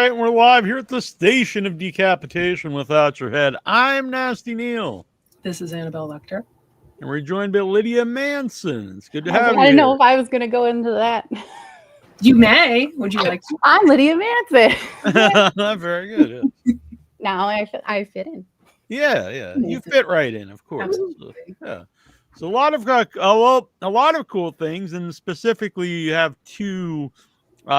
right, we're live here at the Station of Decapitation Without Your Head. I'm Nasty Neal. This is Annabelle Lecter. And we're joined by Lydia Manson. It's good to have you. I didn't know if I was going to go into that. You may. Would you like to? I'm Lydia Manson. Very good. Yeah. Now I fit in. Yeah. You fit right in, of course. Absolutely. So a lot of cool things, and specifically you have two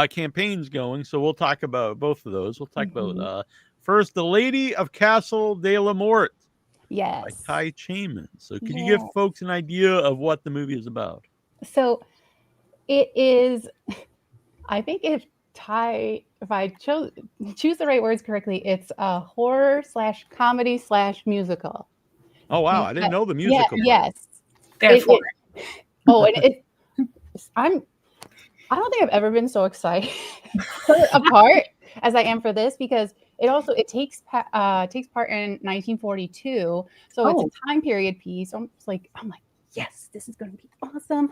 campaigns going. So we'll talk about both of those. We'll talk about first, The Lady of Castle de la Mort. Yes. By Ty Chaman. So could you give folks an idea of what the movie is about? So it is, I think if I choose the right words correctly, it's a horror / comedy / musical. Oh wow, I didn't know the musical. Yes. Therefore. I don't think I've ever been so excited for a part as I am for this, because it takes part in 1942, so it's a time period piece. I'm like, yes, this is going to be awesome,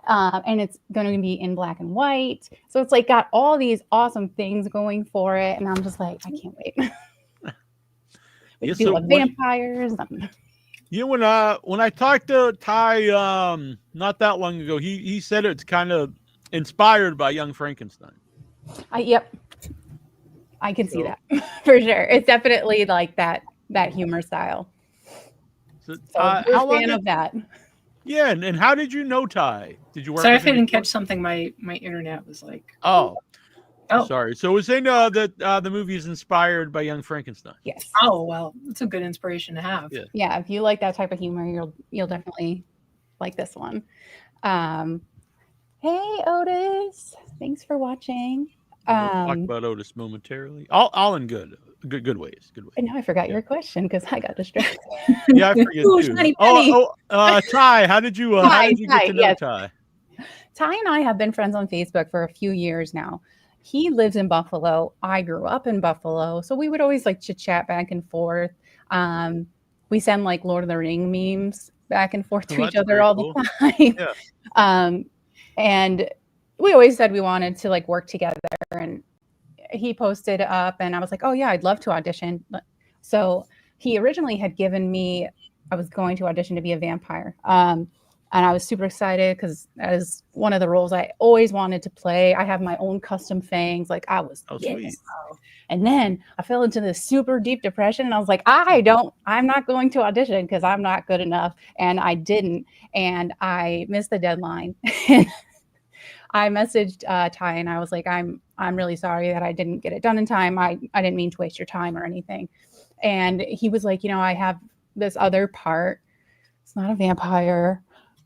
and it's going to be in black and white. So it's like got all these awesome things going for it, and I'm just like, I can't wait. We do love vampires. Yeah, when I talked to Ty not that long ago, he said it's kind of inspired by Young Frankenstein. Yep. I can see that for sure. It's definitely like that humor style. So I'm a fan of that. Yeah, and how did you know Ty? Did you work? Sorry if I didn't catch something. My internet was like. Oh. Sorry. So we're saying that the movie is inspired by Young Frankenstein. Yes. Oh well, it's a good inspiration to have. Yeah. If you like that type of humor, you'll definitely like this one. Hey Otis, thanks for watching. We'll talk about Otis momentarily. All in good ways. Good ways. And now I forgot your question because I got distracted. Yeah, I forget too. Ty, how did you get to know Ty? Ty and I have been friends on Facebook for a few years now. He lives in Buffalo. I grew up in Buffalo, so we would always like chit chat back and forth. We send like Lord of the Ring memes back and forth to each other all the time. Yeah. And we always said we wanted to like work together, and he posted up and I was like, oh yeah, I'd love to audition. So he originally had given me, I was going to audition to be a vampire. And I was super excited because that is one of the roles I always wanted to play. I have my own custom fangs. Like I was, sweet. And then I fell into this super deep depression and I was like, I'm not going to audition because I'm not good enough. And I didn't. And I missed the deadline. I messaged Ty and I was like, I'm really sorry that I didn't get it done in time. I didn't mean to waste your time or anything. And he was like, I have this other part. It's not a vampire,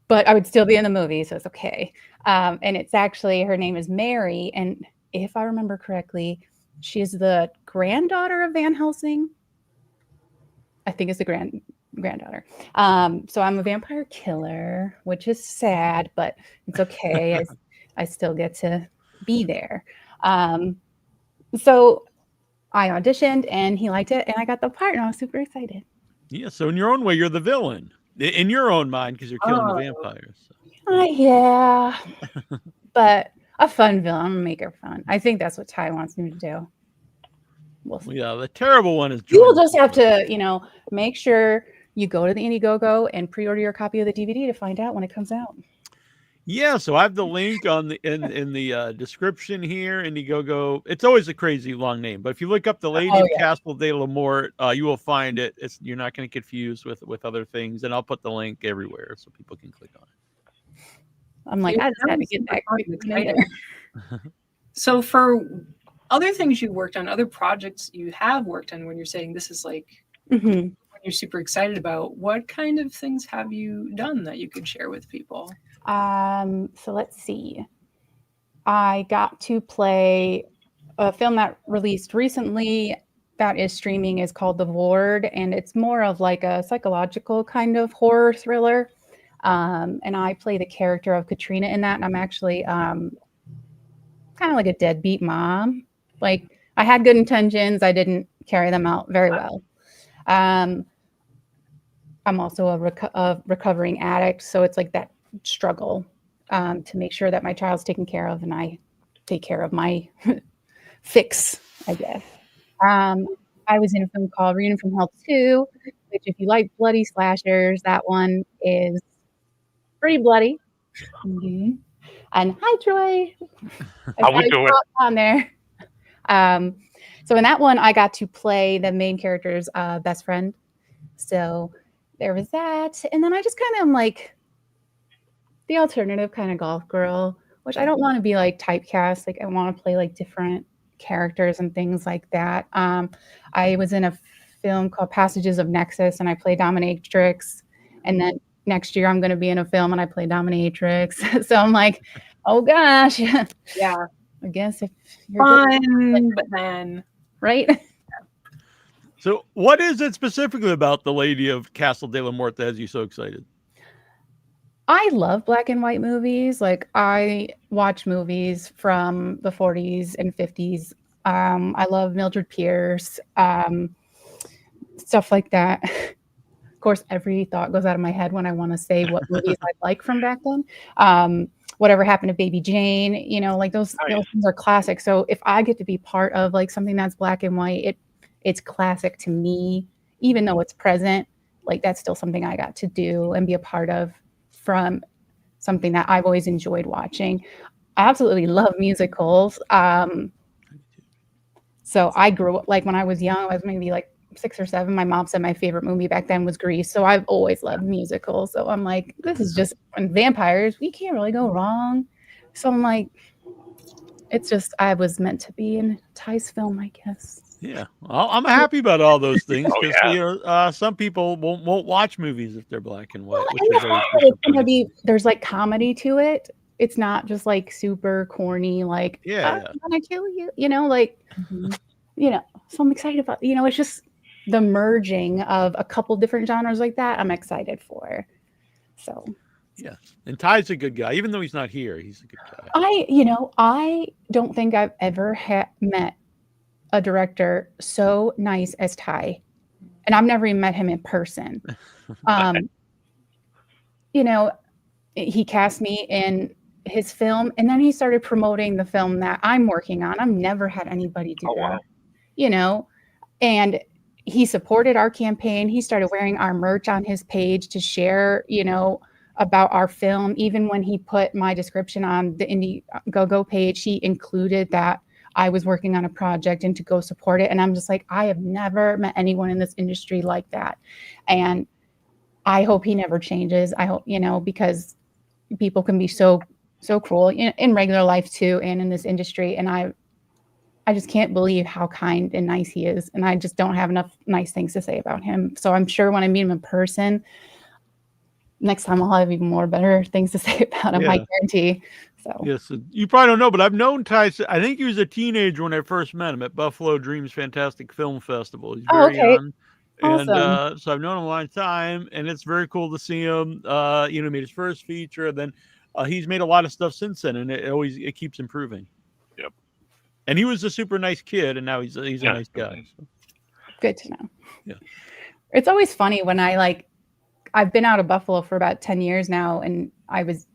but I would still be in the movie, so it's okay. And it's actually, her name is Mary. And if I remember correctly, she's the granddaughter of Van Helsing. I think it's the granddaughter. So I'm a vampire killer, which is sad, but it's okay. I still get to be there. So I auditioned and he liked it and I got the part and I was super excited. Yeah, so in your own way, you're the villain. In your own mind, because you're killing the vampires. So. Yeah. But a fun villain. I'm going to make her fun. I think that's what Ty wants me to do. We'll see. Yeah, the terrible one is... You will just have to, make sure you go to the Indiegogo and pre-order your copy of the DVD to find out when it comes out. Yeah, so I have the link on the in the description here. Indiegogo. It's always a crazy long name, but if you look up The Lady of Castle de la Mort, you will find it. You're not going to get confused with other things, and I'll put the link everywhere so people can click on it. I'm like, I just had to get that. So for other things you worked on, other projects you have worked on, when you're saying this is like when you're super excited about, what kind of things have you done that you could share with people? So let's see. I got to play a film that released recently that is streaming is called The Ward, and it's more of like a psychological kind of horror thriller. And I play the character of Katrina in that, and I'm actually kind of like a deadbeat mom. Like I had good intentions, I didn't carry them out very well. I'm also a recovering addict, so it's like that struggle to make sure that my child's taken care of and I take care of my fix, I guess. I was in a film called Reunion from Hell 2, which if you like bloody slashers, that one is pretty bloody. Mm-hmm. And hi, Troy. How we doing? On there. So in that one, I got to play the main character's best friend. So there was that. And then I just kind of am like the alternative kind of golf girl, which I don't want to be like typecast. Like I want to play like different characters and things like that. I was in a film called Passages of Nexus and I play Dominatrix. And then next year I'm going to be in a film and I play Dominatrix. So I'm like, oh gosh. Yeah. I guess if you're fun, but then right. So what is it specifically about the Lady of Castle de la Mort that has you so excited? I love black and white movies. Like I watch movies from the 40s and 50s. I love Mildred Pierce, stuff like that. Of course, every thought goes out of my head when I want to say what movies I like from back then. Whatever Happened to Baby Jane, you know, like those things are classic. So if I get to be part of like something that's black and white, it's classic to me, even though it's present. Like that's still something I got to do and be a part of from something that I've always enjoyed watching. I absolutely love musicals. So I grew up, like when I was young, I was maybe like 6 or 7. My mom said my favorite movie back then was Grease. So I've always loved musicals. So I'm like, this is just vampires. We can't really go wrong. So I'm like, it's just, I was meant to be in Ty's film, I guess. Yeah, well, I'm happy about all those things because you know, some people won't watch movies if they're black and white. There's like comedy to it. It's not just like super corny, like I'm gonna kill you, you know, like you know. So I'm excited about, you know, it's just the merging of a couple different genres like that. I'm excited for. So yeah, and Ty's a good guy, even though he's not here. He's a good guy. I don't think I've ever met a director so nice as Ty, and I've never even met him in person. You know, he cast me in his film, and then he started promoting the film that I'm working on. I've never had anybody do that. Wow. You know, and he supported our campaign. He started wearing our merch on his page to share, you know, about our film. Even when he put my description on the Indiegogo page, he included that I was working on a project and to go support it. And I'm just like, I have never met anyone in this industry like that. And I hope he never changes. I hope, you know, because people can be so cruel in regular life too, and in this industry. And I just can't believe how kind and nice he is. And I just don't have enough nice things to say about him. So I'm sure when I meet him in person, next time I'll have even more better things to say about him. I guarantee. So yes, you probably don't know, but I've known Ty. I think he was a teenager when I first met him at Buffalo Dreams Fantastic Film Festival. He's very young. Awesome. And so I've known him a long time, and it's very cool to see him. You know, made his first feature, then he's made a lot of stuff since then, and it keeps improving. Yep. And he was a super nice kid, and now he's a nice guy. So. Good to know. Yeah. It's always funny when I've been out of Buffalo for about 10 years now, and I was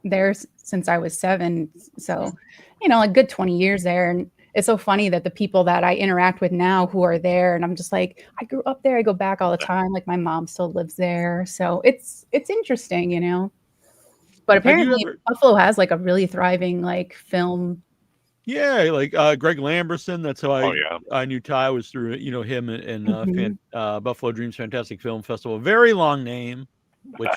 there since I was 7. So, you know, a good 20 years there. And it's so funny that the people that I interact with now who are there, and I'm just like, I grew up there. I go back all the time. Like my mom still lives there. So it's interesting, you know, but apparently Buffalo has like a really thriving like film. Yeah. Like Greg Lamberson. That's how I knew Ty, was through, you know, him and Buffalo Dreams Fantastic Film Festival. Very long name, which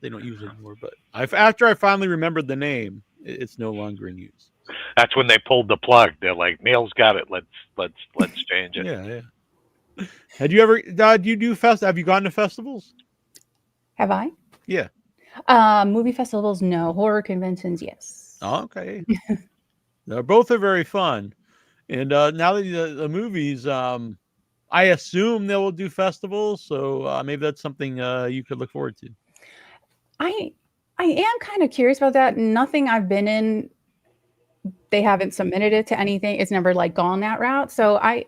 they don't use anymore. But after I finally remembered the name, it's no longer in use. That's when they pulled the plug. They're like, Neal's got it. Let's change it. Yeah. Had you ever? Do you do Have you gone to festivals? Have I? Yeah. Movie festivals, no. Horror conventions, yes. Oh, okay. Both are very fun, and now that the movies, I assume they will do festivals. So maybe that's something you could look forward to. I am kind of curious about that. Nothing I've been in, they haven't submitted it to anything. It's never like gone that route. So I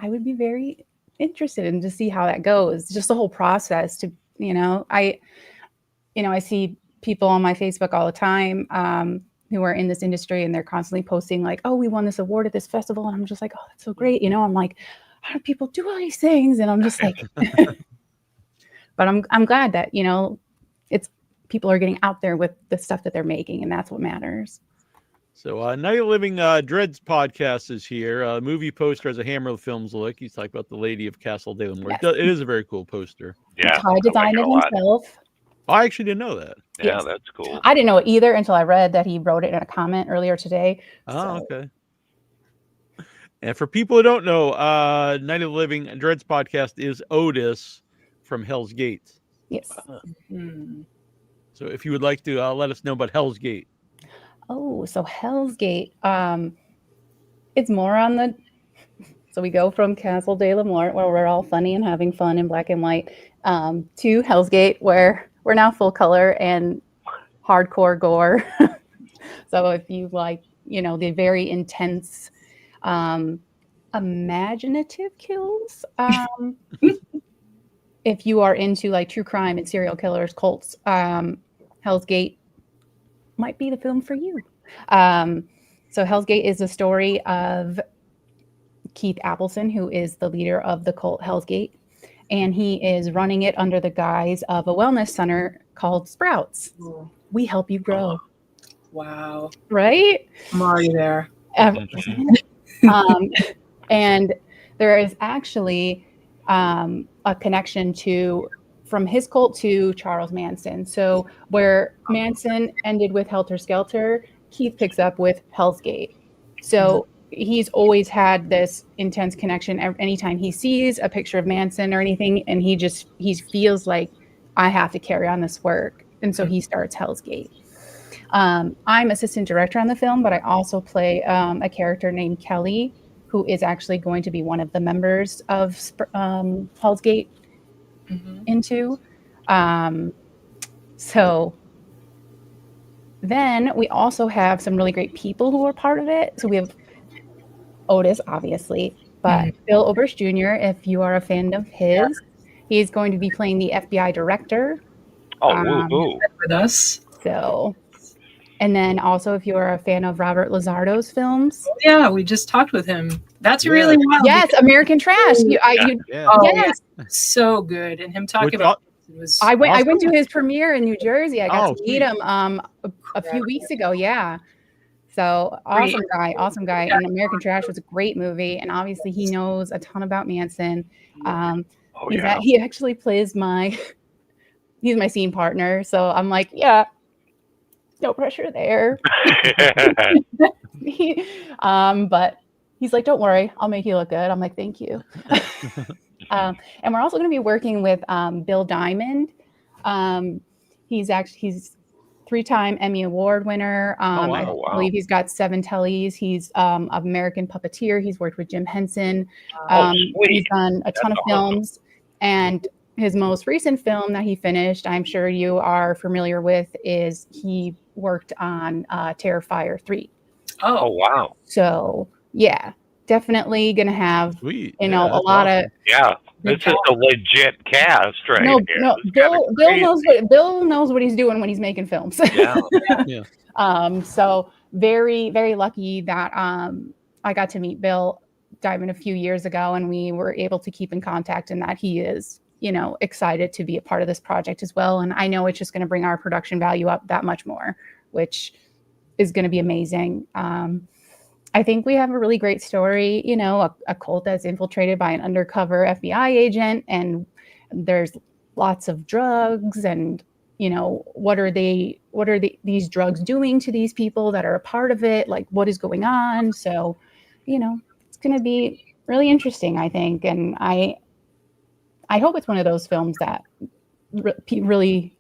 would be very interested in to see how that goes. Just the whole process to, you know, I see people on my Facebook all the time who are in this industry, and they're constantly posting like, oh, we won this award at this festival. And I'm just like, oh, that's so great. I'm like, how do people do all these things? And I'm just like, but I'm glad that, it's people are getting out there with the stuff that they're making, and that's what matters. So Night of Living Dreads podcast is here. Movie poster has a Hammer of Films look. He's talking about the Lady of Castle de la Mort. Yes. It is a very cool poster. Yeah, Ty designed it himself. I actually didn't know that. Yeah, Yes. that's cool. I didn't know it either until I read that he wrote it in a comment earlier today. Oh, okay. And for people who don't know, Night of the Living Dreads podcast is Otis from Hellsgate. Yes. So if you would like to let us know about Hellsgate. Oh, so Hellsgate. It's more on the. So we go from Castle de la Mort, where we're all funny and having fun in black and white, to Hellsgate, where we're now full color and hardcore gore. So if you like, the very intense, imaginative kills, if you are into like true crime and serial killers, cults, Hellsgate might be the film for you. So Hellsgate is the story of Keith Appleson, who is the leader of the cult Hellsgate, and he is running it under the guise of a wellness center called Sprouts. We help you grow. Wow. Right? I'm already there. And there is actually a connection from his cult to Charles Manson. So where Manson ended with Helter Skelter, Keith picks up with Hellsgate. So he's always had this intense connection. Anytime he sees a picture of Manson or anything, and he feels like, I have to carry on this work. And so he starts Hellsgate. I'm assistant director on the film, but I also play a character named Kelly, who is actually going to be one of the members of Hellsgate into. So then we also have some really great people who are part of it. So we have Otis, obviously, but Bill Oberst Jr., if you are a fan of his, he's going to be playing the FBI director. With us. So, and then also if you're a fan of Robert Lizardo's films. Yeah, we just talked with him. That's really wild. Yes, American Trash. Yes, so good. And him talking about it was I went to his premiere in New Jersey. I got to meet him a few weeks ago. Yeah. So awesome guy. And American Trash was a great movie. And obviously he knows a ton about Manson. He actually plays he's my scene partner. So I'm like, yeah, no pressure there. But he's like, don't worry, I'll make you look good. I'm like, thank you. And we're also going to be working with Bill Diamond. He's 3-time Emmy Award winner. I believe he's got 7 tellies. He's an American puppeteer. He's worked with Jim Henson. He's done a ton of films. And his most recent film that he finished, I'm sure you are familiar with, is he worked on Terrifier 3. Oh, wow. So, yeah, definitely going to have, a lot of... Yeah, this is a legit cast right here. No, Bill knows what he's doing when he's making films. Yeah. So very, very lucky that I got to meet Bill Diamond a few years ago, and we were able to keep in contact, and that he is, excited to be a part of this project as well. And I know it's just going to bring our production value up that much more, which is going to be amazing. I think we have a really great story, a cult that's infiltrated by an undercover FBI agent, and there's lots of drugs, and, what are these drugs doing to these people that are a part of it? Like, what is going on? So, it's going to be really interesting, I think. And I hope it's one of those films that really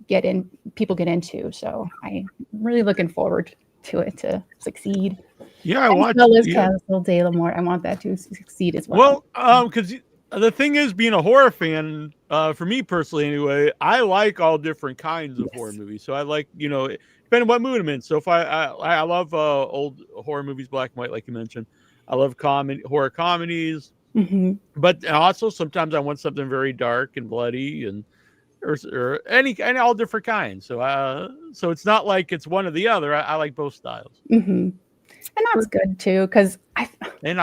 people get into. So I'm really looking forward to it to succeed. Yeah, I want Castle de la Mort. I want that to succeed as well. Well, because the thing is, being a horror fan, for me personally anyway, I like all different kinds of horror movies. So I like, depending on what mood I'm in. So if I love old horror movies, black and white, like you mentioned. I love horror comedies. But also sometimes I want something very dark and bloody, and or any all different kinds. So it's not like it's one or the other. I like both styles. Mm-hmm. And that's good too, because I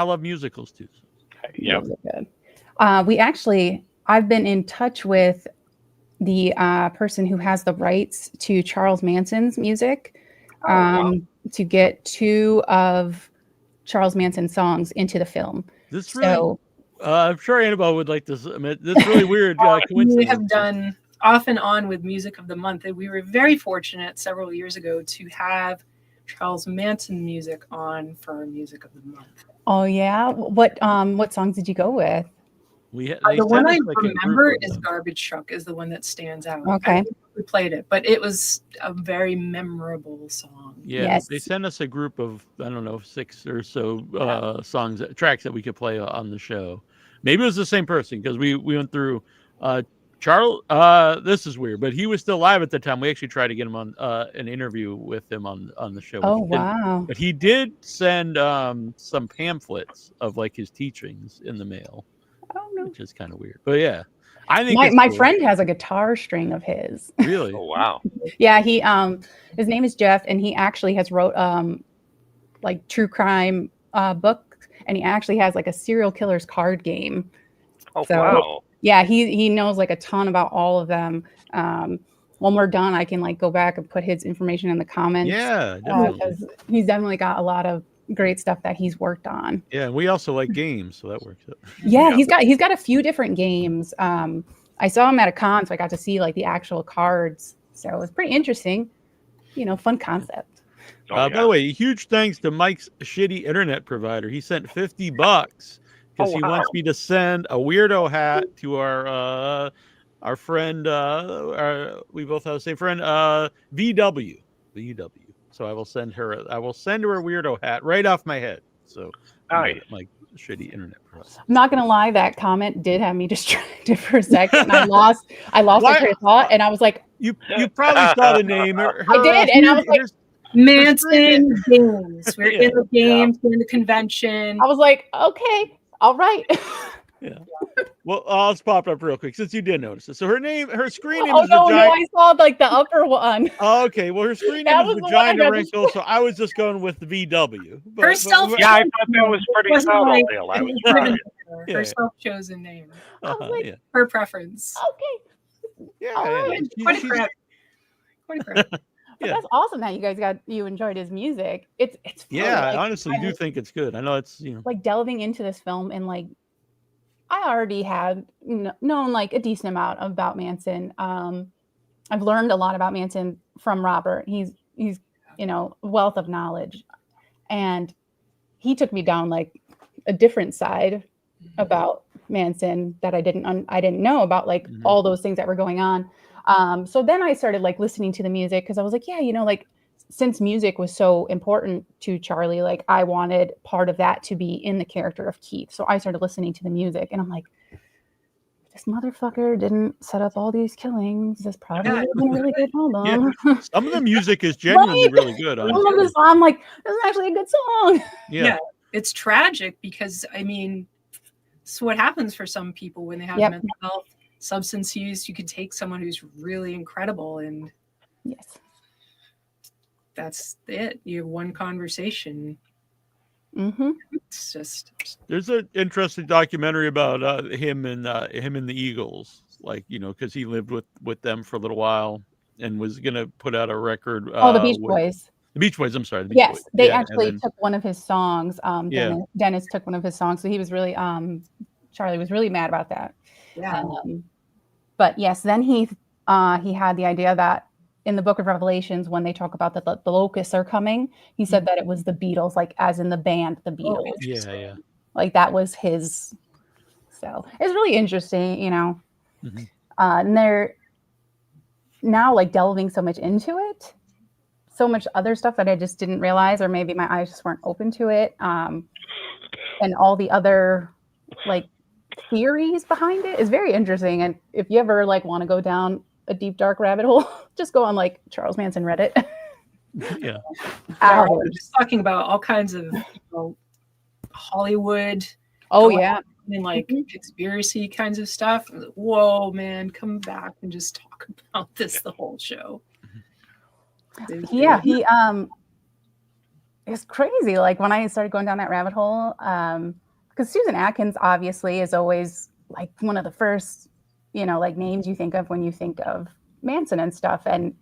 love musicals too. Yeah. Good. I've been in touch with the person who has the rights to Charles Manson's music, to get 2 of Charles Manson's songs into the film. This really, I'm sure Annabelle would like this. I mean, this really weird coincidence. We have done off and on with Music of the Month. We were very fortunate several years ago to have Charles Manson music on for Music of the Month. Oh yeah, what songs did you go with? The one I remember is Garbage Truck is the one that stands out. Okay. We played it, but it was a very memorable song. Yeah, yes. They sent us a group of, I don't know, 6 or so tracks that we could play on the show. Maybe it was the same person because we went through Charles. This is weird, but he was still alive at the time. We actually tried to get him on an interview with him on the show. Oh wow! But he did send some pamphlets of like his teachings in the mail. Oh no, which is kind of weird. But yeah, I think my friend has a guitar string of his. Really? Oh wow! Yeah, he his name is Jeff, and he actually has wrote like true crime book, and he actually has like a serial killer's card game. Oh wow! Yeah, he knows like a ton about all of them. When we're done, I can like go back and put his information in the comments. Yeah, definitely. Because he's definitely got a lot of great stuff that he's worked on. Yeah, and we also like games, so that works out. Yeah, he's got a few different games. I saw him at a con, so I got to see like the actual cards. So it was pretty interesting. Fun concept. By the way, huge thanks to Mike's shitty internet provider. He sent $50 because he wants me to send a weirdo hat to our friend. We both have the same friend, VW. So I will send her a weirdo hat right off my head. So nice. Mike, shitty internet provider. I'm not gonna lie, that comment did have me distracted for a second. I lost my train of thought, and I was like, "You probably saw the name." I did, and I was like, Manson games. We're in the games, we're in the convention. I was like, okay, all right. Yeah. Well, let's pop it up real quick since you did notice it. So her screen name is no, Vagina. I saw like the upper one. Oh, okay. Well, her screen name is Vagina Wrinkle, so I was just going with the VW. Her self. Yeah, I thought that was pretty subtle. Her self-chosen name. Like, her preference. Okay. Yeah. Quite a crap. But that's awesome that you enjoyed his music. It's fun. Yeah, I honestly do think it's good. I know it's like delving into this film, and like I already had known like a decent amount about Manson. I've learned a lot about Manson from Robert. He's wealth of knowledge, and he took me down like a different side about Manson that I didn't know about, like all those things that were going on. So then I started like listening to the music because I was like, yeah, like since music was so important to Charlie, like I wanted part of that to be in the character of Keith. So I started listening to the music, and I'm like, this motherfucker didn't set up all these killings. This probably would have been a really good album. Yeah. Some of the music is genuinely really good. I'm like, this is actually a good song. Yeah. It's tragic because it's what happens for some people when they have mental health, substance use. You could take someone who's really incredible, and yes, that's it. You have one conversation. It's just. There's an interesting documentary about him and the Eagles, like because he lived with them for a little while and was gonna put out a record. The Beach Boys. The Beach Boys. I'm sorry. The Beach yes, Boys. They actually took one of his songs. Dennis took one of his songs, so he was really Charlie was really mad about that. Yeah. But yes, then he had the idea that in the Book of Revelations, when they talk about the locusts are coming, he said that it was the Beatles, like as in the band, the Beatles. Yeah. Like that was his. So it's really interesting, and they're now like delving so much into it, so much other stuff that I just didn't realize, or maybe my eyes just weren't open to it. And all the other like theories behind it is very interesting. And if you ever like want to go down a deep dark rabbit hole, just go on like Charles Manson Reddit. Yeah. We're just talking about all kinds of Hollywood. And like conspiracy kinds of stuff. Whoa, man, come back and just talk talk about this the whole show. Yeah, he it's crazy. Like when I started going down that rabbit hole, because Susan Atkins obviously is always like one of the first, like names you think of when you think of Manson and stuff. And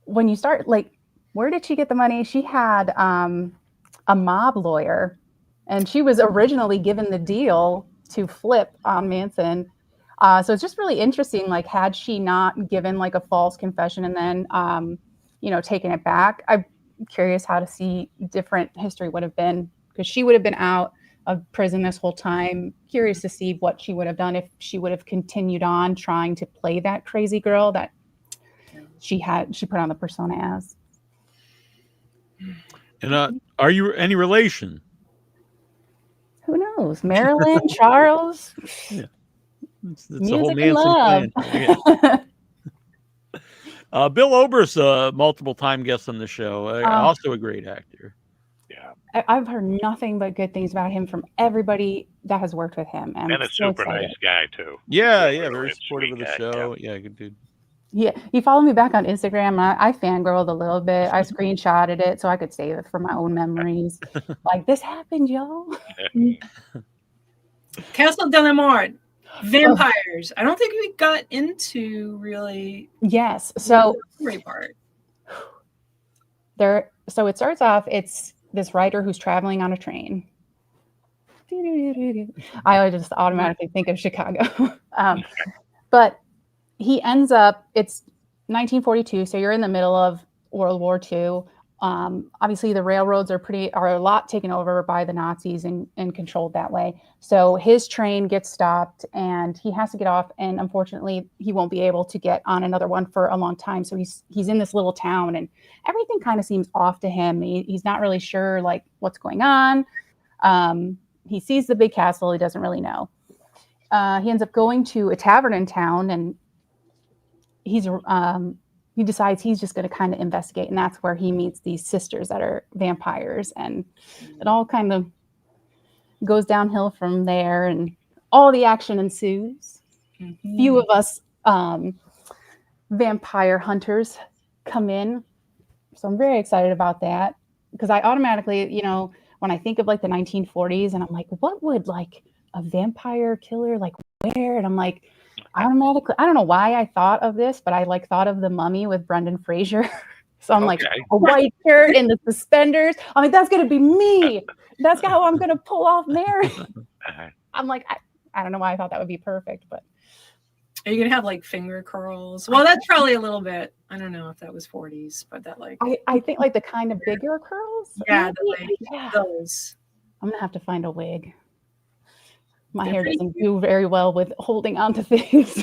when you start like, where did she get the money? She had a mob lawyer, and she was originally given the deal to flip on Manson. So it's just really interesting. Like, had she not given like a false confession and then, taken it back, I'm curious how to see different history would have been, because she would have been out of prison this whole time. Curious to see what she would have done if she would have continued on trying to play that crazy girl that she put on the persona as. And are you any relation? Who knows? Marilyn, Charles. Yeah. It's a Music whole and Manson love. clan. Yeah. Bill Ober's a multiple time guest on the show. Also a great actor. Yeah. I've heard nothing but good things about him from everybody that has worked with him. And a super nice guy, too. Yeah, Really very supportive of the show. Yeah, good dude. Yeah, he followed me back on Instagram. And I fangirled a little bit. I screenshotted it so I could save it for my own memories. Like, this happened, y'all. Castle de la Mort. Vampires. I don't think we got into really. Yes. So the great part. So it starts off. It's this writer who's traveling on a train. I always just automatically think of Chicago, but he ends up. It's 1942, so you're in the middle of World War II. Obviously, the railroads are a lot taken over by the Nazis and controlled that way. So his train gets stopped and he has to get off. And unfortunately, he won't be able to get on another one for a long time. So he's in this little town and everything kind of seems off to him. He's not really sure like what's going on. He sees the big castle. He doesn't really know. He ends up going to a tavern in town and he decides he's just going to kind of investigate. And that's where he meets these sisters that are vampires. And it all kind of goes downhill from there. And all the action ensues. Mm-hmm. Few of us vampire hunters come in. So I'm very excited about that. Because I automatically, when I think of like the 1940s and I'm like, what would like a vampire killer like wear? And I'm like, automatically, I don't know why I thought of this, but I like thought of The Mummy with Brendan Fraser. So I'm like a white shirt and the suspenders. I'm like, that's gonna be me. That's how I'm gonna pull off Mary. I'm like, I don't know why I thought that would be perfect, but are you gonna have like finger curls? Well, that's probably a little bit. I don't know if that was 40s, but that like I think like the kind of bigger curls. Yeah, those. I'm gonna have to find a wig. My hair doesn't do very well with holding on to things.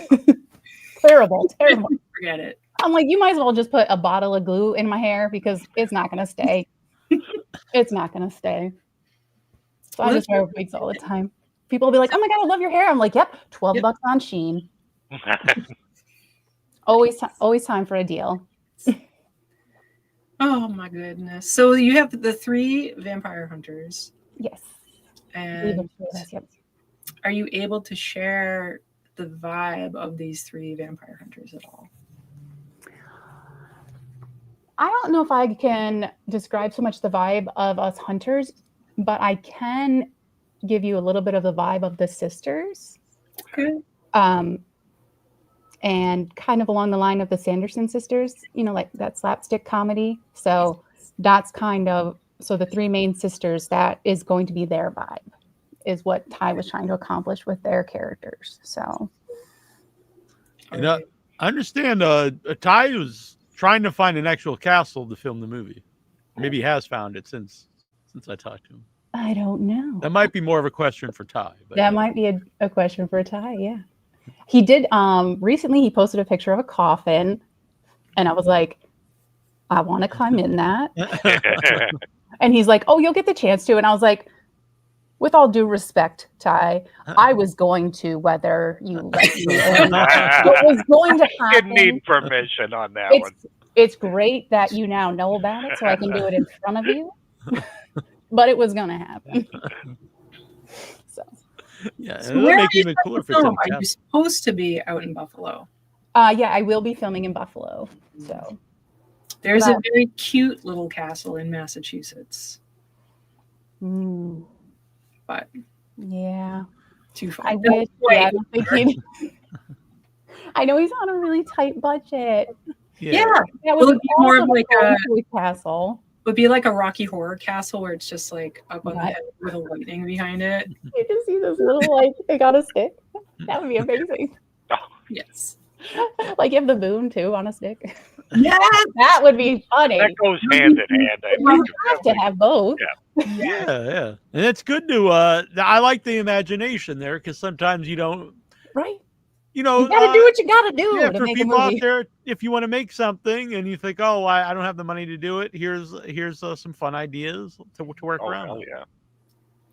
Terrible. Forget it. I'm like, you might as well just put a bottle of glue in my hair because it's not going to stay. It's not going to stay. So I just wear wigs all the time. People will be like, oh my God, I love your hair. I'm like, yep, $12 on Shein. Always time for a deal. Oh my goodness. So you have the 3 vampire hunters. Yes. And are you able to share the vibe of these 3 vampire hunters at all? I don't know if I can describe so much the vibe of us hunters, but I can give you a little bit of the vibe of the sisters. Okay. And kind of along the line of the Sanderson sisters, like that slapstick comedy. So that's so the 3 main sisters, that is going to be their vibe, is what Ty was trying to accomplish with their characters. So, and I understand Ty was trying to find an actual castle to film the movie. Maybe he has found it since I talked to him. I don't know. That might be more of a question for Ty. But that might be a question for Ty. Yeah, he did. Recently, he posted a picture of a coffin, and I was like, I want to climb in that. And he's like, oh, you'll get the chance to. And I was like, with all due respect, Ty, I was going to whether you let me or not. What was going to happen? You need permission on that one. It's great that you now know about it, so I can do it in front of you. But it was going to happen. Yeah, so where make it even cooler for are you supposed to be out in Buffalo? Yeah, I will be filming in Buffalo. So there's a very cute little castle in Massachusetts. But yeah, too far. I wish. Yeah, I don't think he'd. I know he's on a really tight budget. Yeah, that would be more of like a castle. Would be like a Rocky Horror Castle where it's just like up on the head with a lightning behind it. You can see this little like they got a stick. That would be amazing. Yes. Like you have the boom too on a stick. Yeah, that would be funny. That goes hand in hand. I think you have to have both. Yeah. And it's good to I like the imagination there because sometimes you don't you gotta do what you gotta do yeah, to for make people a movie. out there, if you want to make something and you think, oh, I don't have the money to do it, here's some fun ideas to work around. Yeah.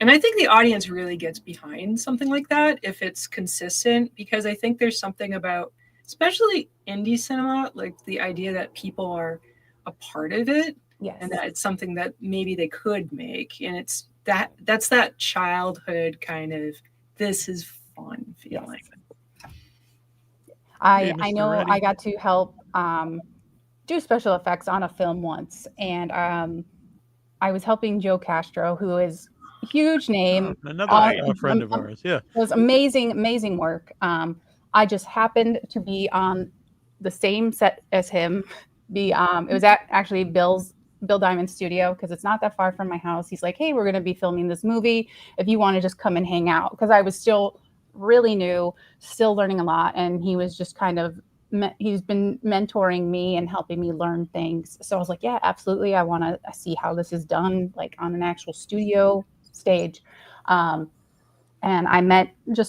And I think the audience really gets behind something like that if it's consistent, because I think there's something about, especially indie cinema, like the idea that people are a part of it, and that it's something that maybe they could make, and it's that's that childhood kind of this is fun feeling. I know I got to help do special effects on a film once, and I was helping Joe Castro, who is a huge name, another friend of ours. Yeah, it was amazing work. I just happened to be on the same set as him. It was at actually Bill Diamond's studio, because it's not that far from my house. He's like, hey, we're going to be filming this movie if you want to just come and hang out, because I was still really new, still learning a lot, and he was just kind of he's been mentoring me and helping me learn things. So I was like, yeah, absolutely, I want to see how this is done, like on an actual studio stage. And I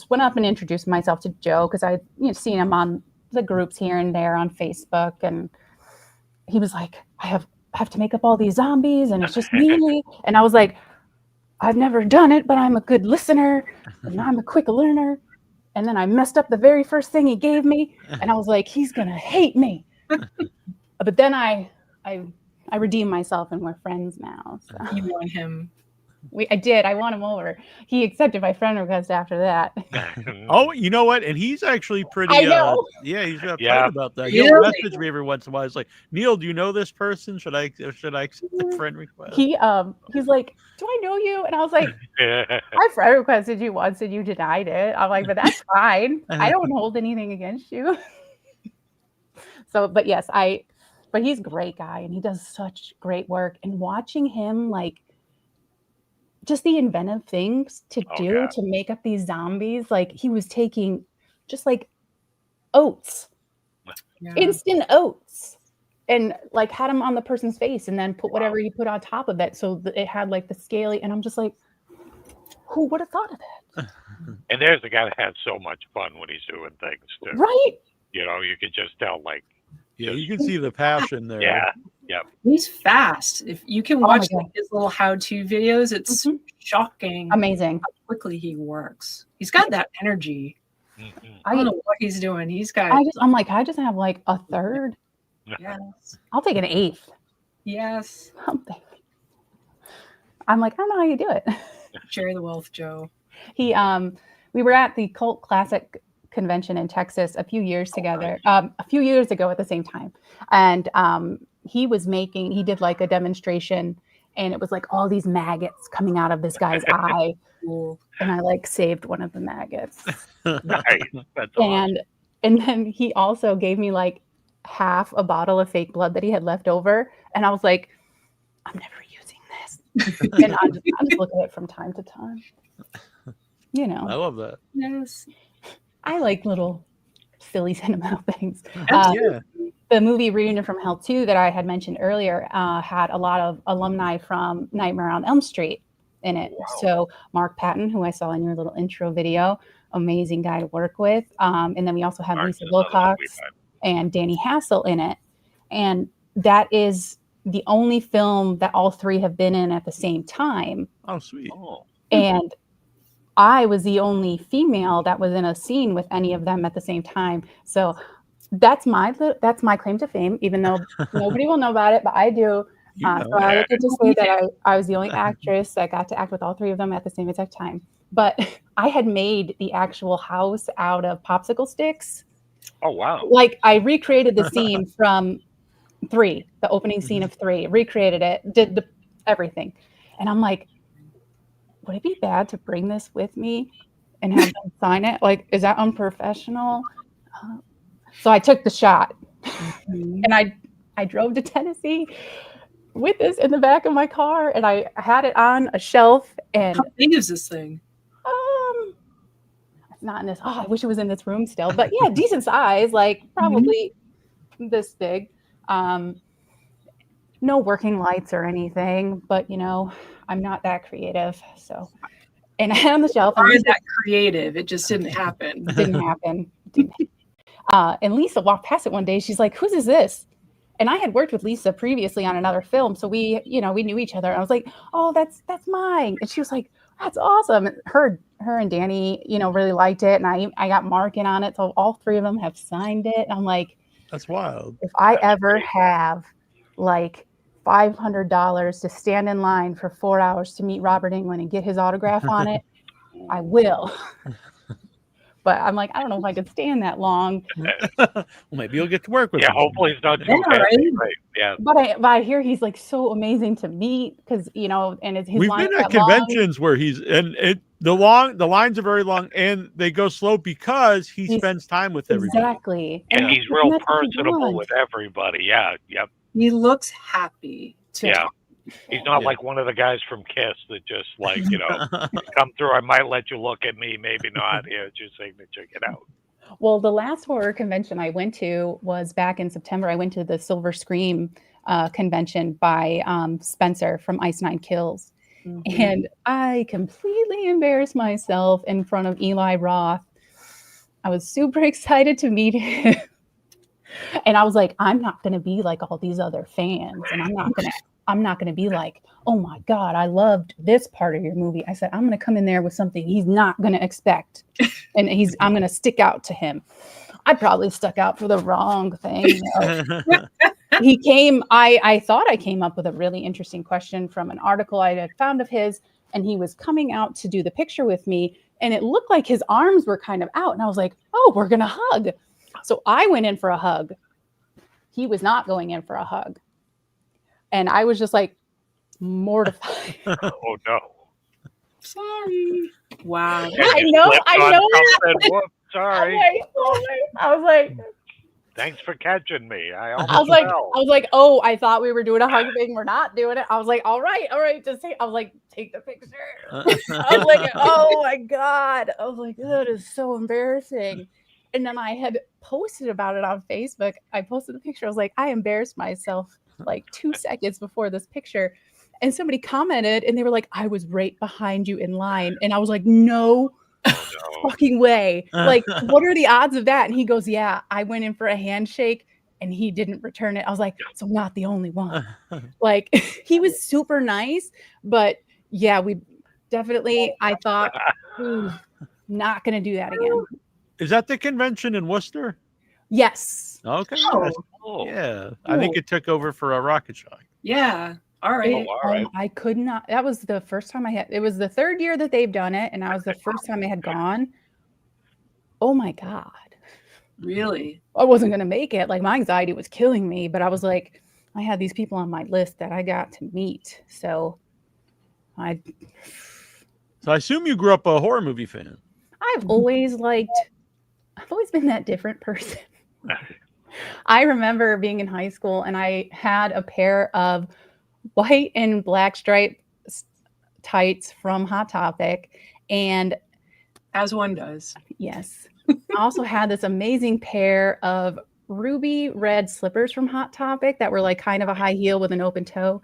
went up and introduced myself to Joe, because I seen him on the groups here and there on Facebook, and he was like, I have to make up all these zombies and it's just me. And I was like, I've never done it, but I'm a good listener and I'm a quick learner. And then I messed up the very first thing he gave me, and I was like, he's gonna hate me. But then I redeemed myself, and we're friends now. So. You want him? I did. I won him over. He accepted my friend request after that. Oh, you know what? And he's actually pretty. I know. He's uptight about that. Really? He'll message me every once in a while. He's like, Neal, do you know this person? Should I accept the friend request? He's like, do I know you? And I was like, I friend requested you once and you denied it. I'm like, but that's fine. I don't hold anything against you. So, but yes, but he's a great guy and he does such great work. And watching him, like, just the inventive things to do to make up these zombies, like he was taking just like oats, instant oats, and like had them on the person's face and then put whatever you put on top of it so that it had like the scaly, and I'm just like, who would have thought of that? And there's a guy that has so much fun when he's doing things too. Right. You could just tell, like, you can see the passion there. Yeah. He's fast. If you can watch like his little how-to videos, it's shocking. Amazing. How quickly he works. He's got that energy. I don't know what he's doing. He's got. I'm like, I just have like a third. Yes. I'll take an eighth. Yes. I'm like, I don't know how you do it. Share the wealth, Joe. We were at the Cult Classic convention in Texas a few years together, a few years ago at the same time. And he did like a demonstration, and it was like all these maggots coming out of this guy's eye. And I like saved one of the maggots. Nice. That's awesome. And then he also gave me like half a bottle of fake blood that he had left over. And I was like, I'm never using this. And I just look at it from time to time. I love that. Yes. I like little silly sentimental things. The movie Reunion from Hell 2 that I had mentioned earlier had a lot of alumni from Nightmare on Elm Street in it. Wow. So Mark Patton, who I saw in your little intro video, amazing guy to work with. And then we also have Lisa Wilcox and Danny Hassel in it. And that is the only film that all three have been in at the same time. Oh, sweet. And I was the only female that was in a scene with any of them at the same time. So that's my claim to fame, even though nobody will know about it, but I do. So I get to say that I was the only actress that got to act with all three of them at the same exact time. But I had made the actual house out of popsicle sticks. Oh, wow. Like, I recreated the scene from 3, the opening scene of 3, recreated it, did everything. And I'm like, would it be bad to bring this with me and have them sign it? Like, is that unprofessional? So I took the shot. And I drove to Tennessee with this in the back of my car, and I had it on a shelf. And how big is this thing? It's not in this. Oh, I wish it was in this room still, but yeah, decent size, like probably this big. No working lights or anything, but you know, I'm not that creative. So, and I had on the shelf. Or is that creative? It just didn't happen. Didn't happen. And Lisa walked past it one day. She's like, "Whose is this?" And I had worked with Lisa previously on another film, so we knew each other. I was like, "Oh, that's mine." And she was like, "That's awesome." Her and Danny, really liked it, and I got Mark in on it, so all 3 of them have signed it. And I'm like, that's wild. If I ever have like $500 to stand in line for 4 hours to meet Robert Englund and get his autograph on it, I will. But I'm like, I don't know if I could stand that long. Well, maybe you'll get to work with him. Hopefully it's not too heavy. Right? Yeah. But I hear he's like so amazing to meet because and his we've been at conventions where the lines are very long and they go slow because he spends time with everybody. Exactly. And he's real personable with everybody. Yeah. Yep. He looks happy too. Yeah. He's not like one of the guys from Kiss that just come through. I might let you look at me, maybe not. Here's your signature. Get out. Well, the last horror convention I went to was back in September. I went to the Silver Scream convention by Spencer from Ice Nine Kills. Mm-hmm. And I completely embarrassed myself in front of Eli Roth. I was super excited to meet him. And I was like, I'm not going to be like all these other fans. And I'm not going to be like, oh my God, I loved this part of your movie. I said, I'm going to come in there with something he's not going to expect. And I'm going to stick out to him. I probably stuck out for the wrong thing. He came, I thought I came up with a really interesting question from an article I had found of his, and he was coming out to do the picture with me. And it looked like his arms were kind of out. And I was like, oh, we're going to hug. So I went in for a hug. He was not going in for a hug. And I was just like mortified. Oh no. Sorry. Wow. I know. Sorry. I was like, thanks for catching me. I was like, oh, I thought we were doing a hug thing. We're not doing it. I was like, all right. Just I was like, take the picture. I was like, oh my God. I was like, that is so embarrassing. And then I had posted about it on Facebook. I posted the picture. I was like, I embarrassed myself like 2 seconds before this picture. And somebody commented and they were like, I was right behind you in line. And I was like, no fucking way. Like, what are the odds of that? And he goes, yeah, I went in for a handshake and he didn't return it. I was like, so I'm not the only one. Like, he was super nice. But yeah, we definitely, I thought, not going to do that again. Is that the convention in Worcester? Yes. Okay. Oh. Yeah. I think it took over for a Rocket Shock. Yeah. All right. All right. I could not. That was the first time it was the 3rd year that they've done it. And that was the first time I had gone. Oh my God. Really? I wasn't going to make it. Like, my anxiety was killing me, but I was like, I had these people on my list that I got to meet. So I assume you grew up a horror movie fan. I've always been that different person. I remember being in high school and I had a pair of white and black stripe tights from Hot Topic. And as one does. Yes. I also had this amazing pair of ruby red slippers from Hot Topic that were like kind of a high heel with an open toe.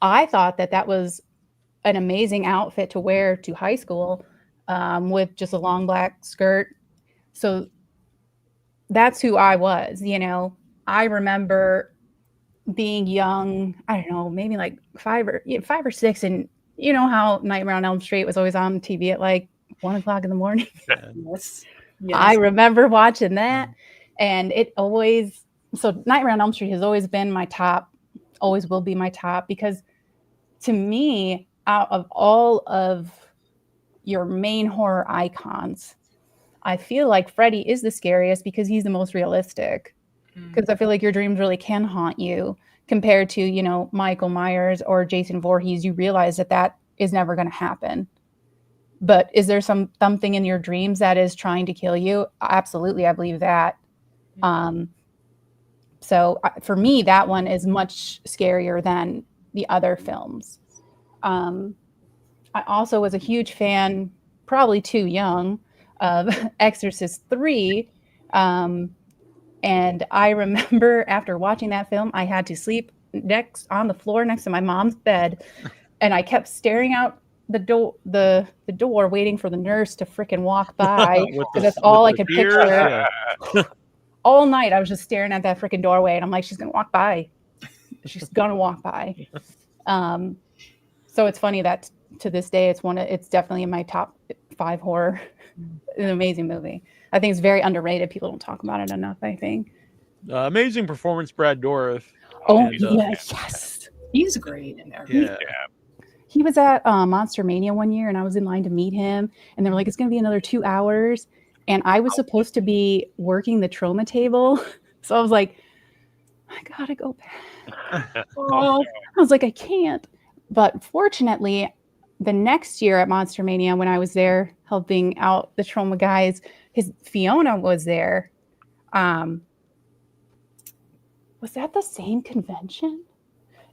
I thought that was an amazing outfit to wear to high school with just a long black skirt. So that's who I was, I remember being young, I don't know, maybe like 5 or 6. And you know how Nightmare on Elm Street was always on TV at like 1 o'clock in the morning. Yes. I remember watching that. And so Nightmare on Elm Street has always been my top, always will be my top, because to me, out of all of your main horror icons, I feel like Freddy is the scariest because he's the most realistic. Because I feel like your dreams really can haunt you compared to, you know, Michael Myers or Jason Voorhees. You realize that is never going to happen. But is there something in your dreams that is trying to kill you? Absolutely, I believe that. So for me, that one is much scarier than the other films. I also was a huge fan, probably too young, of Exorcist 3. And I remember after watching that film, I had to sleep on the floor next to my mom's bed. And I kept staring out the door, waiting for the nurse to freaking walk by. Because that's all I could picture. Yeah. All night, I was just staring at that freaking doorway. And I'm like, she's going to walk by. She's going to walk by. So it's funny that to this day, it's definitely in my top 5 horror. An amazing movie. I think it's very underrated. People don't talk about it enough, I think. Amazing performance, Brad Dourif. Yes. He's great in there. Yeah. He was at Monster Mania one year, and I was in line to meet him. And they were like, it's going to be another 2 hours. And I was supposed to be working the trauma table. So I was like, I got to go back. I was like, I can't. But fortunately, the next year at Monster Mania, when I was there helping out the trauma guys, Fiona was there. Was that the same convention?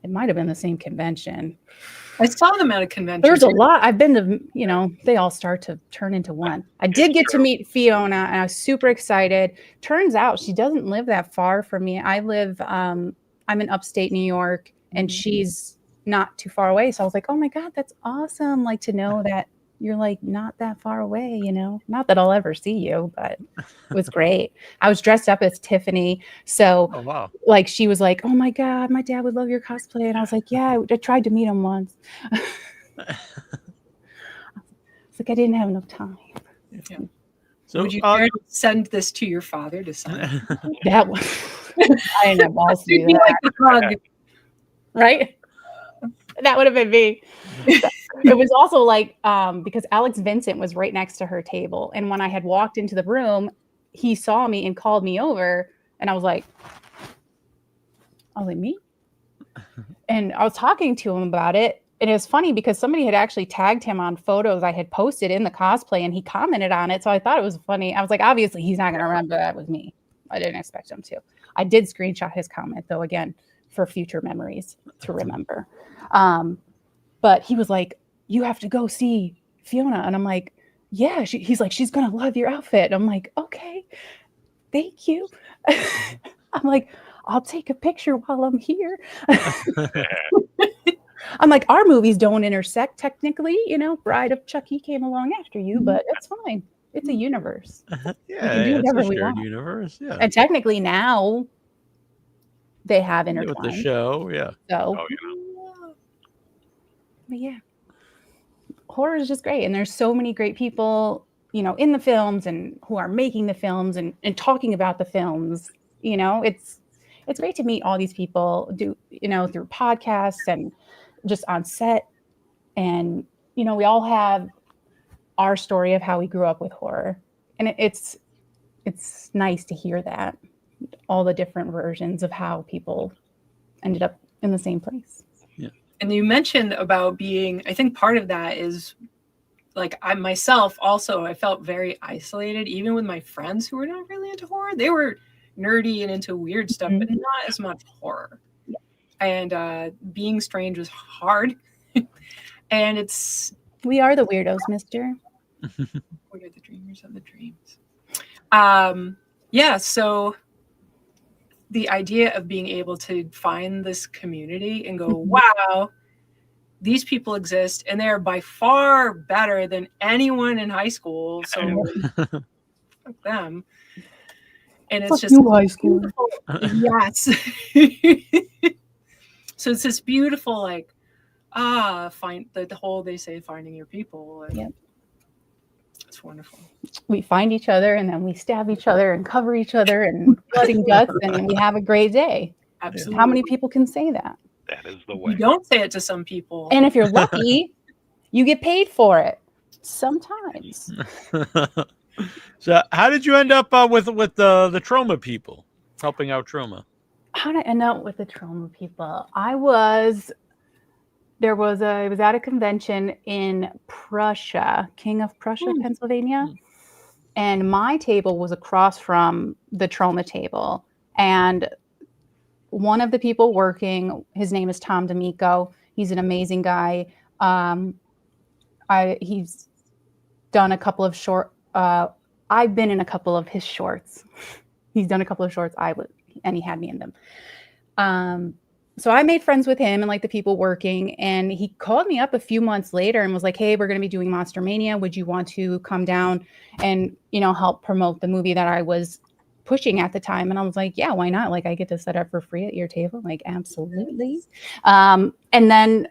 It might have been the same convention. I saw them at a convention. There's a lot. I've been to, they all start to turn into one. I did get to meet Fiona, and I was super excited. Turns out she doesn't live that far from me. I live, I'm in upstate New York, and she's not too far away. So I was like, oh my God, that's awesome. Like to know that you're like not that far away, not that I'll ever see you, but it was great. I was dressed up as Tiffany. So like, she was like, oh my God, my dad would love your cosplay. And I was like, yeah, I tried to meet him once. It's like, I didn't have enough time. Yeah. So would you dare to send this to your father to sign? That was, I didn't have balls to do that. Right? That would have been me. It was also like, because Alex Vincent was right next to her table. And when I had walked into the room, he saw me and called me over. And I was like, me? And I was talking to him about it. And it was funny because somebody had actually tagged him on photos I had posted in the cosplay, and he commented on it. So I thought it was funny. I was like, obviously, he's not going to remember that was me. I didn't expect him to. I did screenshot his comment, though, again, for future memories to remember. But he was like, you have to go see Fiona. And I'm like, yeah. He's like, she's going to love your outfit. And I'm like, okay, thank you. I'm like, I'll take a picture while I'm here. I'm like, our movies don't intersect technically, Bride of Chucky came along after you, but it's fine. It's a universe. It's a shared universe. Yeah. And technically now they have intertwined. With the show, yeah. So, but yeah. Horror is just great. And there's so many great people, in the films and who are making the films and talking about the films. It's great to meet all these people through podcasts and just on set. And, we all have our story of how we grew up with horror. And it's nice to hear that, all the different versions of how people ended up in the same place. Yeah. And you mentioned about being, I think part of that is like I myself also, I felt very isolated, even with my friends who were not really into horror. They were nerdy and into weird stuff, but not as much horror. Yeah. And being strange was hard. And we are the weirdos, mister. We are the dreamers of the dreams. So the idea of being able to find this community and go, wow, these people exist and they're by far better than anyone in high school. So fuck them. And it's just high school. Yes. So it's this beautiful, like, find the whole, they say, finding your people. And yep. It's wonderful. We find each other and then we stab each other and cover each other and blood and guts, and we have a great day. Absolutely. How many people can say that? That is the way. You don't say it to some people. And if you're lucky, you get paid for it. Sometimes. So how did you end up with the trauma people, helping out trauma? How did I end up with the trauma people? I was at a convention in Prussia, King of Prussia, Pennsylvania. And my table was across from the trauma table. And one of the people working, his name is Tom D'Amico. He's an amazing guy. He's done a couple of I've been in a couple of his shorts. He's done a couple of shorts and he had me in them. So I made friends with him and like the people working, and he called me up a few months later and was like, hey, we're going to be doing Monster Mania. Would you want to come down and, help promote the movie that I was pushing at the time? And I was like, yeah, why not? Like, I get to set up for free at your table. Like, absolutely. And then,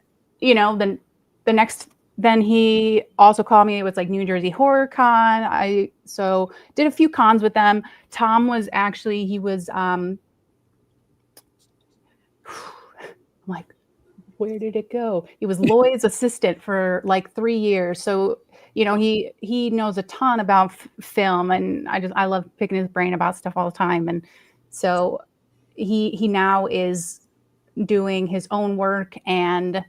then he also called me. It was like New Jersey Horror Con. So did a few cons with them. Tom was actually, I'm like, where did it go? He was Lloyd's assistant for like 3 years. So, he knows a ton about film, and I love picking his brain about stuff all the time. And so he now is doing his own work, and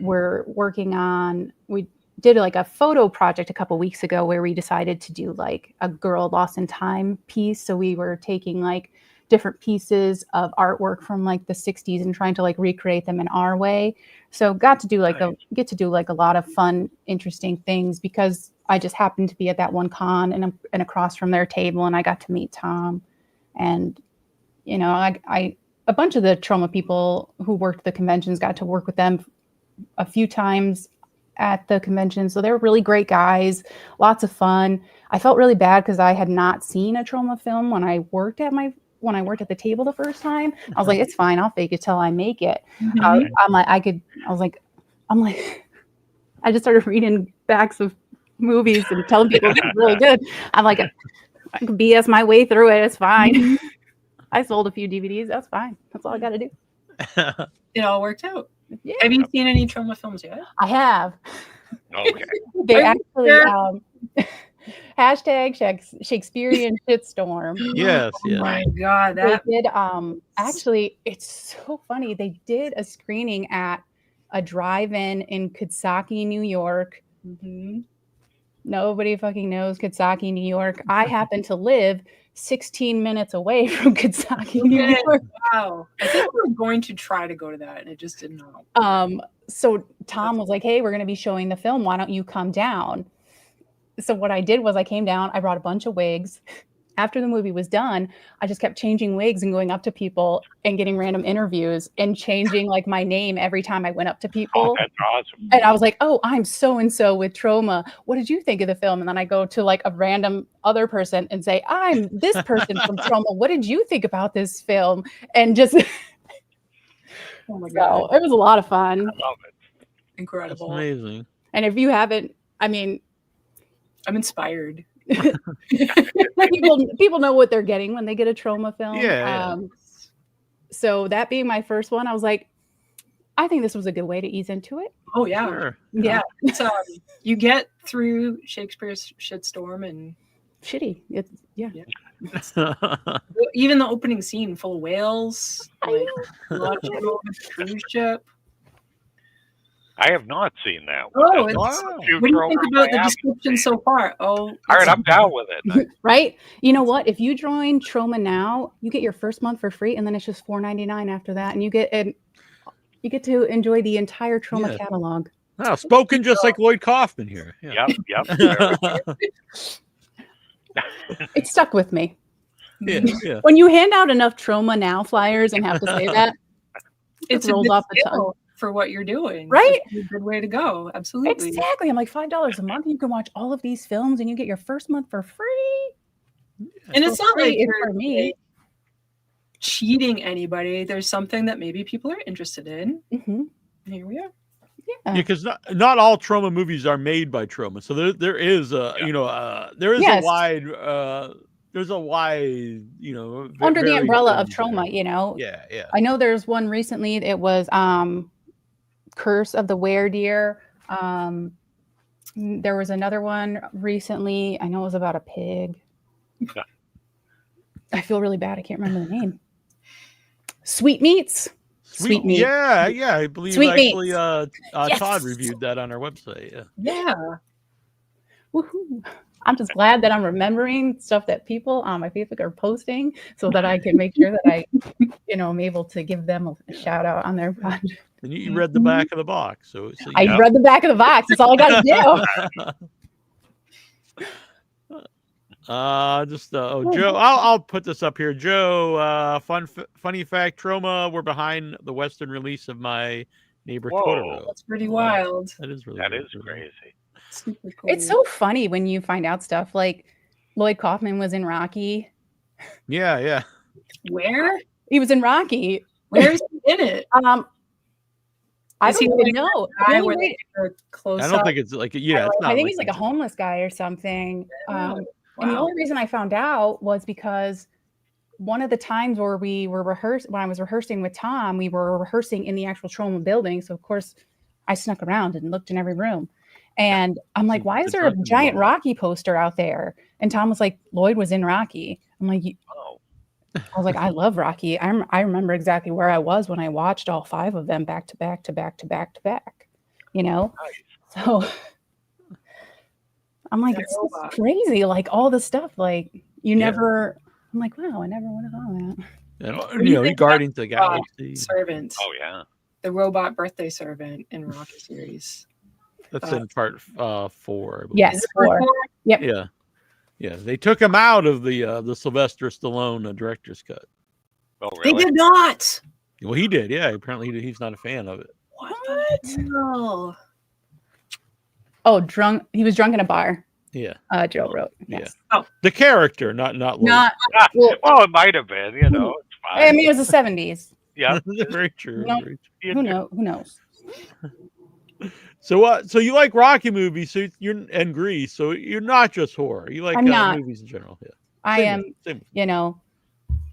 we're working on, we did like a photo project a couple weeks ago where we decided to do like a girl lost in time piece. So we were taking like different pieces of artwork from like the 60s and trying to like recreate them in our way. So get to do like a lot of fun, interesting things, because I just happened to be at that one con and across from their table, and I got to meet Tom. And, I a bunch of the trauma people who worked the conventions, got to work with them a few times at the convention. So they were really great guys, lots of fun. I felt really bad because I had not seen a trauma film when I worked at the table the first time. I was like, it's fine, I'll fake it till I make it. I just started reading backs of movies and telling people it's really good. I'm like, I can BS my way through it. It's fine. I sold a few DVDs. That's fine. That's all I got to do. It all worked out. Yeah. Have you seen any trauma films yet? I have. Okay. They actually hashtag Shakespearean shitstorm. Yes. Oh my God, that they did. Actually, it's so funny. They did a screening at a drive-in in Coxsackie, New York. Mm-hmm. Nobody fucking knows Coxsackie, New York. I happen to live 16 minutes away from Coxsackie, New York. Wow. I think we were going to try to go to that, and it just didn't know. So Tom was like, hey, we're going to be showing the film. Why don't you come down? So what I did was I came down, I brought a bunch of wigs. After the movie was done, I just kept changing wigs and going up to people and getting random interviews and changing like my name every time I went up to people. Oh, that's awesome. And I was like, oh, I'm so-and-so with trauma. What did you think of the film? And then I go to like a random other person and say, I'm this person from trauma. What did you think about this film? And just, Oh my God. so it was a lot of fun. I love it. Incredible. That's amazing. And if you haven't, I mean, I'm inspired. people know what they're getting when they get a trauma film. Yeah. So that being my first one, I was like, I think this was a good way to ease into it. Oh yeah. Sure. Yeah. It's, you get through Shakespeare's shitstorm and Shitty. It's even the opening scene full of whales, like launching over the cruise ship. I have not seen that one. Oh, That's it's, one of the few what do you think throwers about I the haven't description seen. so far? Oh, All right, I'm down with it. right. You know what? If you join Trauma now, you get your first month for free, and then it's just $4.99 after that, and you get to enjoy the entire Trauma catalog. Wow, spoken just like Lloyd Kaufman here. Yeah. Yep. It stuck with me. Yeah. When you hand out enough Trauma Now flyers and have to say that, it's rolls a good off the tongue. skill for what you're doing, right? It's a good way to go. Absolutely. Exactly. I'm like, $5 a month, you can watch all of these films, and you get your first month for free. And it's not like it's you're for me cheating anybody. There's something that maybe people are interested in. Mm-hmm. Here we are. Yeah, because not all trauma movies are made by trauma. So there is a Yes. there's a wide under the umbrella of varied trauma, Yeah. I know there's one recently. It was Curse of the Weredeer. There was another one recently. I know it was about a pig. I feel really bad. I can't remember the name. Sweetmeats. Sweet meat. Yeah. I believe Sweet actually Yes. Todd reviewed that on our website. Yeah. Woohoo. I'm just glad that I'm remembering stuff that people on my Facebook are posting so that I can make sure that I, I'm able to give them a shout out on their project. And you read the back of the box. So I read the back of the box. That's all I got to do. Joe, I'll put this up here. Joe, funny fact, Trauma were behind the Western release of My Neighbor Totoro. That's pretty wild. That is really crazy. Super cool. It's so funny when you find out stuff like Lloyd Kaufman was in Rocky. Yeah. Where? He was in Rocky. Where is he in it? I don't even know. I don't think it's like it's not. I think he's like a homeless guy or something. And the only reason I found out was because one of the times where when I was rehearsing with Tom, we were rehearsing in the actual Trauma building. So of course I snuck around and looked in every room. And I'm like, why is there a giant Rocky poster out there? And Tom was like, Lloyd was in Rocky. I'm like, I was like, I love Rocky. I remember exactly where I was when I watched all 5 of them back to back to back to back to back. So I'm like, it's crazy. Like all the stuff, like never. I'm like, wow, I never would have thought that. Guardians of the Galaxy. Servant. Oh yeah. The robot birthday servant in Rocky series. That's in part 4. Yes, 4. Yep. Yeah. They took him out of the Sylvester Stallone director's cut. Oh, really? They did not. Well, he did. Yeah. Apparently, he's not a fan of it. What? No. Oh, drunk. He was drunk in a bar. Yeah. Joe wrote. Yes. Yeah. Oh, the character, not Lloyd. Well, it might have been. It's fine. I mean, it was the 70s. Yeah. Very true. Very true. Who knows? So you like Rocky movies, and Grease, so you're not just horror. You like movies in general. Yeah. I am,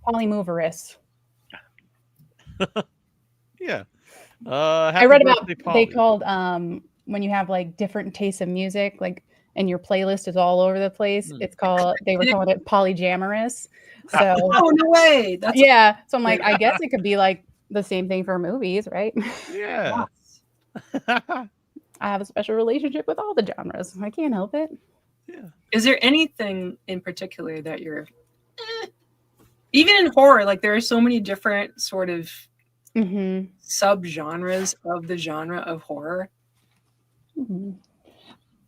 polymoverous. Yeah. I read about they called when you have like different tastes of music, like and your playlist is all over the place. It's called they were calling it polyamorous. So oh no way. So I'm like, I guess it could be like the same thing for movies, right? Yeah. I have a special relationship with all the genres. I can't help it. Yeah. Is there anything in particular that you're even in horror, like there are so many different sort of subgenres of the genre of horror?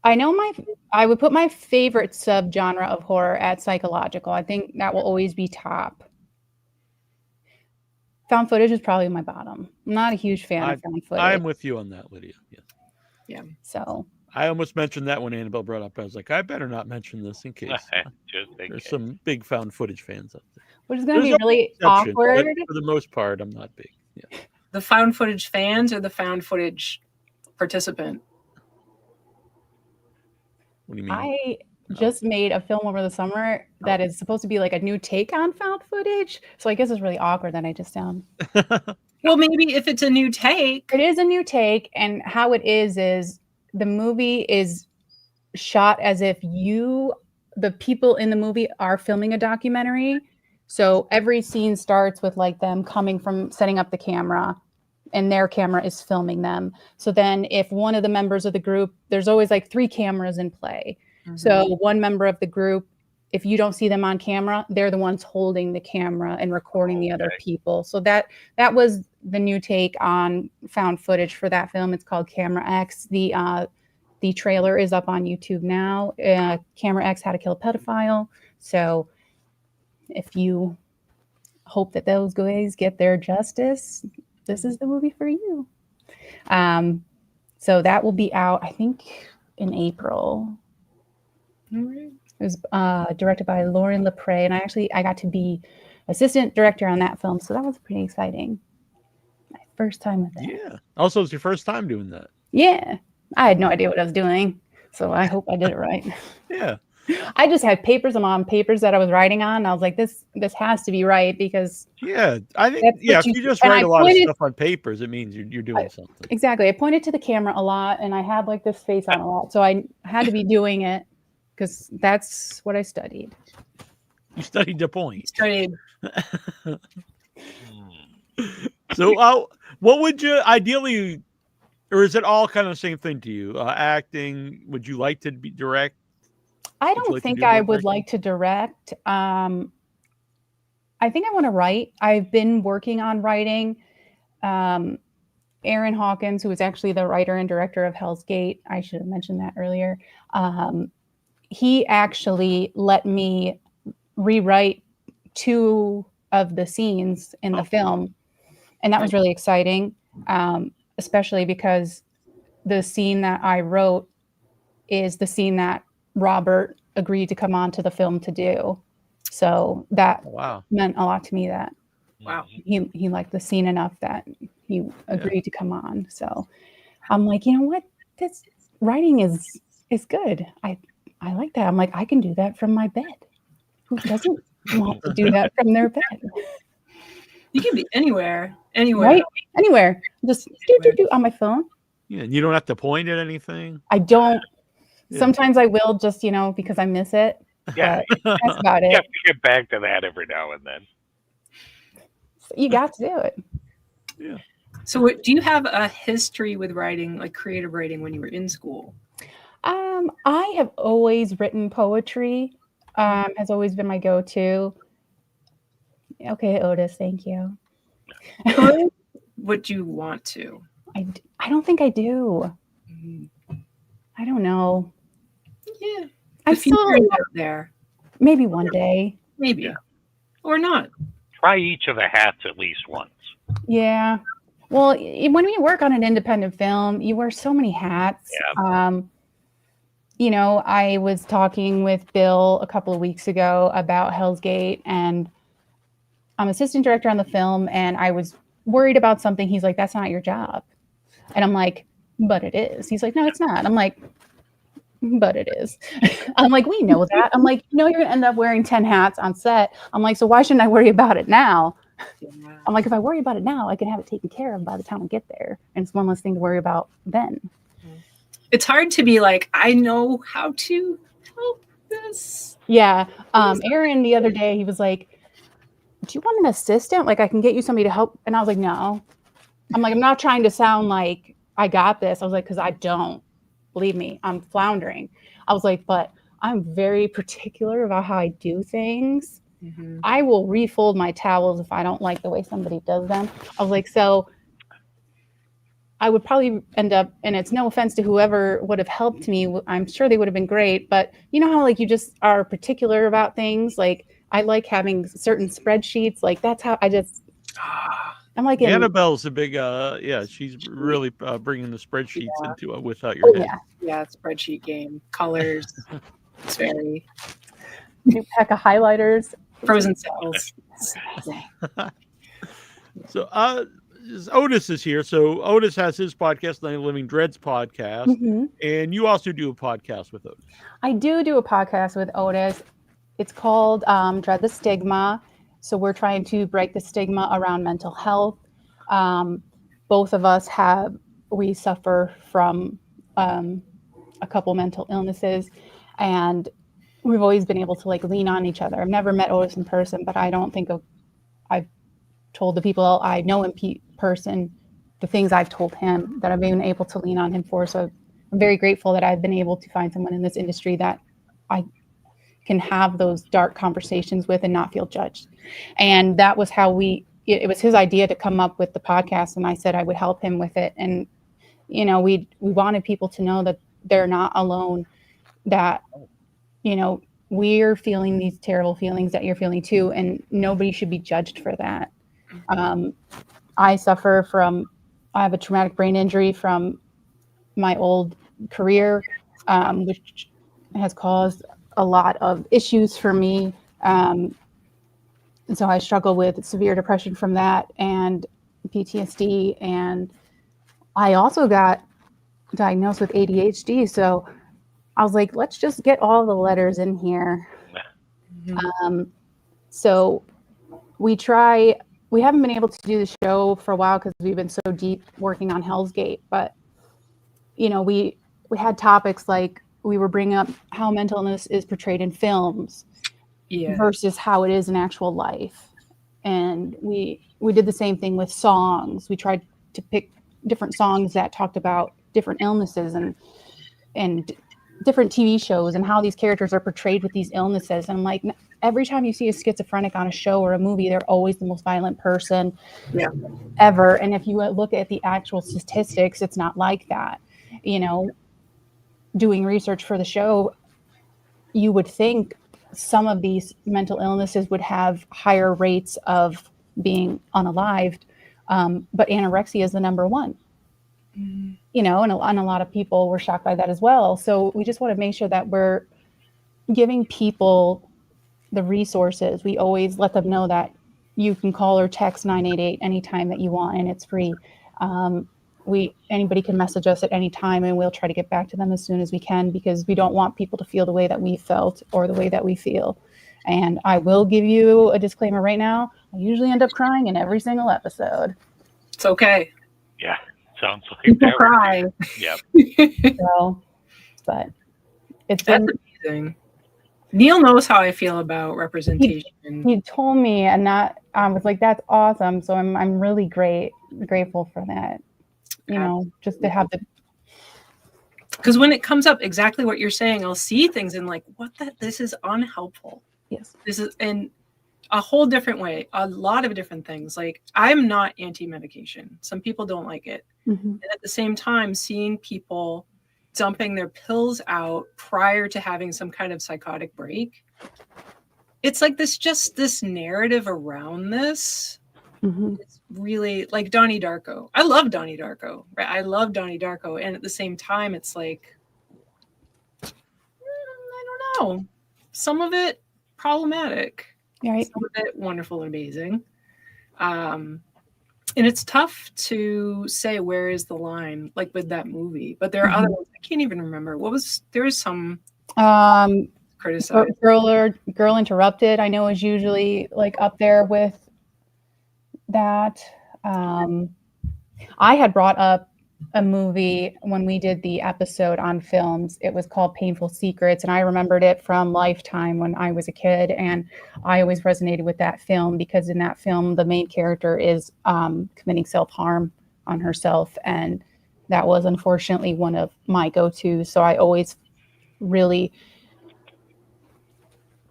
I know I would put my favorite subgenre of horror at psychological. I think that will always be top. Found footage is probably my bottom. I'm not a huge fan of found footage. I'm with you on that, Lydia. Yes. Yeah. So I almost mentioned that when Annabelle brought up. I was like, I better not mention this in case there's some big found footage fans out there. Which is going to be really awkward. For the most part, I'm not big. Yeah. The found footage fans or the found footage participant? What do you mean? I just made a film over the summer that is supposed to be like a new take on found footage. So I guess it's really awkward that I just sound. Well, maybe if it's a new take. It is a new take. And how it is the movie is shot as if the people in the movie are filming a documentary. So every scene starts with like them coming from setting up the camera and their camera is filming them. So then if one of the members of the group, there's always like 3 cameras in play. So one member of the group, if you don't see them on camera, they're the ones holding the camera and recording the other people. So that was the new take on found footage for that film. It's called Camera X. The trailer is up on YouTube now. Camera X: How to Kill a Pedophile. So if you hope that those guys get their justice, this is the movie for you. So that will be out, I think, in April. It was directed by Lauren Lepre, and I got to be assistant director on that film, so that was pretty exciting. My first time with that. Yeah. Also, it's your first time doing that. Yeah. I had no idea what I was doing, so I hope I did it right. Yeah. I just had papers on papers that I was writing on. I was like, this has to be right because I think if you just write a lot of stuff on papers, it means you're doing something. Exactly. I pointed to the camera a lot, and I had like this face on a lot, so I had to be doing it because that's what I studied. You studied the point. Studied. So, what would you ideally, or is it all kind of the same thing to you? Acting? Would you like to be direct? I don't think I would like to direct. I think I want to write. I've been working on writing. Aaron Hawkins, who was actually the writer and director of Hellsgate, I should have mentioned that earlier. He actually let me rewrite 2 of the scenes in the film. And that was really exciting, especially because the scene that I wrote is the scene that Robert agreed to come on to the film to do. So that meant a lot to me that he liked the scene enough that he agreed to come on. So I'm like, you know what? This writing is good. I like that. I'm like, I can do that from my bed. Who doesn't want to do that from their bed? You can be anywhere. Right? Anywhere. Just do on my phone. Yeah, and you don't have to point at anything. I don't. Yeah. Sometimes I will just, because I miss it. Yeah. That's about it. You have to get back to that every now and then. So you got to do it. Yeah. So do you have a history with writing, like creative writing, when you were in school? I have always written poetry. Has always been my go-to. Okay, Otis, thank you. Would you want to? I don't think I do. I don't know. Yeah. I'm still out there. Maybe one day. Maybe. Yeah. Or not. Try each of the hats at least once. Yeah. Well, when you work on an independent film, you wear so many hats. Yeah. I was talking with Bill a couple of weeks ago about Hellsgate, and I'm assistant director on the film, and I was worried about something. He's like, that's not your job. And I'm like, but it is. He's like, no, it's not. I'm like, but it is. I'm like, we know that. I'm like, you're going to end up wearing 10 hats on set. I'm like, so why shouldn't I worry about it now? Yeah. I'm like, if I worry about it now, I can have it taken care of by the time I get there. And it's one less thing to worry about then. It's hard to be like, I know how to help this. Yeah. Aaron, the other day, he was like, do you want an assistant? Like, I can get you somebody to help. And I was like, no. I'm like, I'm not trying to sound like I got this. I was like, because I don't. Believe me, I'm floundering. I was like, but I'm very particular about how I do things. Mm-hmm. I will refold my towels if I don't like the way somebody does them. I was like, so I would probably end up, and it's no offense to whoever would have helped me. I'm sure they would have been great, but you know how like you just are particular about things? Like I like having certain spreadsheets. Like that's how I just, I'm like Annabelle's a big, she's really bringing the spreadsheets into it without your head. Yeah, spreadsheet game, colors. It's very new pack of highlighters, frozen cells. So Otis is here. So Otis has his podcast, Night of Living Dreads podcast, and you also do a podcast with Otis. I do a podcast with Otis. It's called Dread the Stigma. So we're trying to break the stigma around mental health. Both of us we suffer from a couple mental illnesses, and we've always been able to like lean on each other. I've never met Otis in person, but I don't think I've told the people I know in person the things I've told him that I've been able to lean on him for. So I'm very grateful that I've been able to find someone in this industry that I can have those dark conversations with and not feel judged. And that was how it was his idea to come up with the podcast. And I said I would help him with it. And, we wanted people to know that they're not alone, that, we're feeling these terrible feelings that you're feeling too. And nobody should be judged for that. I have a traumatic brain injury from my old career, which has caused a lot of issues for me. And so I struggle with severe depression from that and PTSD. And I also got diagnosed with ADHD. So I was like, let's just get all the letters in here. So we haven't been able to do the show for a while because we've been so deep working on Hellsgate, but we had topics like we were bringing up how mental illness is portrayed in films versus how it is in actual life. And we did the same thing with songs. We tried to pick different songs that talked about different illnesses and different TV shows and how these characters are portrayed with these illnesses. And I'm like, every time you see a schizophrenic on a show or a movie, they're always the most violent person ever. And if you look at the actual statistics, it's not like that. Doing research for the show, you would think some of these mental illnesses would have higher rates of being unalived, but anorexia is the number one. And a lot of people were shocked by that as well. So we just want to make sure that we're giving people the resources. We always let them know that you can call or text 988 anytime that you want, and it's free. Anybody can message us at any time, and we'll try to get back to them as soon as we can, because we don't want people to feel the way that we felt or the way that we feel. And I will give you a disclaimer right now. I usually end up crying in every single episode. It's okay. Yeah, sounds like people cry. Yep. So, but it's That's amazing. Neal knows how I feel about representation. He told me, and that I was like, "That's awesome." So I'm really grateful for that. Just to have the. Because when it comes up, exactly what you're saying, I'll see things and like, this is unhelpful. Yes. This is in a whole different way. A lot of different things. Like, I'm not anti-medication. Some people don't like it. And at the same time, seeing people dumping their pills out prior to having some kind of psychotic break, it's like this narrative around this. It's really like Donnie Darko. I love Donnie Darko, right? I love Donnie Darko. And at the same time, it's like, I don't know. Some of it problematic. Right. Some of it wonderful and amazing. And it's tough to say where is the line, like with that movie. But there are other ones. I can't even remember. There was some criticized. Girl Interrupted, I know, is usually like up there with that. I had brought up a movie when we did the episode on films. It was called Painful Secrets, and I remembered it from Lifetime when I was a kid, and I always resonated with that film because in that film the main character is committing self-harm on herself, and that was unfortunately one of my go-tos. So I always really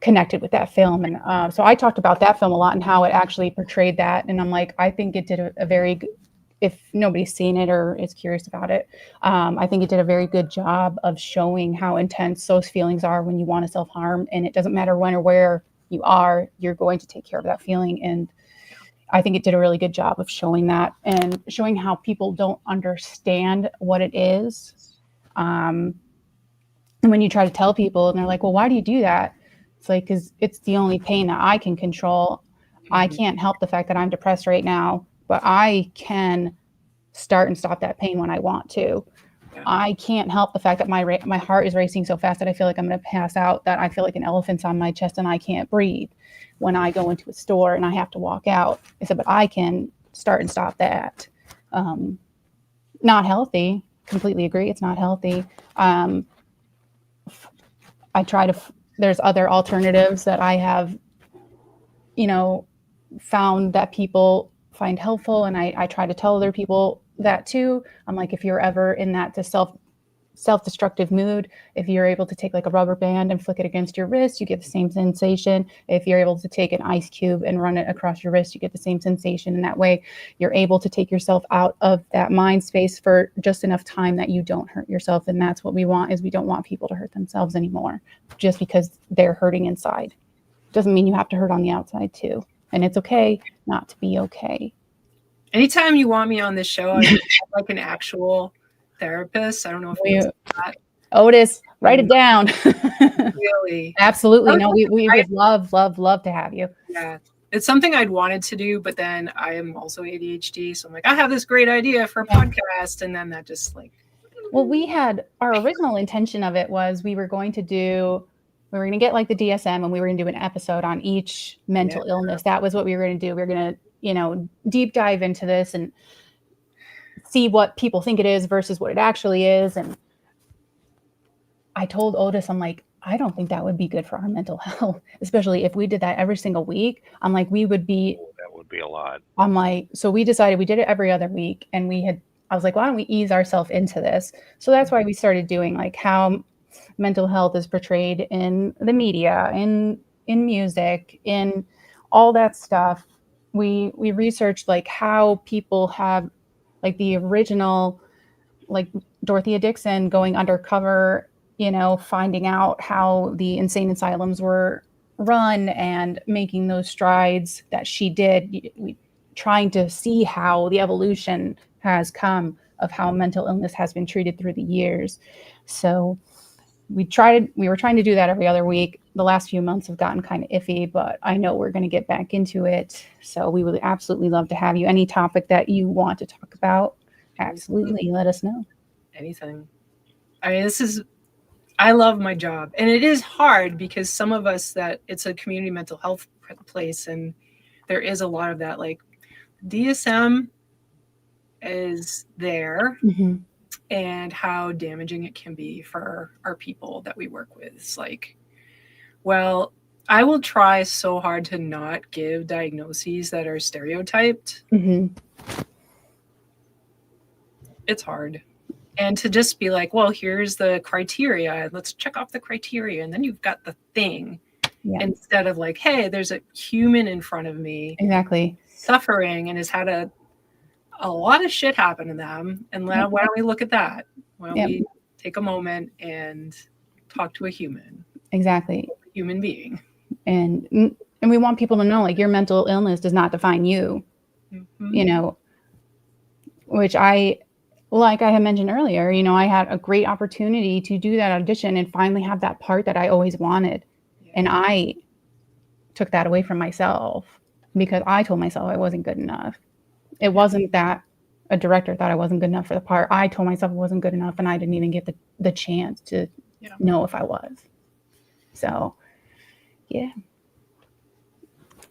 connected with that film. And so I talked about that film a lot and how it actually portrayed that. And I'm like, I think it did a very good, if nobody's seen it or is curious about it, I think it did a very good job of showing how intense those feelings are when you want to self-harm. And it doesn't matter when or where you are, you're going to take care of that feeling. And I think it did a really good job of showing that and showing how people don't understand what it is. And when you try to tell people and they're like, well, why do you do that? It's like, because it's the only pain that I can control. I can't help the fact that I'm depressed right now, but I can start and stop that pain when I want to. Yeah. I can't help the fact that my heart is racing so fast that I feel like I'm going to pass out, that I feel like an elephant's on my chest and I can't breathe when I go into a store and I have to walk out. I said, but I can start and stop that. Not healthy. Completely agree. It's not healthy. I try to... There's other alternatives that I have, found that people find helpful. And I try to tell other people that too. I'm like, if you're ever in that self-destructive mood, if you're able to take like a rubber band and flick it against your wrist, you get the same sensation. If you're able to take an ice cube and run it across your wrist, you get the same sensation. And that way you're able to take yourself out of that mind space for just enough time that you don't hurt yourself. And that's what we want, is we don't want people to hurt themselves anymore just because they're hurting inside. Doesn't mean you have to hurt on the outside too. And it's okay not to be okay. Anytime you want me on this show, I have like an actual therapist. I don't know if it's that. Otis, write it down. Really? Absolutely. No, we would love to have you. Yeah. It's something I'd wanted to do, but then I am also ADHD. So I'm like, I have this great idea for a podcast. And then that just like Well, we had our original intention of it was we were going to get like the DSM and we were going to do an episode on each mental illness. That was what we were going to do. We were going to, deep dive into this and see what people think it is versus what it actually is. And I told Otis, I'm like, I don't think that would be good for our mental health, especially if we did that every single week. I'm like, that would be a lot. I'm like, so we decided we did it every other week. And I was like, why don't we ease ourselves into this? So that's why we started doing like how mental health is portrayed in the media, in music, in all that stuff. We researched like how people have like the original, like Dorothea Dixon going undercover, finding out how the insane asylums were run and making those strides that she did. Trying to see how the evolution has come of how mental illness has been treated through the years. So we were trying to do that every other week. The last few months have gotten kind of iffy, but I know we're going to get back into it. So we would absolutely love to have you. Any topic that you want to talk about, absolutely let us know. Anything. I mean, I love my job, and it is hard because some of us that it's a community mental health place, and there is a lot of that, like DSM is there, and how damaging it can be for our people that we work with. It's like, well, I will try so hard to not give diagnoses that are stereotyped. It's hard. And to just be like, well, here's the criteria. Let's check off the criteria. And then you've got the thing. Yeah. Instead of like, hey, there's a human in front of me. Exactly. Suffering and has had a lot of shit happen to them. And why don't we look at that? Why don't we take a moment and talk to a human? Exactly. A human being. And we want people to know, like, your mental illness does not define you. Which like I had mentioned earlier, I had a great opportunity to do that audition and finally have that part that I always wanted. Yeah. And I took that away from myself because I told myself I wasn't good enough. It wasn't that a director thought I wasn't good enough for the part. I told myself I wasn't good enough, and I didn't even get the chance to know if I was. So, yeah.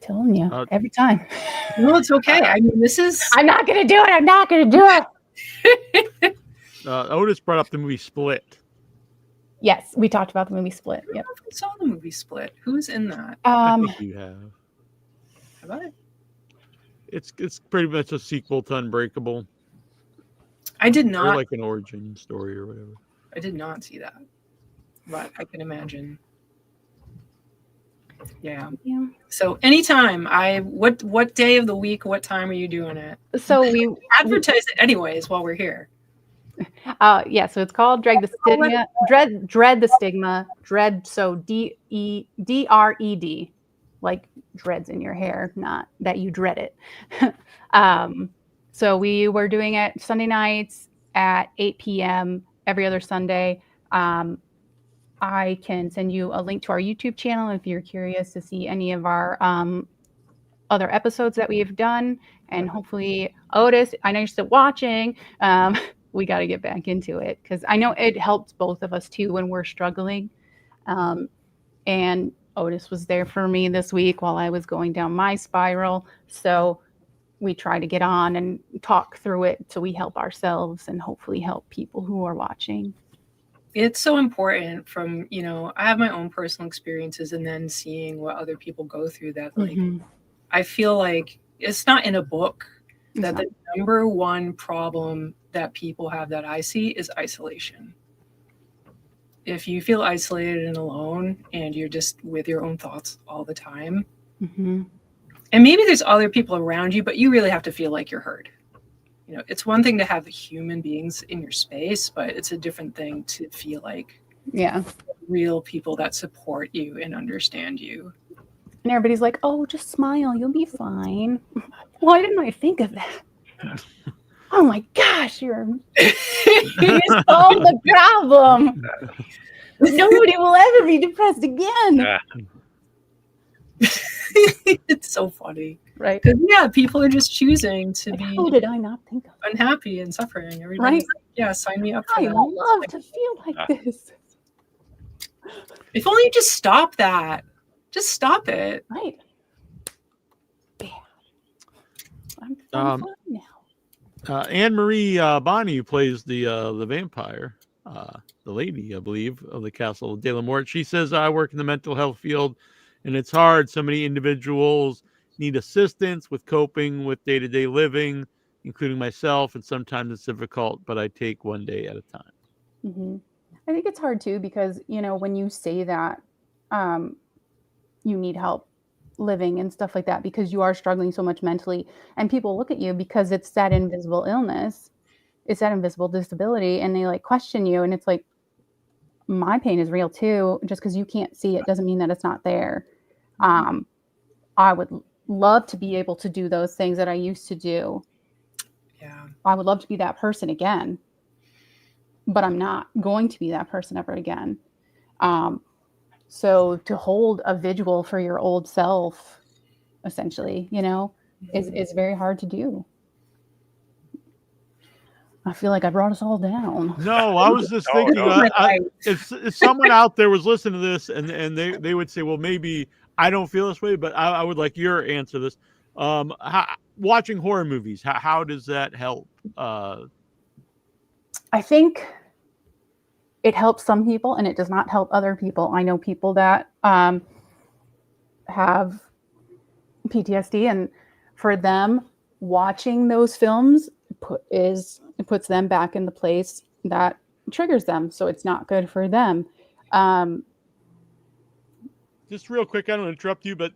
Telling you every time. No, it's okay. I mean, I'm not going to do it. I'm not going to do it. Otis brought up the movie Split. Yes, we talked about the movie Split. I saw the movie Split. Who's in that? I think you have. Have I? It's pretty much a sequel to Unbreakable. I did not. Or like an origin story or whatever. I did not see that, but I can imagine. Yeah. So anytime what day of the week, what time are you doing it? So we advertise it anyways while we're here. So it's called Dread the Stigma. Dread the Stigma. Dread, so DRED, like dreads in your hair, not that you dread it. So we were doing it Sunday nights at 8 p.m. every other Sunday. I can send you a link to our YouTube channel if you're curious to see any of our other episodes that we've done. And hopefully, Otis, I know you're still watching. We got to get back into it because I know it helps both of us too when we're struggling. And Otis was there for me this week while I was going down my spiral. So we try to get on and talk through it so we help ourselves and hopefully help people who are watching. It's so important from, I have my own personal experiences and then seeing what other people go through that, like, I feel like it's not in a book that the number one problem that people have that I see is isolation. If you feel isolated and alone and you're just with your own thoughts all the time, and maybe there's other people around you, but you really have to feel like you're heard. It's one thing to have human beings in your space, but it's a different thing to feel like real people that support you and understand you. And everybody's like, oh, just smile. You'll be fine. Why didn't I think of that? Oh, my gosh. You solved the problem. Nobody will ever be depressed again. It's so funny. Right. Because, yeah, people are just choosing to Like, be how did I not think of that? unhappy and suffering. Everybody's Right. like, yeah, sign me up for I that. love to feel like this. If only you just stop that. Just stop it. Right. Yeah. I'm fine now. Anne-Marie Bonny, who plays the vampire, the lady, I believe, of the Castle de la Mort. She says, I work in the mental health field, and it's hard. So many individuals need assistance with coping with day-to-day living, including myself, and sometimes it's difficult, but I take one day at a time. Mm-hmm. I think it's hard too because, when you say that you need help living and stuff like that because you are struggling so much mentally, and people look at you because it's that invisible illness, it's that invisible disability, and they like question you, and it's like, my pain is real too. Just because you can't see it doesn't mean that it's not there. I would love to be able to do those things that I used to do. Yeah. I would love to be that person again, but I'm not going to be that person ever again. So to hold a vigil for your old self, essentially, is very hard to do. I feel like I brought us all down. No, I was just thinking, if someone out there was listening to this and they would say, well, maybe I don't feel this way, but I would like your answer to this. Watching horror movies, how does that help? I think it helps some people and it does not help other people. I know people that have PTSD, and for them, watching those films it puts them back in the place that triggers them. So it's not good for them. Just real quick, I don't interrupt you, but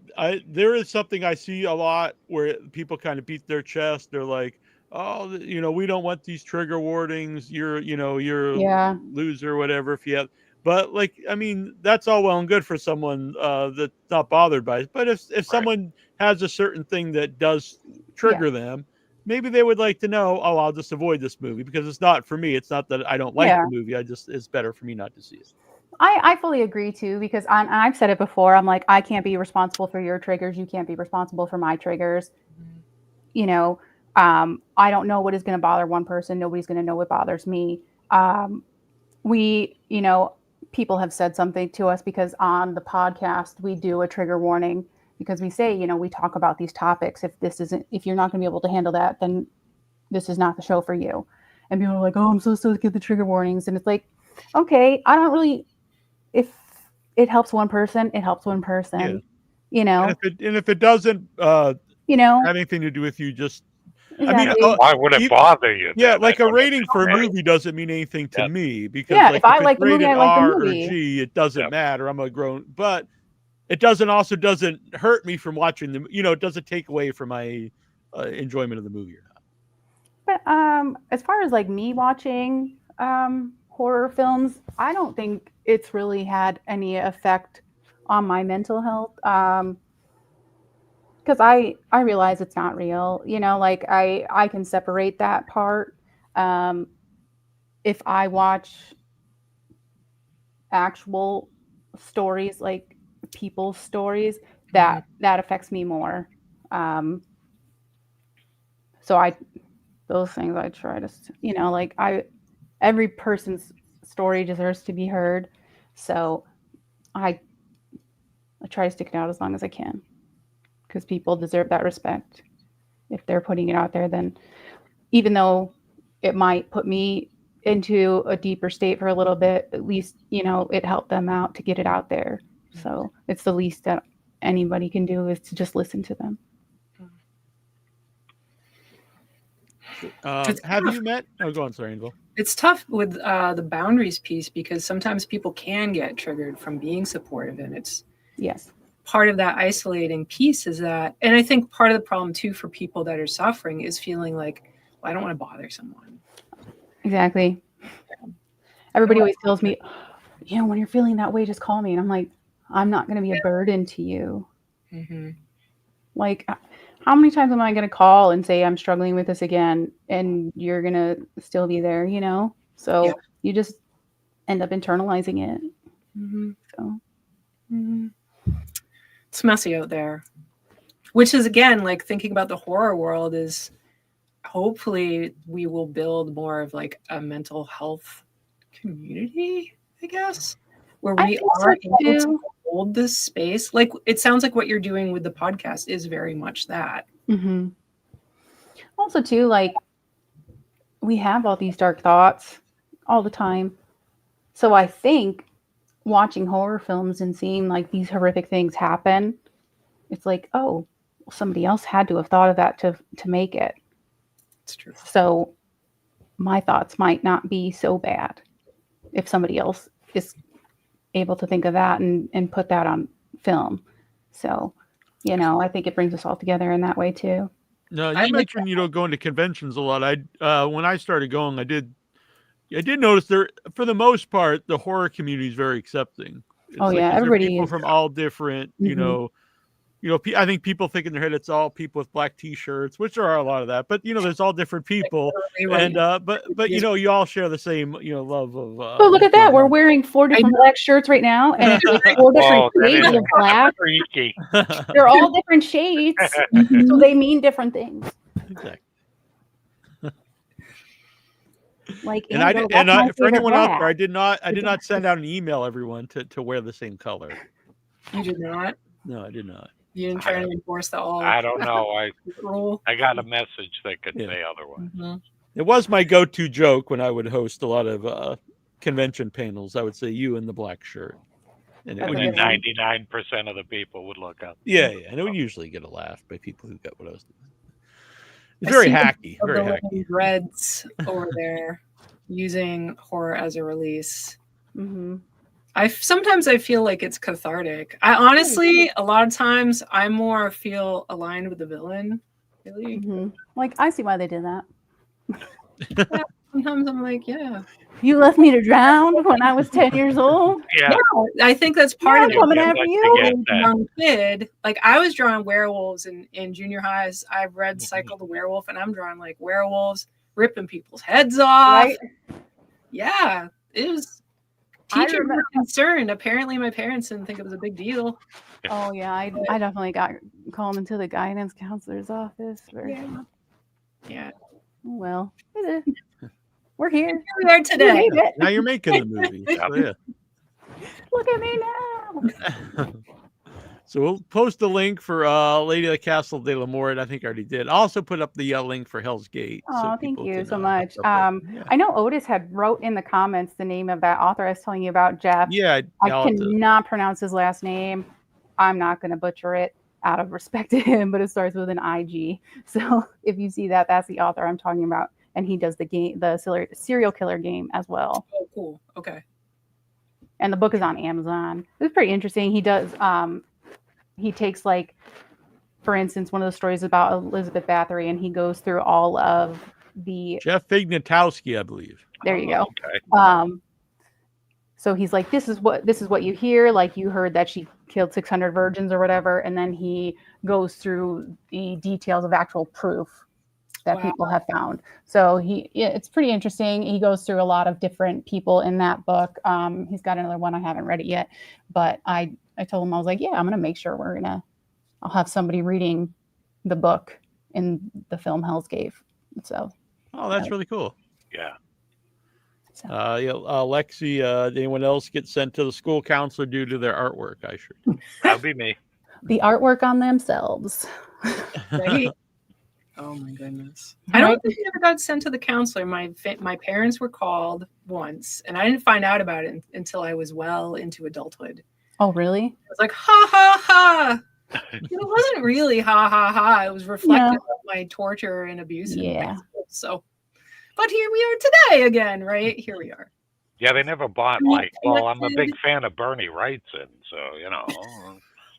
there is something I see a lot where people kind of beat their chest. They're like, oh, we don't want these trigger warnings. You're a loser or whatever if you have. But that's all well and good for someone that's not bothered by it. But if someone has a certain thing that does trigger them, maybe they would like to know, oh, I'll just avoid this movie because it's not for me. It's not that I don't like the movie. It's better for me not to see it. I fully agree too, because I've said it before. I'm like, I can't be responsible for your triggers. You can't be responsible for my triggers. I don't know what is going to bother one person. Nobody's going to know what bothers me. People have said something to us because on the podcast, we do a trigger warning because we say, we talk about these topics. If you're not going to be able to handle that, then this is not the show for you. And people are like, oh, I'm so to get the trigger warnings. And it's like, okay, I don't really, if it helps one person, it helps one person, And if it doesn't, have anything to do with you, just, exactly. Why would it bother you? Yeah, like a rating for a movie doesn't mean anything to me because if I like the movie, I like the R movie. or G, it doesn't matter. I'm a grown, but it doesn't hurt me from watching them. It doesn't take away from my enjoyment of the movie or not. But as far as like me watching horror films, I don't think it's really had any effect on my mental health. Because I realize it's not real, like I can separate that part. If I watch actual stories, like people's stories, that affects me more. So those things I try to, every person's story deserves to be heard. So I try to stick it out as long as I can. Because people deserve that respect. If they're putting it out there, then even though it might put me into a deeper state for a little bit, at least, it helped them out to get it out there. So it's the least that anybody can do is to just listen to them. Have you met? Oh, go on. Sorry, Annabelle. It's tough with the boundaries piece because sometimes people can get triggered from being supportive, and it's part of that isolating piece is that, and I think part of the problem too for people that are suffering is feeling like, well, I don't want to bother someone. Exactly. Everybody always tells me, when you're feeling that way, just call me. And I'm like, I'm not going to be a burden to you. Mm-hmm. Like, how many times am I going to call and say I'm struggling with this again, and you're going to still be there, So you just end up internalizing it. Mm-hmm. So. Mm-hmm. It's messy out there. Which is, again, like thinking about the horror world is hopefully we will build more of like a mental health community, I guess, where we are able to hold this space. Like, it sounds like what you're doing with the podcast is very much that. Mm-hmm. Also, too, like, we have all these dark thoughts all the time. So I think watching horror films and seeing like these horrific things happen, it's like, oh, somebody else had to have thought of that to make it. It's true. So my thoughts might not be so bad if somebody else is able to think of that and put that on film. So, you know, I think it brings us all together in that way too. No, you mentioned, you know, going to conventions a lot. When I started going, I did notice there, for the most part, the horror community is very accepting. It's everybody people is from all different, you know, I think people think in their head it's all people with black T-shirts, which there are a lot of that. But you know, there's all different people, and but you know, you all share the same, you know, love of. Oh, look at that! We're wearing 4 different black shirts right now, and it's like 4 different shades of black. Freaky. They're all different shades, so they mean different things. Exactly. Like, and for anyone out there, I did not send out an email everyone to wear the same color. You did not? No, I did not. You didn't try to enforce the all. I don't know. rule. I got a message that could say otherwise. Mm-hmm. It was my go-to joke when I would host a lot of convention panels. I would say you in the black shirt, and it would 99% of the people would look up. Yeah, and it would usually get a laugh by people who got what I was doing. It's very hacky. Very hacky. Reds over there using horror as a release. Mm-hmm. Sometimes I feel like it's cathartic. I honestly, a lot of times, I more feel aligned with the villain. Really, like, I see why they did that. Yeah, sometimes I'm like, yeah. You left me to drown when I was 10 years old. Yeah, I think that's part of it. Coming after you, young kid. Like, I was drawing werewolves in junior highs. I've read Cycle the Werewolf, and I'm drawing like werewolves ripping people's heads off. Right? Yeah, it was. Teachers were concerned. Apparently, my parents didn't think it was a big deal. Oh yeah, I definitely got called into the guidance counselor's office. Yeah. Well, we're here. Here we are today. Now you're making the movie. So, yeah. Look at me now. So we'll post a link for Lady of the Castle de la Mort. I think I already did. I'll also put up the link for Hellsgate. Oh, thank you so much. I know Otis had wrote in the comments the name of that author I was telling you about, Jeff. Yeah. I cannot pronounce his last name. I'm not going to butcher it out of respect to him, but it starts with an IG. So if you see that, that's the author I'm talking about. And he does the serial killer game as well. Oh, cool. Okay. And the book is on Amazon. It's pretty interesting. He does... he takes, like, for instance, one of the stories about Elizabeth Bathory, and he goes through all of the Jeff Ignatowski, I believe. There you go. Okay. So he's like, this is what you hear. Like, you heard that she killed 600 virgins or whatever, and then he goes through the details of actual proof that people have found. So it's pretty interesting. He goes through a lot of different people in that book. He's got another one. I haven't read it yet, but I told him, I was like, yeah, I'm going to make sure I'll have somebody reading the book in the film Hellsgate. So. Oh, that's really cool. Yeah. So. Lexi, did anyone else get sent to the school counselor due to their artwork? I sure. That'd be me. The artwork on themselves. Right? Oh my goodness. I don't think I ever got sent to the counselor. My parents were called once, and I didn't find out about it until I was well into adulthood. Oh, really? I was like, ha, ha, ha. It wasn't really ha, ha, ha. It was reflective of my torture and abuse. Yeah. So, but here we are today again, right? Here we are. Yeah, they never bought, I'm a big fan of Bernie Wrightson, so, you know,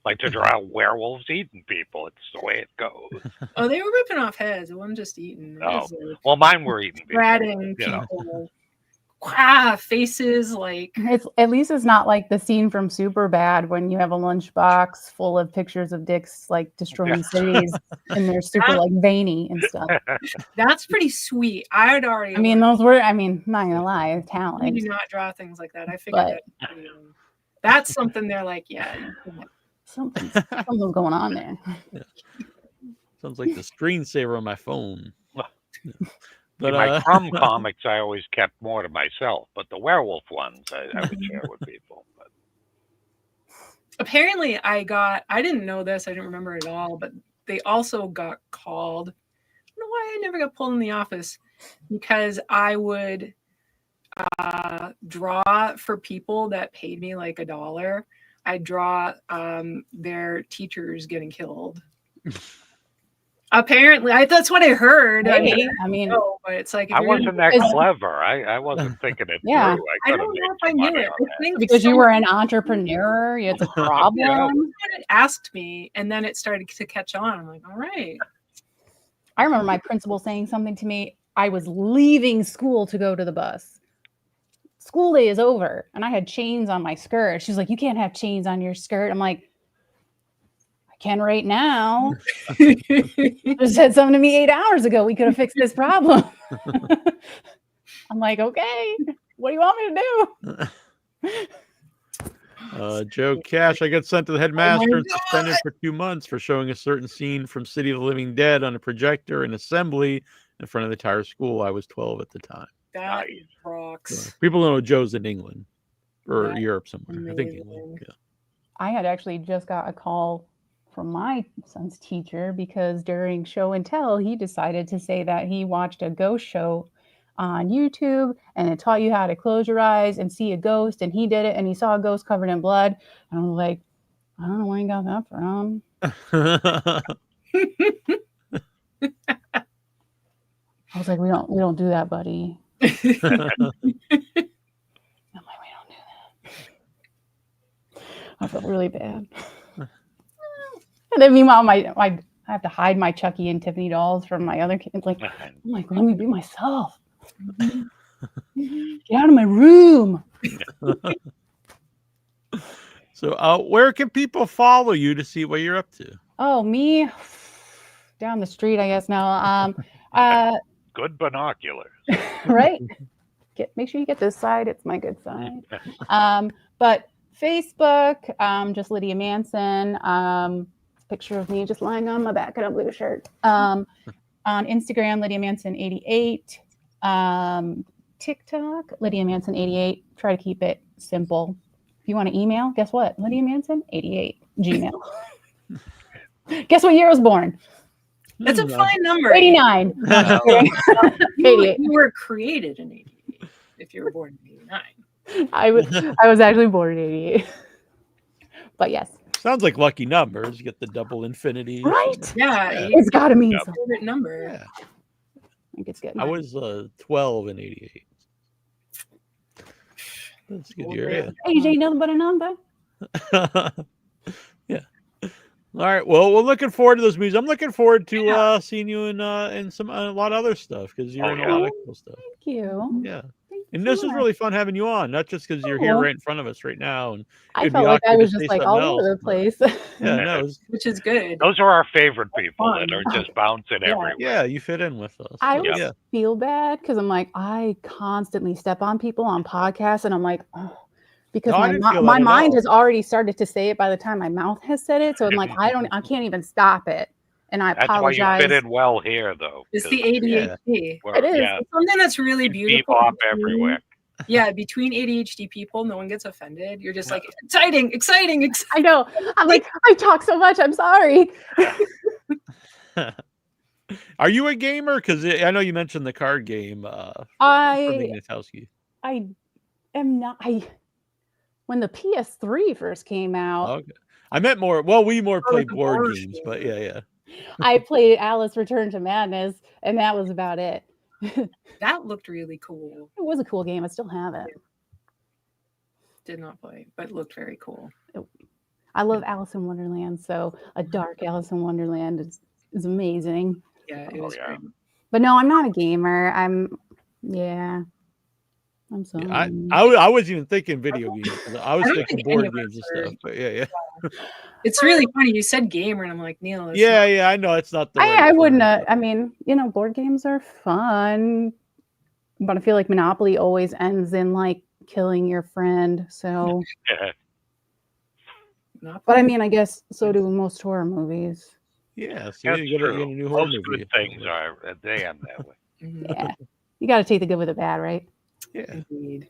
like to draw werewolves eating people. It's the way it goes. Oh, they were ripping off heads. It wasn't just eating. Well, mine were eating people. Ratting people. Faces like it's at least it's not like the scene from Superbad when you have a lunchbox full of pictures of dicks like destroying cities and they're super like veiny and stuff. That's pretty sweet. I had already. I mean, not gonna lie, talent. You do not draw things like that. I figured that's something they're like, yeah. Something's going on there. Yeah. Sounds like the screensaver on my phone. Yeah. But my Crumb comics, I always kept more to myself, but the werewolf ones, I would share with people. But apparently, I didn't know this, I didn't remember at all, but they also got called. I don't know why I never got pulled in the office, because I would draw for people that paid me like $1. I'd draw their teachers getting killed. Apparently, that's what I heard. Maybe. I mean, no, but it's like I wasn't that clever. I wasn't thinking it through. I don't know if I knew it. I think because you were an entrepreneur, you had the problem. Someone asked me, and then it started to catch on. I'm like, all right. I remember my principal saying something to me. I was leaving school to go to the bus. School day is over, and I had chains on my skirt. She's like, "You can't have chains on your skirt." I'm like, can right now. Just said something to me 8 hours ago. We could have fixed this problem. I'm like, okay, what do you want me to do? Joe Cash, I got sent to the headmaster and suspended for 2 months for showing a certain scene from City of the Living Dead on a projector in assembly in front of the entire school. I was 12 at the time. That rocks. People don't know Joe's in England or Europe somewhere. I think England. Yeah. I had actually just got a call from my son's teacher because during show and tell, he decided to say that he watched a ghost show on YouTube and it taught you how to close your eyes and see a ghost, and he did it and he saw a ghost covered in blood. And I was like, I don't know where you got that from. I was like, we don't do that, buddy. I'm like, we don't do that. I felt really bad. And then meanwhile, I have to hide my Chucky and Tiffany dolls from my other kids. Like, I'm like, let me be myself. Get out of my room. So where can people follow you to see what you're up to? Oh, me? Down the street, I guess now. Good binoculars. Right? Make sure you get this side. It's my good side. But Facebook, just Lydia Manson. Picture of me just lying on my back in a blue shirt. On Instagram, Lydia Manson 88. TikTok, Lydia Manson 88. Try to keep it simple. If you want to email, guess what? Lydia Manson 88 Gmail. Guess what year I was born? That's a fine number. 89. No, 88. You were created in 88. If you were born in 89. I was actually born in 88. But yes. Sounds like lucky numbers. You get the double infinity. Right? Yeah. It's got to mean something. Favorite number. Yeah. I think it's good. I was 12 in 88. That's a good year. Yeah. Age ain't nothing but a number. Yeah. All right. Well, we're looking forward to those movies. I'm looking forward to seeing you in some a lot of other stuff because you're in a lot of cool stuff. Thank you. Yeah. And this is really fun having you on, not just because you're here right in front of us right now. And I felt like I was just like all over the place. Yeah, no, which is good. Those are our favorite people that are just bouncing everywhere. Yeah, you fit in with us. I always feel bad because I'm like, I constantly step on people on podcasts, and I'm like, oh, because my mind has already started to say it by the time my mouth has said it. So I'm like, I can't even stop it. And I apologize. That's why you fit in well here, though. It's the ADHD. It is. It's something that's really beautiful. Bebop everywhere. Yeah, between ADHD people, no one gets offended. You're just like, exciting. I know. I'm like, I talk so much. I'm sorry. Are you a gamer? Because I know you mentioned the card game. I am not. When the PS3 first came out. Okay. I meant more. Well, we more played board games, but yeah. I played Alice Return to Madness, and that was about it. That looked really cool. It was a cool game. I still have it. Did not play, but it looked very cool. I love Alice in Wonderland, so a dark Alice in Wonderland is amazing. Yeah, it was great. But no, I'm not a gamer. I'm sorry. Yeah, I wasn't even thinking video games. I was thinking board games and stuff. But yeah. It's really funny. You said gamer, and I'm like, Neal. Yeah. I know it's not the. I wouldn't. I mean, board games are fun, but I feel like Monopoly always ends in like killing your friend. So. not. But I mean, I guess so do most horror movies. Yeah, so That's you get a true. new horror Most movie. good things are they end that way. Yeah. You got to take the good with the bad, right? Yeah. Indeed.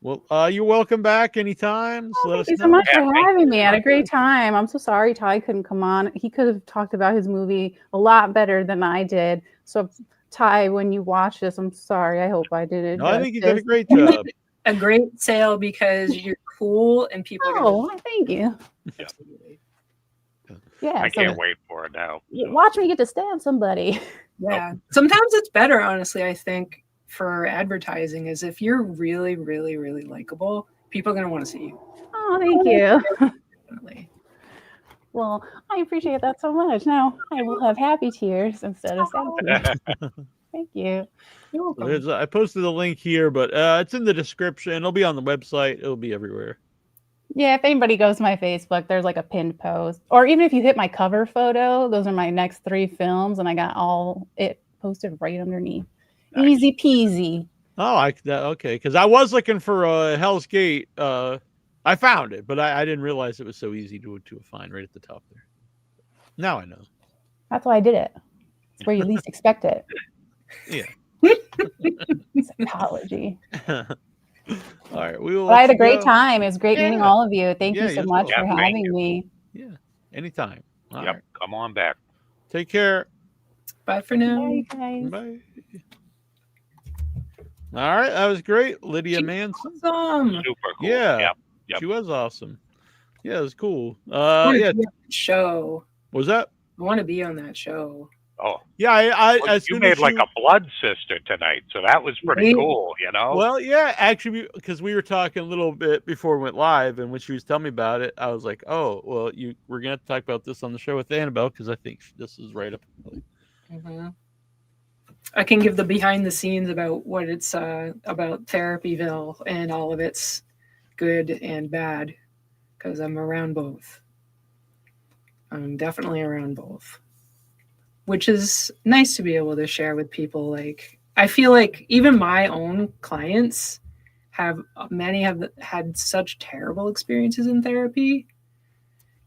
Well, you're welcome back anytime. Just let us Thank you so know. much for Yeah, having me. I had a great time. I'm so sorry Ty couldn't come on. He could have talked about his movie a lot better than I did. So, Ty, when you watch this, I'm sorry. I hope I did it. No, I think you did a great job. A great sale because you're cool and people are going Oh, thank you. Absolutely. Yeah. I so can't wait for it now. So. watch me get to stab somebody. Yeah. Sometimes it's better, honestly, I think, for advertising is if you're really, really, really likable, people are going to want to see you. Oh, thank you. Definitely. Well, I appreciate that so much. Now I will have happy tears instead of sad tears. Thank you. You're welcome. I posted the link here, but it's in the description. It'll be on the website. It'll be everywhere. Yeah, if anybody goes to my Facebook, there's like a pinned post. Or even if you hit my cover photo, those are my next 3 films, and I got all it posted right underneath. Nice. Easy peasy. Oh, okay. Because I was looking for Hellsgate. I found it, but I didn't realize it was so easy to find right at the top there. Now I know. That's why I did it. It's where you least expect it. Yeah. Psychology. All right, we will. But I had a great time. It was great meeting Yeah. all of you. Thank Yeah, you so you much as well. for having me. Yeah, anytime. All Yep, right. come on back. Take care. Bye for now. Bye, guys. Bye. All right, that was great, Lydia Manson. Awesome. Super cool. Yeah, Yep. she was awesome. Yeah, it was cool. I want to Yeah, be on that show. was that? I want to be on that show. Oh, Yeah, I well, as you soon made as like a blood sister tonight, so that was pretty Right. cool, you know? Well, yeah, actually, because we were talking a little bit before we went live, and when she was telling me about it, I was like, "Oh, well, we're gonna have to talk about this on the show with Annabelle because I think this is right up." Mm-hmm. I can give the behind the scenes about what it's about Therapyville and all of its good and bad because I'm around both. I'm definitely around both, which is nice to be able to share with people. Like, I feel like even my own clients many have had such terrible experiences in therapy,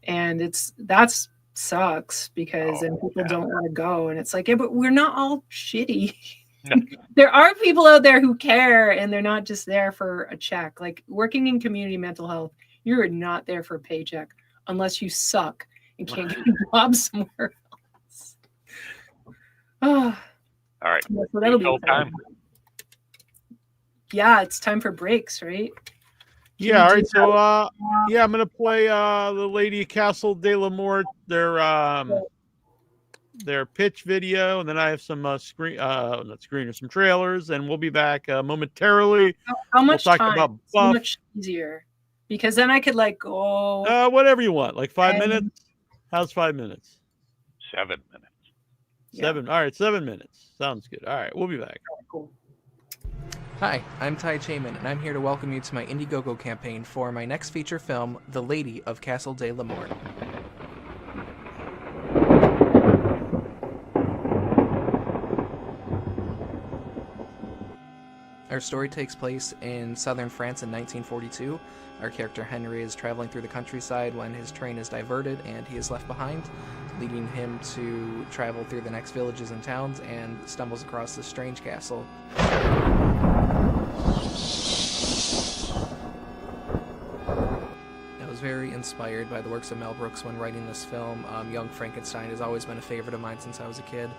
and that's sucks because then people don't want to go, and it's like, yeah, but we're not all shitty. There are people out there who care, and they're not just there for a check. Like working in community mental health, you're not there for a paycheck unless you suck and can't get a job somewhere else. Oh, All right. so that'll be time. Yeah, it's time for breaks, right? Yeah, all right. So, yeah, I'm gonna play the Lady Castle de la Mort, their pitch video, and then I have some not screeners, some trailers, and we'll be back momentarily. How much we'll talk time? about so much easier, because then I could like go. Whatever you want, like 5 minutes. How's 5 minutes? 7 minutes. 7. All right, 7 minutes. Sounds good. All right, we'll be back. Cool. Hi, I'm Ty Chayman, and I'm here to welcome you to my Indiegogo campaign for my next feature film, The Lady of Castle de la Mort. Our story takes place in southern France in 1942. Our character Henry is traveling through the countryside when his train is diverted and he is left behind, leading him to travel through the next villages and towns and stumbles across this strange castle. I was very inspired by the works of Mel Brooks when writing this film. Young Frankenstein has always been a favorite of mine since I was a kid,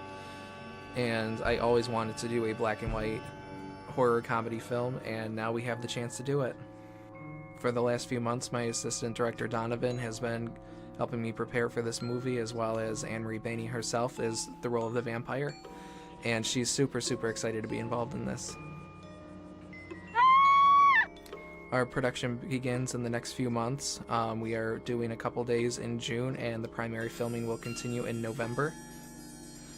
and I always wanted to do a black and white horror comedy film, and now we have the chance to do it. For the last few months, my assistant director Donovan has been helping me prepare for this movie, as well as Anne-Marie Bainey herself is the role of the vampire, and she's super excited to be involved in this. Our production begins in the next few months. We are doing a couple days in June, and the primary filming will continue in November.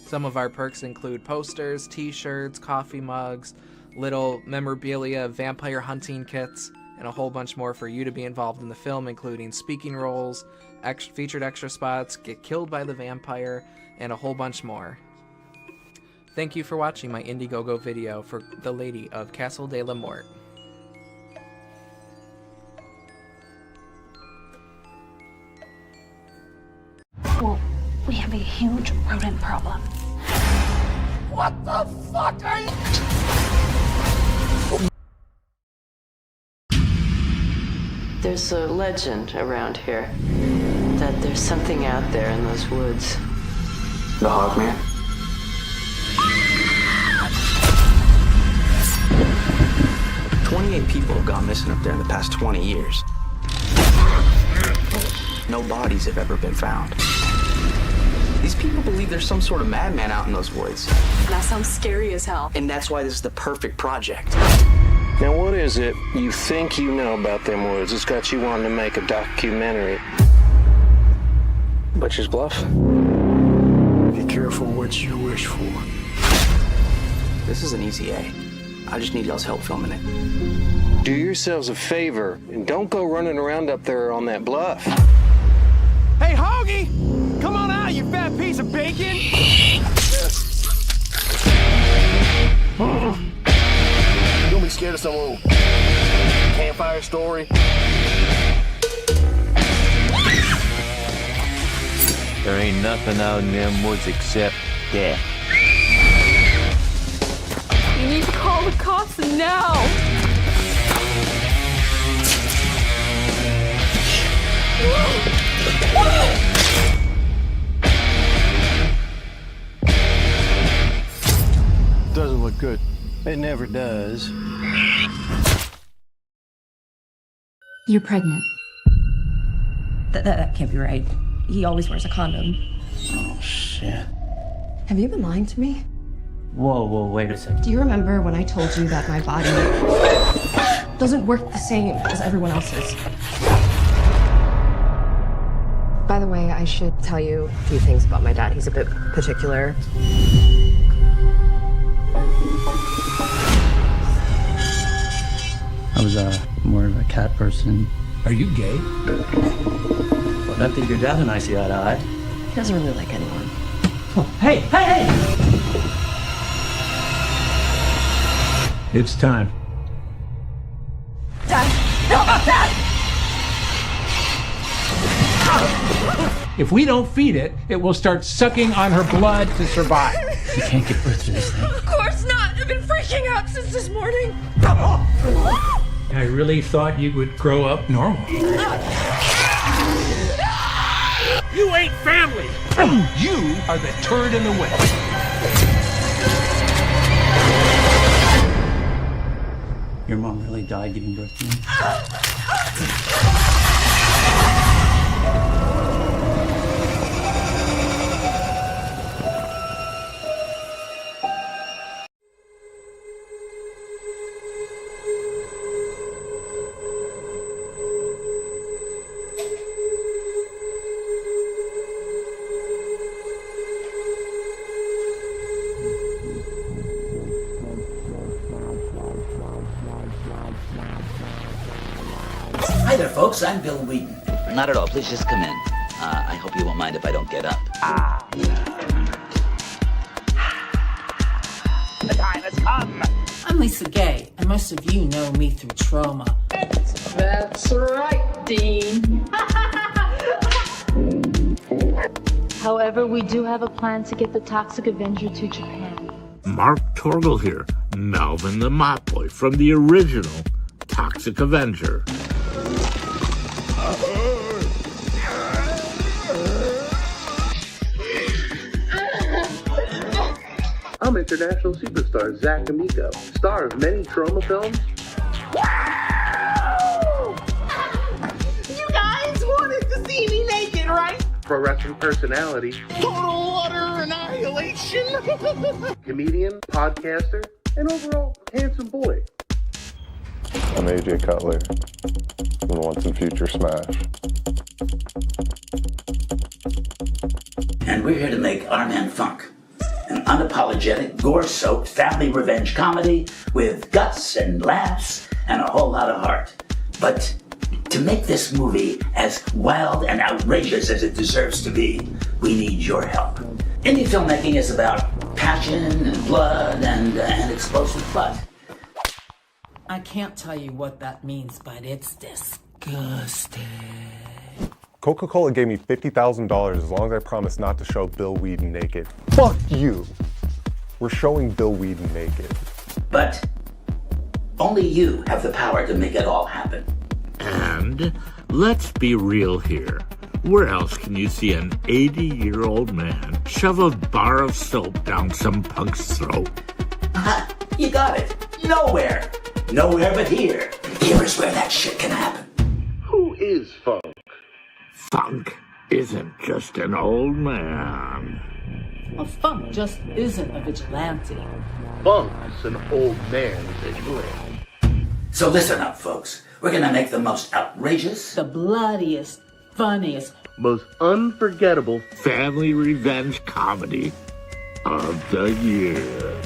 Some of our perks include posters, t-shirts, coffee mugs, little memorabilia, vampire hunting kits, and a whole bunch more for you to be involved in the film, including speaking roles, featured extra spots, get killed by the vampire, and a whole bunch more. Thank you for watching my Indiegogo video for The Lady of Castle de la Mort. be a huge rodent problem. What the fuck are you? There's a legend around here that there's something out there in those woods. The Hawkman? "28 people have gone missing up there in the past 20 years. No bodies have ever been found. These people believe there's some sort of madman out in those woods. That sounds scary as hell. And that's why this is the perfect project." Now, what is it you think you know about them woods that's got you wanting to make a documentary? Butcher's Bluff? Be careful what you wish for. This is an easy A. I just need y'all's help filming it. Do yourselves a favor and don't go running around up there on that bluff. Hey, Hoagie! Come on out, you fat piece of bacon! Don't be scared of some little campfire story. There ain't nothing out in them woods except death. You need to call the cops now. Doesn't look good. It never does. You're pregnant. That can't be right. He always wears a condom. Oh, shit. Have you been lying to me? Whoa, wait a second. Do you remember when I told you that my body doesn't work the same as everyone else's? By the way, I should tell you a few things about my dad. He's a bit particular. I was more of a cat person. Are you gay? Well, I think your dad and I see eye to eye. He doesn't really like anyone. Oh, hey! It's time. Dad! No, Dad! If we don't feed it, it will start sucking on her blood to survive. You can't give birth to this thing. Of course not! I've been freaking out since this morning. I really thought you would grow up normal. You ain't family! You are the turd in the way. Your mom really died giving birth to me? Hi there, folks. I'm Bill Wheaton. Not at all. Please just come in. I hope you won't mind if I don't get up. The time has come. I'm Lisa Gay, and most of you know me through trauma. That's right, Dean. However, we do have a plan to get the Toxic Avenger to Japan. Mark Torgel here, Melvin the Mop Boy from the original Toxic Avenger. I'm international superstar Zach Amico, star of many trauma films. You guys wanted to see me naked, right? Pro wrestling personality, Total utter annihilation. comedian, podcaster, and overall handsome boy. I'm AJ Cutler from the Once and Future Smash. And we're here to make Our Man Funk, an unapologetic, gore-soaked family revenge comedy with guts and laughs and a whole lot of heart. But to make this movie as wild and outrageous as it deserves to be, we need your help. Indie filmmaking is about passion and blood and explosive fun. I can't tell you what that means, but it's disgusting. Coca-Cola gave me $50,000 as long as I promised not to show Bill Whedon naked. Fuck you! We're showing Bill Whedon naked. But only you have the power to make it all happen. And let's be real here. Where else can you see an 80-year-old man shove a bar of soap down some punk's throat? You got it. Nowhere. Nowhere but here. Here is where that shit can happen. Who is Funk? Funk isn't just an old man. Well, Funk just isn't a vigilante. Funk's an old man vigilante. So listen up, folks. We're gonna make the most outrageous, the bloodiest, funniest, most unforgettable family revenge comedy of the year.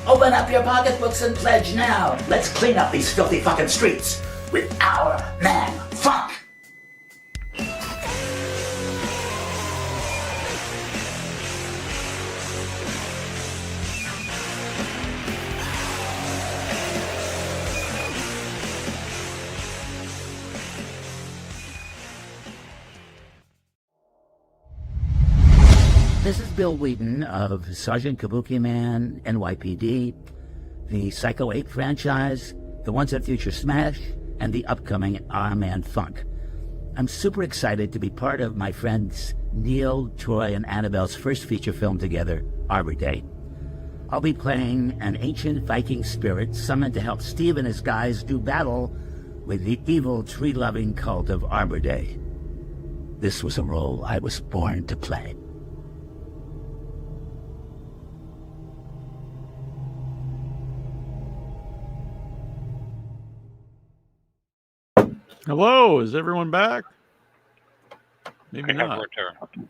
Open up your pocketbooks and pledge now. Let's clean up these filthy fucking streets with our man, Funk. This is Bill Whedon of Sergeant Kabuki Man, NYPD, the Psycho 8 franchise, the Once and Future Smash, and the upcoming Our Man Funk. I'm super excited to be part of my friends Neal, Troy, and Annabelle's first feature film together, Arbor Day. I'll be playing an ancient Viking spirit summoned to help Steve and his guys do battle with the evil tree-loving cult of Arbor Day. This was a role I was born to play. Hello, is everyone back? Maybe I have not. returned.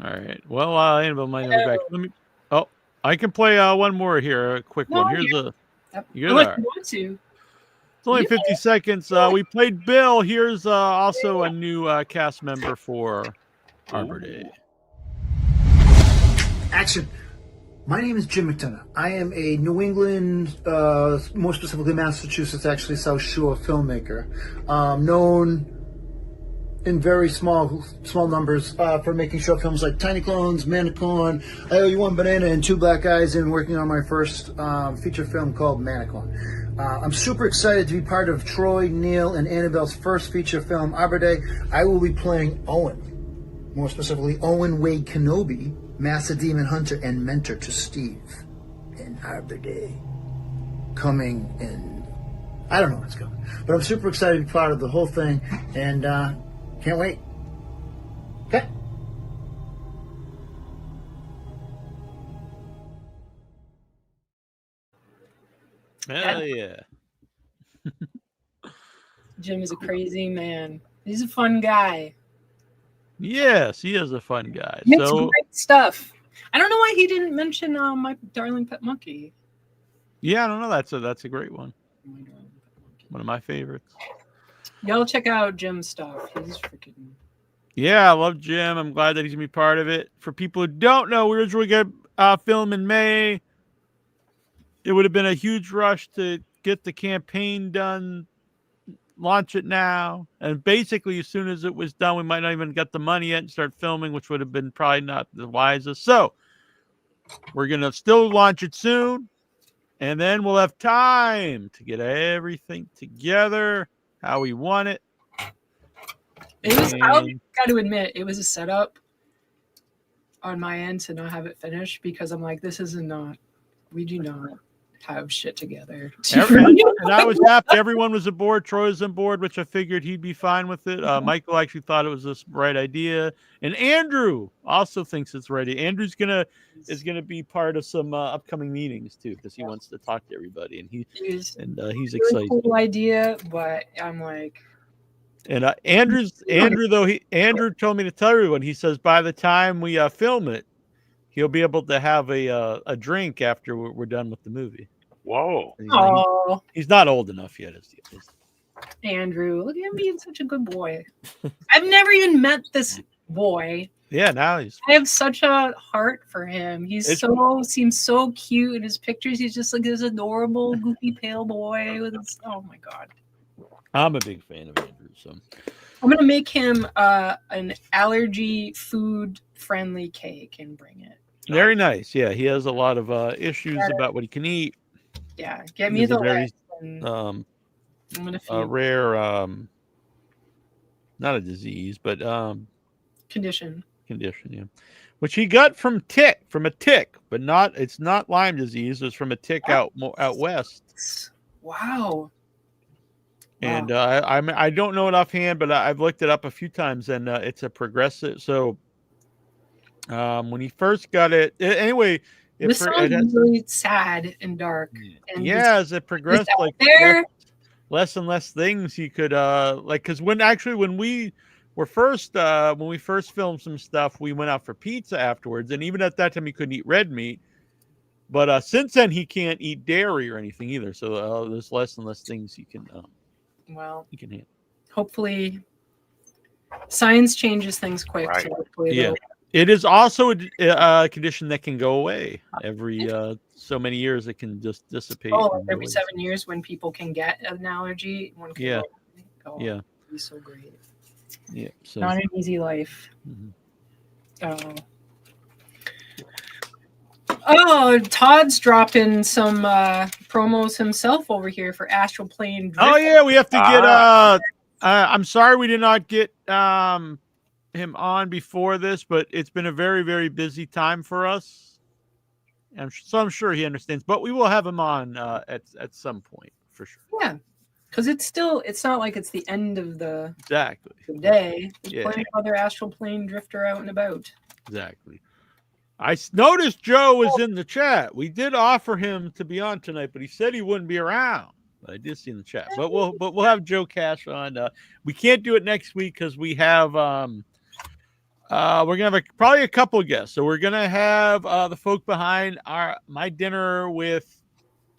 All right. Well, Annabelle might not be back. Let me. Oh, I can play one more here. A quick one. Here's a. You're Unless there. you want to. It's only 50 seconds. We played Bill. Here's also a new cast member for Arbor Day. Action. My name is Jim McDonough. I am a New England, more specifically Massachusetts, actually South Shore filmmaker, known in very small numbers for making short films like Tiny Clones, Manicorn, I Owe You One Banana, and Two Black Eyes, and working on my first feature film called Manicorn. I'm super excited to be part of Troy, Neal, and Annabelle's first feature film, Arbor Day. I will be playing Owen, more specifically Owen Wade Kenobi, Master Demon Hunter and mentor to Steve in Arbor Day. Coming in, I don't know what's coming, but I'm super excited to be part of the whole thing, and can't wait. Okay. Hell yeah. Jim is a crazy man. He's a fun guy. Yes, he is a fun guy. He makes So great stuff. I don't know why he didn't mention My Darling Pet Monkey. yeah, I don't know. That's a great one. One of my favorites. Y'all check out Jim's stuff. He's freaking. Yeah, I love Jim. I'm glad that he's gonna be part of it. For people who don't know, we originally get film in May. It would have been a huge rush to get the campaign done, launch it now, and basically as soon as it was done, we might not even get the money yet and start filming, which would have been probably not the wisest. So we're gonna still launch it soon, and then we'll have time to get everything together how we want it. It was. I'll got to admit, it was a setup on my end to not have it finished because I'm like, this is not. We do not have shit together. And I was happy. Everyone was aboard. Troy was on board, which I figured he'd be fine with it. Michael actually thought it was the right idea, and Andrew also thinks it's right. Andrew's is gonna be part of some upcoming meetings too, because he wants to talk to everybody, and he's really excited. Cool idea, but I'm like. And Andrew told me to tell everyone. He says by the time we film it, he'll be able to have a drink after we're done with the movie. Whoa! He's not old enough yet. Andrew, look at him being such a good boy. I've never even met this boy. Yeah, now he's. I have such a heart for him. Seems so cute in his pictures. He's just like this adorable, goofy, pale boy with his. Oh my god. I'm a big fan of Andrew. So I'm gonna make him an allergy food friendly cake and bring it. very nice. Yeah, he has a lot of issues about what he can eat. Yeah, get He me has the a very list. I'm gonna feed rare, not a disease, but condition. Yeah, which he got from a tick, but not. It's not Lyme disease. It's from a tick out west. Wow. And I don't know it offhand, but I've looked it up a few times, and it's a progressive. So when he first got it, anyway, This sounds really sad and dark. And yeah, as it progressed, like less and less things you could like, because when we first filmed some stuff, we went out for pizza afterwards, and even at that time he couldn't eat red meat. But since then he can't eat dairy or anything either. So there's less and less things you can handle. Hopefully science changes things quick. Right. So hopefully Yeah. It is also a condition that can go away every so many years. It can just dissipate. Every 7 years when people can get an allergy, one can go away. Yeah. It'd be so great. Yeah. So. Not an easy life. Oh, Todd's dropping some promos himself over here for Astral Plane Drift. Oh yeah, we have to get I'm sorry we did not get him on before this, but it's been a very, very busy time for us. So I'm sure he understands, but we will have him on at some point for sure. Yeah, because it's not like it's the end of the day. There's plenty of other Astral Plane Drifter out and about. Exactly. I noticed Joe was in the chat. We did offer him to be on tonight, but he said he wouldn't be around. I did see in the chat, but we'll have Joe Cash on. We can't do it next week because we have we're gonna have probably a couple of guests. So we're gonna have the folk behind my dinner with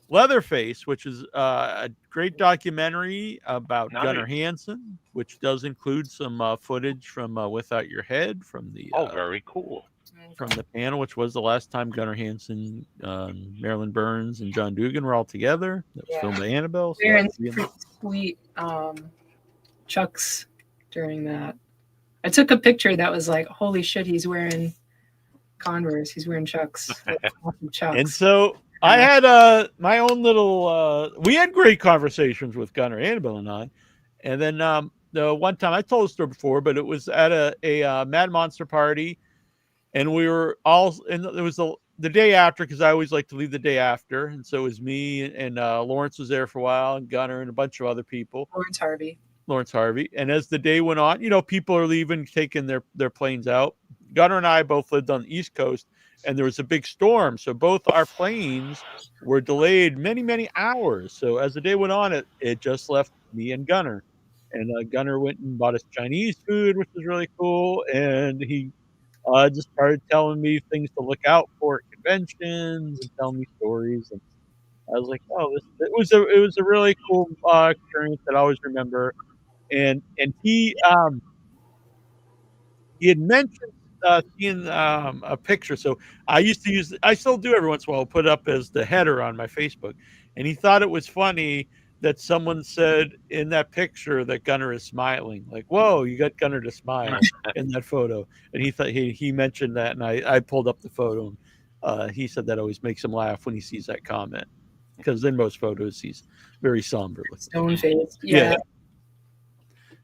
Leatherface, which is a great documentary about Gunnar Hansen, which does include some footage from Without Your Head from the very cool. From the panel, which was the last time Gunnar Hansen, Marilyn Burns, and John Dugan were all together. That was filmed by Annabelle. Wearing pretty sweet Chucks during that. I took a picture that was like, holy shit, he's wearing Converse. He's wearing Chucks. Awesome Chucks. And so I had my own little. We had great conversations with Gunnar, Annabelle, and I. And then the one time, I told the story before, but it was at a Mad Monster party. And we were all, and it was the day after, because I always like to leave the day after. And so it was me and Lawrence was there for a while, and Gunnar and a bunch of other people. Lawrence Harvey. And as the day went on, people are leaving, taking their planes out. Gunnar and I both lived on the East Coast, and there was a big storm. So both our planes were delayed many, many hours. So as the day went on, it just left me and Gunnar. And Gunnar went and bought us Chinese food, which was really cool. And he just started telling me things to look out for at conventions and telling me stories, and I was like, "Oh, it was a really cool experience that I always remember." And he had mentioned seeing a picture. So I still do every once in a while, put up as the header on my Facebook, and he thought it was funny that someone said in that picture that Gunnar is smiling. Like, whoa, you got Gunnar to smile in that photo. And he thought he mentioned that, and I pulled up the photo. He said that always makes him laugh when he sees that comment, because in most photos he's very somber looking. Stone faced. Yeah.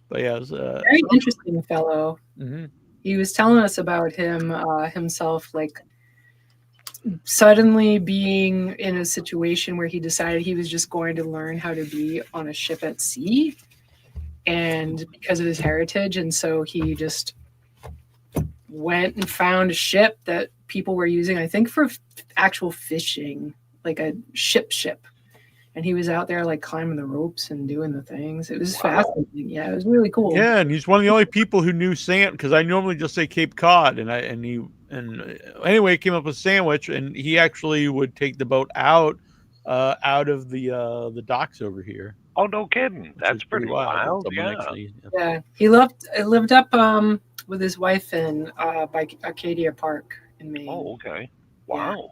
But yeah, it was very interesting fellow. Mm-hmm. He was telling us about him himself, like suddenly being in a situation where he decided he was just going to learn how to be on a ship at sea, and because of his heritage, and so he just went and found a ship that people were using, I think, for actual fishing, like a ship, and he was out there like climbing the ropes and doing the things. It was fascinating. Yeah, it was really cool. Yeah, and he's one of the only people who knew because I normally just say Cape Cod, and anyway, he came up with sandwich, and he actually would take the boat out of the docks over here. Oh, no kidding! That's pretty wild. Yeah, he lived up with his wife in by Arcadia Park in Maine. Oh, okay. Wow.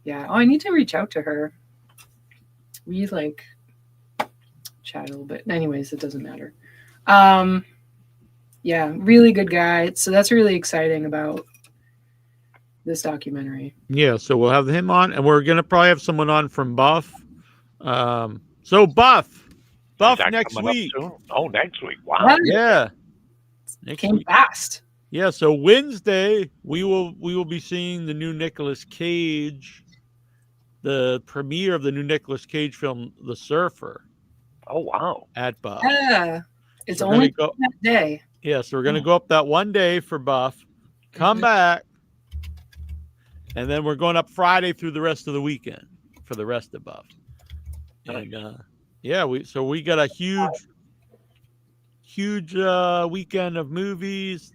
Yeah. Oh, I need to reach out to her. We chat a little bit. Anyways, it doesn't matter. Yeah, really good guy. So that's really exciting about this documentary. Yeah, so we'll have him on, and we're gonna probably have someone on from Buff. So Buff next week. Oh, next week! Wow. Yeah. Next Came week. fast. Yeah, so Wednesday we will be seeing the new Nicolas Cage, the premiere of the new Nicolas Cage film, The Surfer. Oh wow! At Buff. Yeah, it's So only that day. Yeah, so we're gonna go up that one day for Buff, come back, and then we're going up Friday through the rest of the weekend for the rest of Buff. And yeah, we got a huge weekend of movies,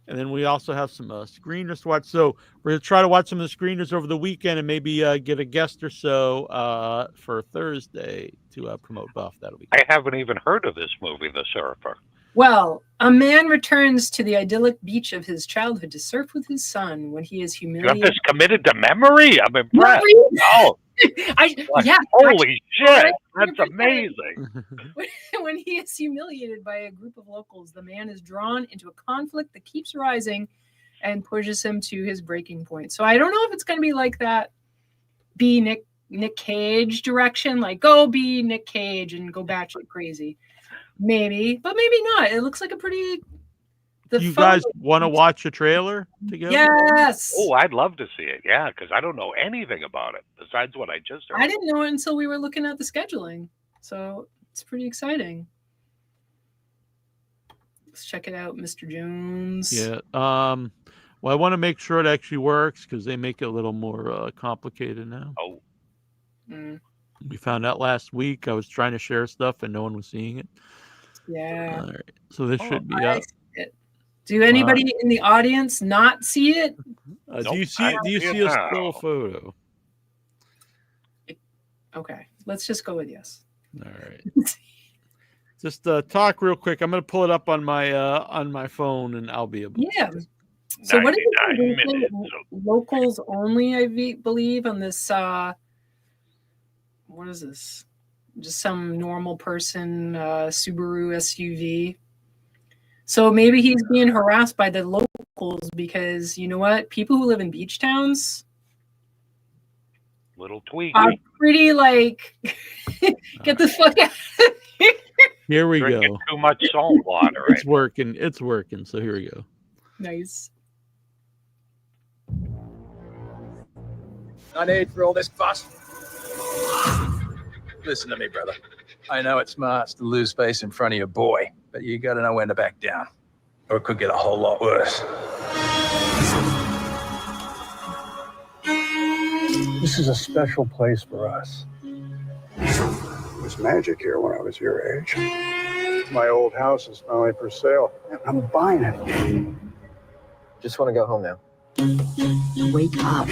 and then we also have some screeners to watch. So we're gonna try to watch some of the screeners over the weekend, and maybe get a guest or so for Thursday to promote Buff. That'll be I haven't even heard of this movie, The Surfer. Well, a man returns to the idyllic beach of his childhood to surf with his son when he is humiliated. You have this committed to memory? I'm impressed. Oh, holy shit! That's amazing. When he is humiliated by a group of locals, the man is drawn into a conflict that keeps rising and pushes him to his breaking point. So I don't know if it's going to be like that. Be Nick Cage direction, like go be Nick Cage and go batshit crazy. Maybe, but maybe not. It looks like a pretty. You guys want to watch a trailer together? Yes. Oh, I'd love to see it. Yeah, because I don't know anything about it besides what I just heard. I didn't know it until we were looking at the scheduling, so it's pretty exciting. Let's check it out, Mr. Jones. Yeah. Well, I want to make sure it actually works because they make it a little more complicated now. Oh. We found out last week. I was trying to share stuff and no one was seeing it. Yeah. All right. So this should be up. Do anybody in the audience not see it? Do you see a still photo? Okay. Let's just go with yes. All right. Just talk real quick. I'm going to pull it up on my phone and I'll be able to. So what is it? Locals only, I believe, on this what is this? Just some normal person Subaru SUV. So maybe he's being harassed by the locals because you know what? People who live in beach towns little tweak are pretty like get the fuck out of here. Here we Drinking go. Too much salt water. It's working. It's working. So here we go. Nice. No need for all this fuss. Listen to me, brother. I know it's smart to lose face in front of your boy, but you got to know when to back down, or it could get a whole lot worse. This is a special place for us. There was magic here when I was your age. My old house is finally for sale. I'm buying it. Just want to go home now. Wake up.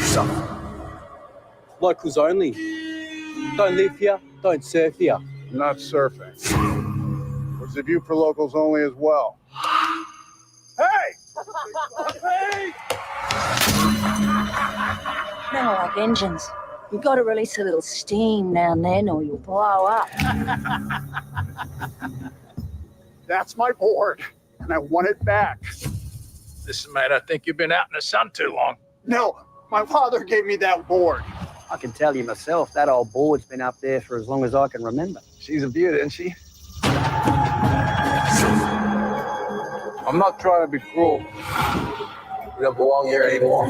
Locals only. Don't live here, don't surf here. I'm not surfing. There's a view for locals only as well. Hey! Hey! Men are like engines. You've got to release a little steam now and then or you'll blow up. That's my board, and I want it back. Listen, mate, I think you've been out in the sun too long. No, my father gave me that board. I can tell you myself, that old board's been up there for as long as I can remember. She's a beauty, isn't she? I'm not trying to be cruel. We don't belong here anymore.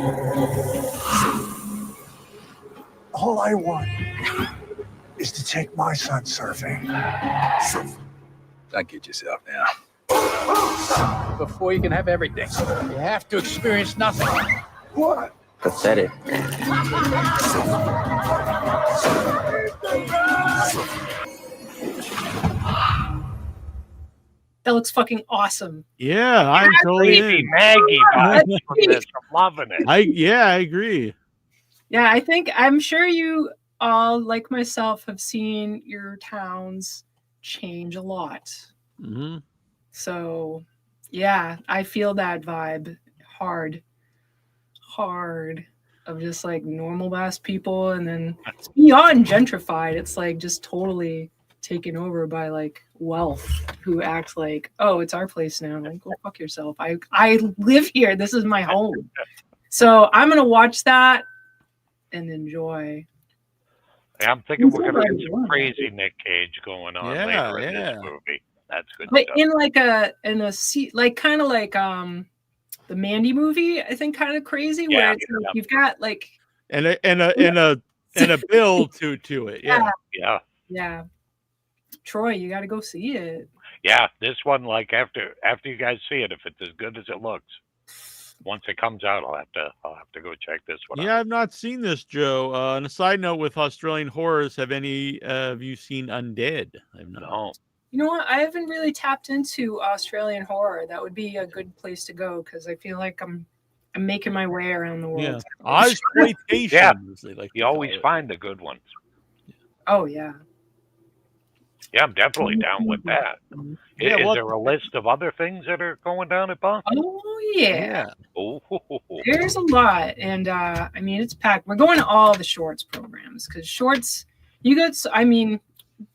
All I want is to take my son surfing. Don't get yourself down. Before you can have everything, you have to experience nothing. What? Pathetic. That looks fucking awesome. Yeah, I'm totally in. Maggie vibes from this. I'm loving it. I agree. Yeah, I'm sure you all, like myself, have seen your towns change a lot. Mm-hmm. So, yeah, I feel that vibe hard of just like normal ass people, and then it's beyond gentrified. It's like just totally taken over by like wealth who acts like, oh, it's our place now. Like, go fuck yourself. I live here. This is my home. So I'm gonna watch that and enjoy. Yeah, I'm thinking we're gonna get some crazy Nick Cage going on later in this movie. That's good But stuff. in like a seat, like kind of like the Mandy movie, I think kind of crazy where it's like you've got like and a build to it. Yeah. Yeah. Troy, you got to go see it. Yeah, this one, like after you guys see it, if it's as good as it looks, once it comes out, I'll have to go check this one out. Yeah, I've not seen this, Joe. On a side note, with Australian horrors, have any of you seen Undead? I've not. No. You know what? I haven't really tapped into Australian horror. That would be a good place to go because I feel like I'm making my way around the world. Yeah, Ozploitation. Yeah, like you always find the good ones. Oh yeah. Yeah, I'm definitely down with that. Yeah, is there a list of other things that are going down at Buck? Oh yeah. Oh. There's a lot, and I mean it's packed. We're going to all the shorts programs because shorts. I mean,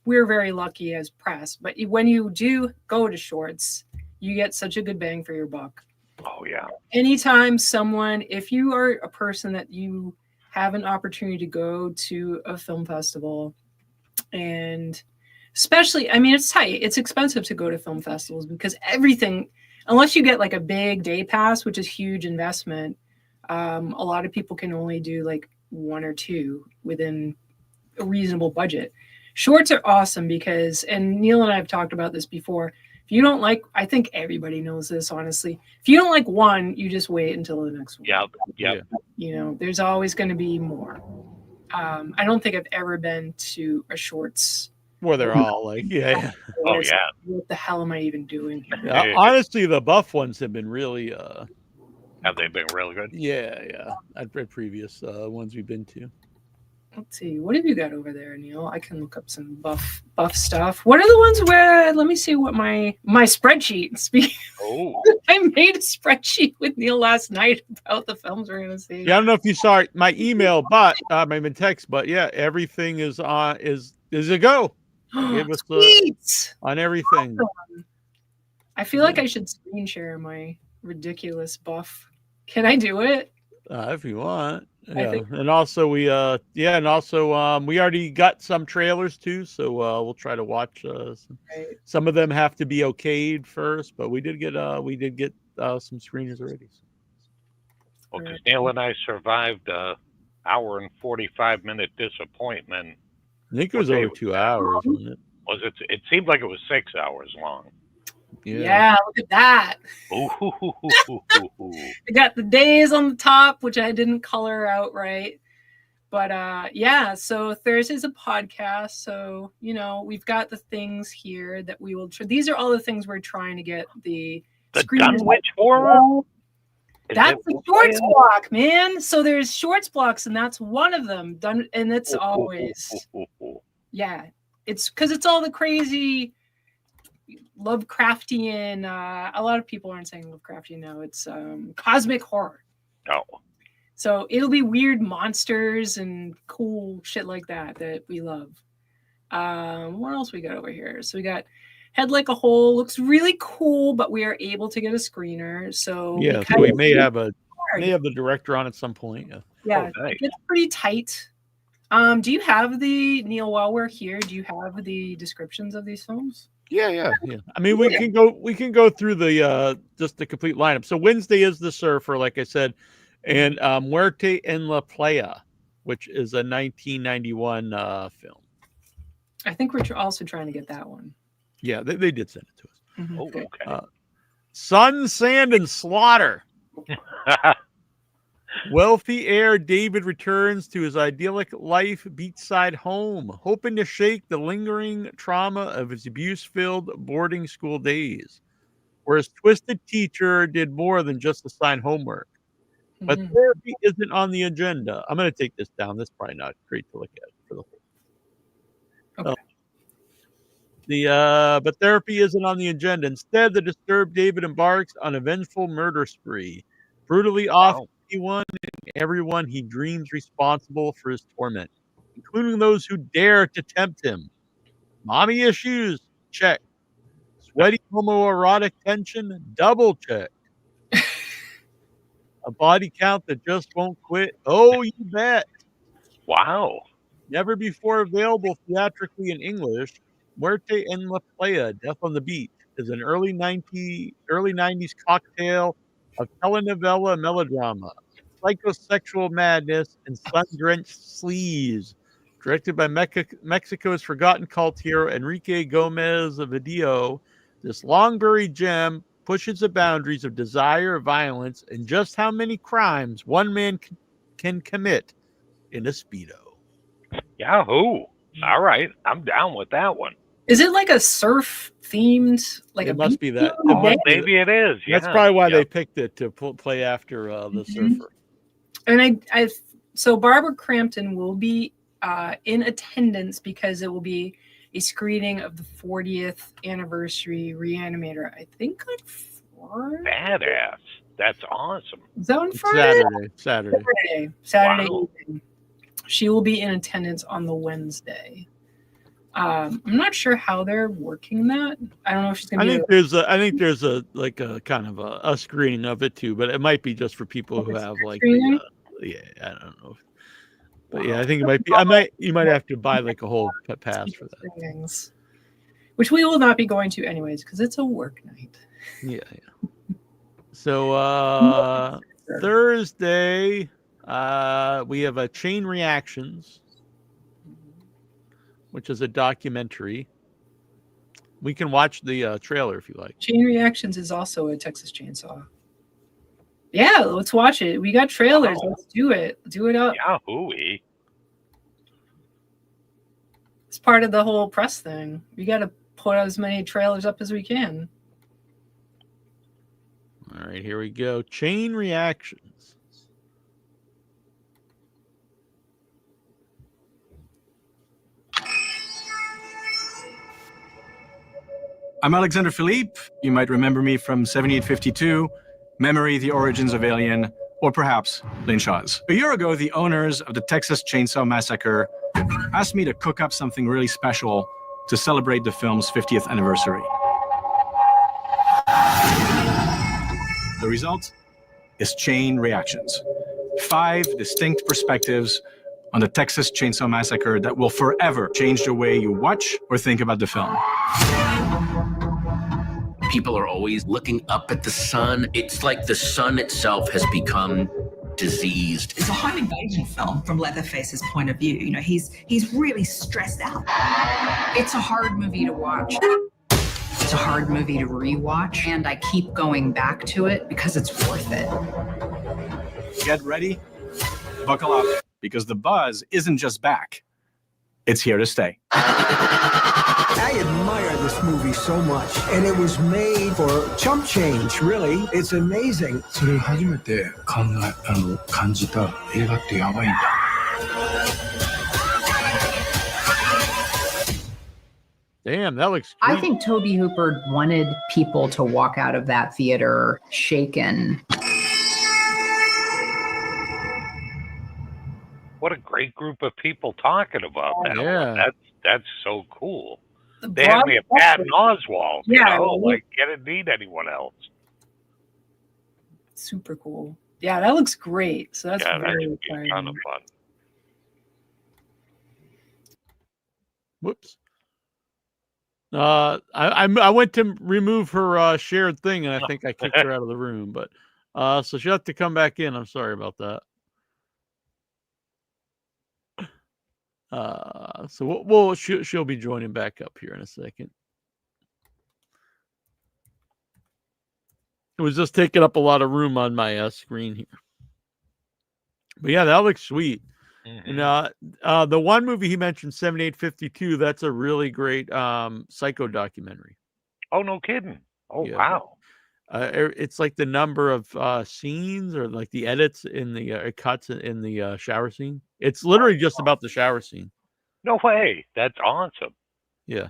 we're very lucky as press, but when you do go to shorts, you get such a good bang for your buck. Oh yeah. Anytime if you are a person that you have an opportunity to go to a film festival, and especially, I mean, it's tight. It's expensive to go to film festivals because everything, unless you get like a big day pass, which is huge investment, a lot of people can only do like one or two within a reasonable budget. Shorts are awesome because, and Neal and I have talked about this before, if you don't like, I think everybody knows this, honestly. If you don't like one, you just wait until the next one. Yeah. You know, there's always going to be more. I don't think I've ever been to a shorts. Where they're all like, yeah. Oh yeah. What the hell am I even doing here? Yeah, honestly, the buff ones have been really. Have they been really good? Yeah. I've read previous ones we've been to. Let's see. What have you got over there, Neal? I can look up some buff stuff. What are the ones where? Let me see what my spreadsheet. Oh. I made a spreadsheet with Neal last night about the films we're gonna see. Yeah, I don't know if you saw my email, but my text, but yeah, everything is a go. Give us on everything. Awesome. I feel like I should screen share my ridiculous buff. Can I do it? If you want. I think and also we already got some trailers too, so we'll try to watch some of them have to be okayed first, but we did get some screeners already. Well, because Neal and I survived hour and 45-minute disappointment. I think it was over 2 hours, wasn't it? Was it? It seemed like it was 6 hours long. Yeah, look at that. I got the days on the top, which I didn't color out right. But yeah, so Thursday's a podcast. So, you know, we've got the things here that we will these are all the things we're trying to get the Dunwich horror? That's the shorts block, man. So there's shorts blocks, and that's one of them. Done, and it's always it's because it's all the crazy Lovecraftian. A lot of people aren't saying Lovecraftian now. It's cosmic horror. Oh. So it'll be weird monsters and cool shit like that we love. What else we got over here? So we got Head Like a Hole. Looks really cool, but we are able to get a screener. So we may have the director on at some point. Yeah, nice. It's pretty tight. Do you have Neal, while we're here, do you have the descriptions of these films? Yeah. I mean, we can go through the just the complete lineup. So Wednesday is The Surfer, like I said, and Muerte en la Playa, which is a 1991 film. I think we're also trying to get that one. Yeah, they did send it to us. Mm-hmm. Oh, okay. Sun, Sand, and Slaughter. Wealthy heir David returns to his idyllic life beachside home, hoping to shake the lingering trauma of his abuse-filled boarding school days, where his twisted teacher did more than just assign homework. But therapy isn't on the agenda. I'm going to take this down. That's probably not great to look at for the whole. Okay. But therapy isn't on the agenda. Instead, the disturbed David embarks on a vengeful murder spree, brutally off anyone and everyone he dreams responsible for his torment, including those who dare to tempt him. Mommy issues, check. Sweaty homoerotic tension, double check. A body count that just won't quit. Oh, you bet. Wow. Never before available theatrically in English, Muerte en la Playa, Death on the Beach, is an early 90s cocktail of telenovela melodrama, psychosexual madness, and sun-drenched sleaze. Directed by Mexico's forgotten cult hero Enrique Gomez Video, this long-buried gem pushes the boundaries of desire, violence, and just how many crimes one man can commit in a Speedo. Yahoo! All right, I'm down with that one. Is it like a surf themed? Like it must be that. Maybe it is. That's probably why they picked it to play after the surfer. And so Barbara Crampton will be in attendance because it will be a screening of the 40th anniversary Reanimator. I think on Friday. Badass. That's awesome. Is that on Friday? Saturday. Wow. Evening. She will be in attendance on the Wednesday. I'm not sure how they're working that. I don't know if she's gonna. I think there's a like a kind of a screening of it too, but it might be just for people who have like I don't know. But yeah, I think it might be. You might have to buy like a whole pass for that. Screenings, which we will not be going to anyways because it's a work night. Yeah. So Thursday, we have a Chain Reactions, which is a documentary. We can watch the trailer if you like. Chain Reactions is also a Texas Chainsaw. Yeah, let's watch it. We got trailers. Wow. Let's do it. Do it up. Yahoo-y. It's part of the whole press thing. We got to put as many trailers up as we can. All right, here we go. Chain Reactions. I'm Alexander Philippe. You might remember me from 7852, Memory, The Origins of Alien, or perhaps Lynch Oz. A year ago, the owners of the Texas Chainsaw Massacre asked me to cook up something really special to celebrate the film's 50th anniversary. The result is Chain Reactions. 5 distinct perspectives on the Texas Chainsaw Massacre that will forever change the way you watch or think about the film. People are always looking up at the sun. It's like the sun itself has become diseased. It's a home invasion film from Leatherface's point of view. You know, he's really stressed out. It's a hard movie to watch. It's a hard movie to rewatch, and I keep going back to it because it's worth it. Get ready, buckle up, because the buzz isn't just back. It's here to stay. I admire this movie so much, and it was made for chump change, really. It's amazing. それを初めて感じた映画ってやばいんだ。Damn, that looks I think Tobe Hooper wanted people to walk out of that theater shaken. What a great group of people talking about that. Yeah. That's so cool. They had me a Patton Oswalt, you know, like didn't need anyone else. Super cool. Yeah, that looks great. So that's very that should be a ton of fun. Whoops. I went to remove her shared thing, and I think I kicked her out of the room. But so she'll have to come back in. I'm sorry about that. So she'll be joining back up here in a second. It was just taking up a lot of room on my screen here. But yeah, that looks sweet. Mm-hmm. And the one movie he mentioned, 7852, that's a really great psycho documentary. Oh, no kidding. Oh, yeah. Wow. It's like the number of scenes or like the edits in the cuts in the shower scene. It's literally just about the shower scene. No way. That's awesome. Yeah.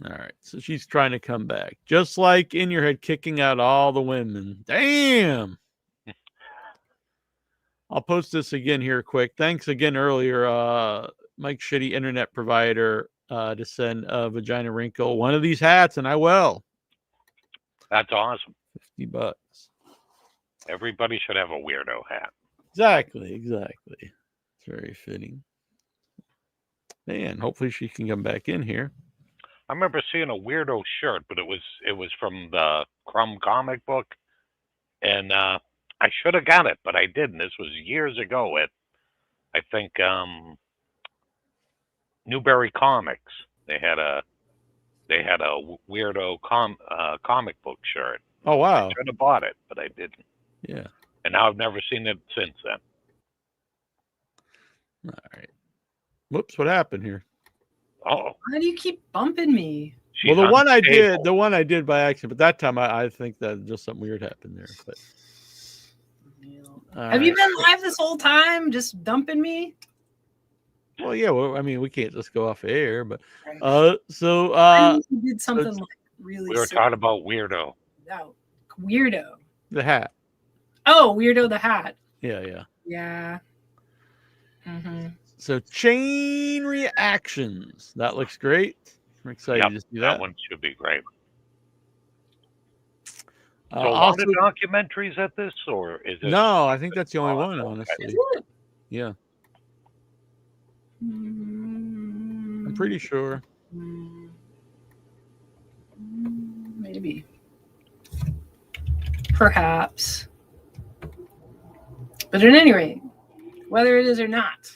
All right. So she's trying to come back. Just like In Your Head, kicking out all the women. Damn. I'll post this again here quick. Thanks again earlier, Mike's shitty internet provider, to send Vagina Wrinkle one of these hats, and I will. That's awesome. $50. Everybody should have a weirdo hat. Exactly. It's very fitting. Man, hopefully she can come back in here. I remember seeing a weirdo shirt, but it was from the Crumb comic book, and I should have got it, but I didn't. This was years ago at, I think, Newberry Comics. They had a weirdo comic book shirt. Oh wow! I should have bought it, but I didn't. Yeah. And now I've never seen it since then. All right. Whoops! What happened here? Oh. Why do you keep bumping me? Well, the one I did by accident, but that time I think that just something weird happened there. But have you been live this whole time, just dumping me? Well, yeah. Well, I mean, we can't just go off air, but I did something like really. We were talking about weirdo. No, weirdo. The hat. Oh, weirdo the hat. Yeah. Yeah. Mm-hmm. So chain reactions. That looks great. I'm excited to see that. That one should be great. So a also, lot of documentaries at this, or is it? No, I think that's the only one, honestly. Yeah. I'm pretty sure. Maybe. Perhaps. But at any rate, whether it is or not.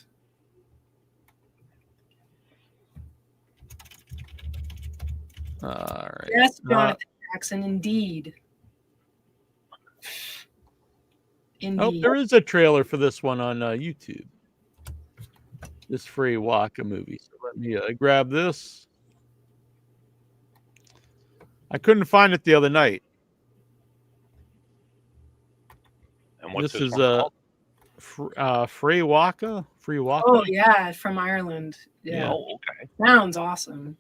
All right. Yes, Jonathan Jackson, indeed. Oh, there is a trailer for this one on YouTube. This Free Waka movie. So let me grab this. I couldn't find it the other night. And what's this is Free Waka? Free Waka? Oh, yeah, from Ireland. Yeah. Oh, okay. Sounds awesome.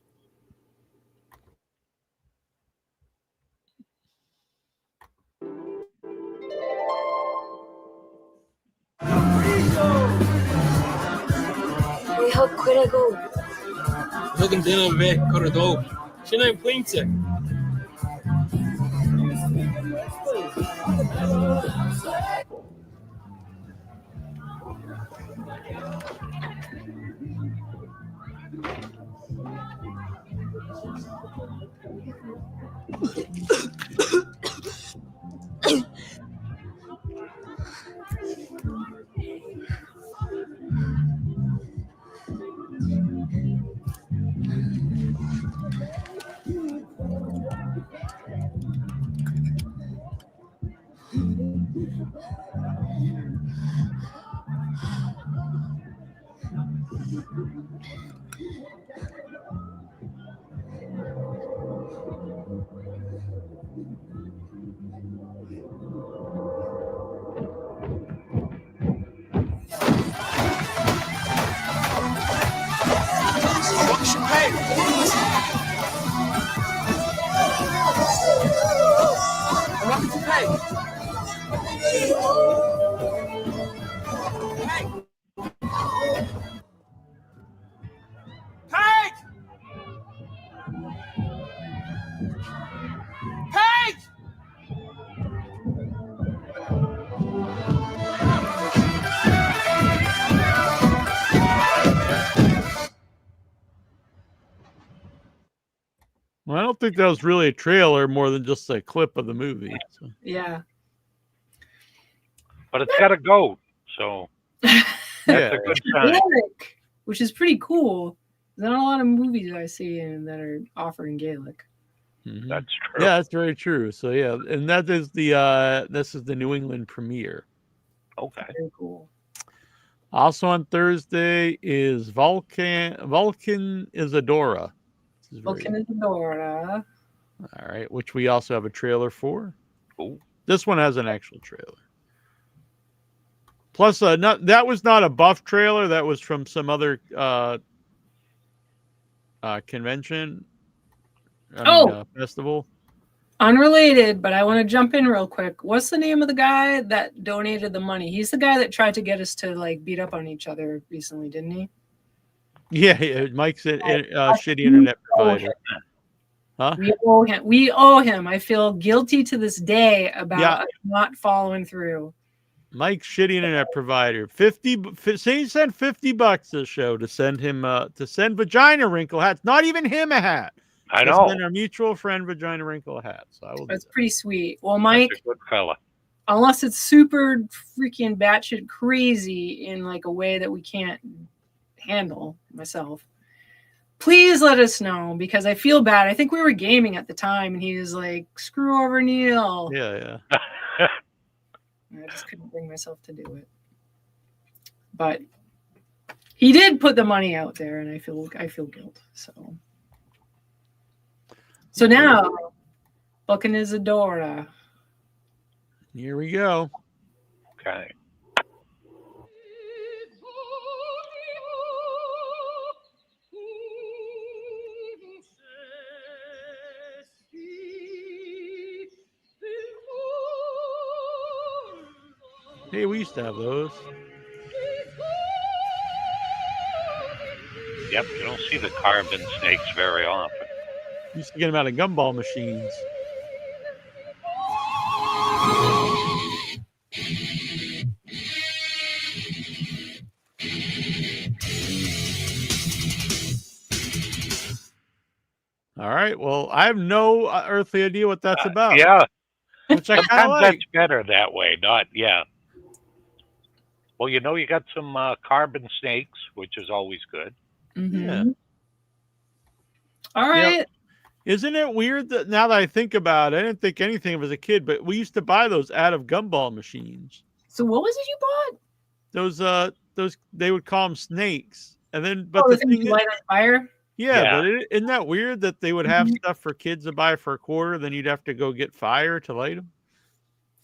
How could I go? Looking dinner weg, corridor. Ще не вплинься. Well, I don't think that was really a trailer, more than just a clip of the movie. So. Yeah. But it's got a goat, so that's a good sign. Gaelic, which is pretty cool. There's not a lot of movies I see that are offering Gaelic. Mm-hmm. That's true. Yeah, that's very true. So yeah, and that is the New England premiere. Okay. Very cool. Also on Thursday is Vulcan Isadora. Vulcan Isadora. All right, which we also have a trailer for. Ooh. This one has an actual trailer. Plus, that was not a Buff trailer. That was from some other convention. Festival. Unrelated, but I want to jump in real quick. What's the name of the guy that donated the money? He's the guy that tried to get us to like beat up on each other recently, didn't he? Yeah, Mike's a shitty internet provider. Huh? We owe him. I feel guilty to this day about us not following through. Mike's shitty internet provider. Say he sent $50 to the show to send him to send Vagina Wrinkle hats. Not even him a hat. I know. Send our mutual friend Vagina Wrinkle a hat. So I will. That's pretty sweet. Well, Mike, That's a good fella. Unless it's super freaking batshit crazy in like a way that we can't handle myself, please let us know, because I feel bad. I think we were gaming at the time and he was like, screw over Neal. Yeah. I just couldn't bring myself to do it. But he did put the money out there and I feel guilt. So now Bucking Isadora. Here we go. Okay. Hey, we used to have those. Yep, you don't see the carbon snakes very often. Used to get them out of gumball machines. All right. Well, I have no earthly idea what that's about. Yeah. Which I kind of like. That's better that way. Well, you got some carbon snakes, which is always good. Mm-hmm. Yeah. All right. Yep. Isn't it weird that now that I think about it, I didn't think anything of it as a kid, but we used to buy those out of gumball machines. So what was it you bought? Those they would call them snakes, and then the thing you light on fire. Yeah, but isn't that weird that they would have stuff for kids to buy for $0.25, then you'd have to go get fire to light them?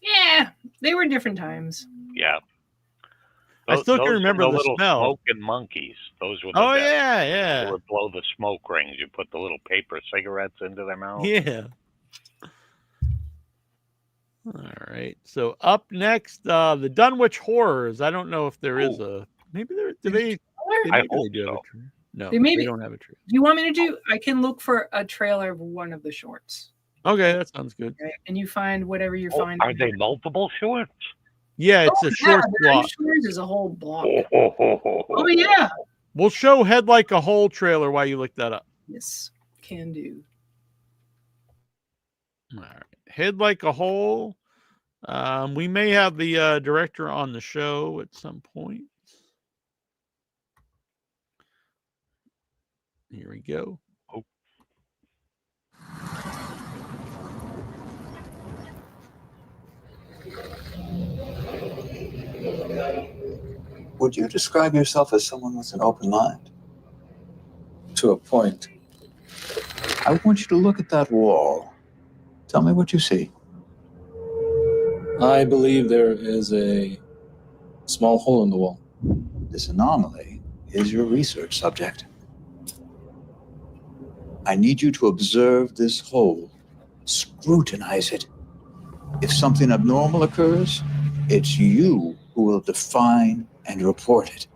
Yeah, they were different times. Yeah. I still can remember the little smell. Smoking monkeys. Those were the best. Yeah. They would blow the smoke rings. You put the little paper cigarettes into their mouth. Yeah. All right. So up next, the Dunwich Horrors. I don't know if there is a. Maybe there. Do they? I hope so. No, they don't have a trailer. Do you want me to do? I can look for a trailer of one of the shorts. Okay, that sounds good. Right? And you find whatever you find. Are they multiple shorts? Yeah, it's a short block. Shorts is a whole block. Oh yeah. We'll show Head Like a Hole trailer while you look that up. Yes, can do. All right, Head Like a Hole. We may have the director on the show at some point. Here we go. Oh. Would you describe yourself as someone with an open mind? To a point. I want you to look at that wall. Tell me what you see. I believe there is a small hole in the wall. This anomaly is your research subject. I need you to observe this hole. Scrutinize it. If something abnormal occurs, it's you who will define and report it.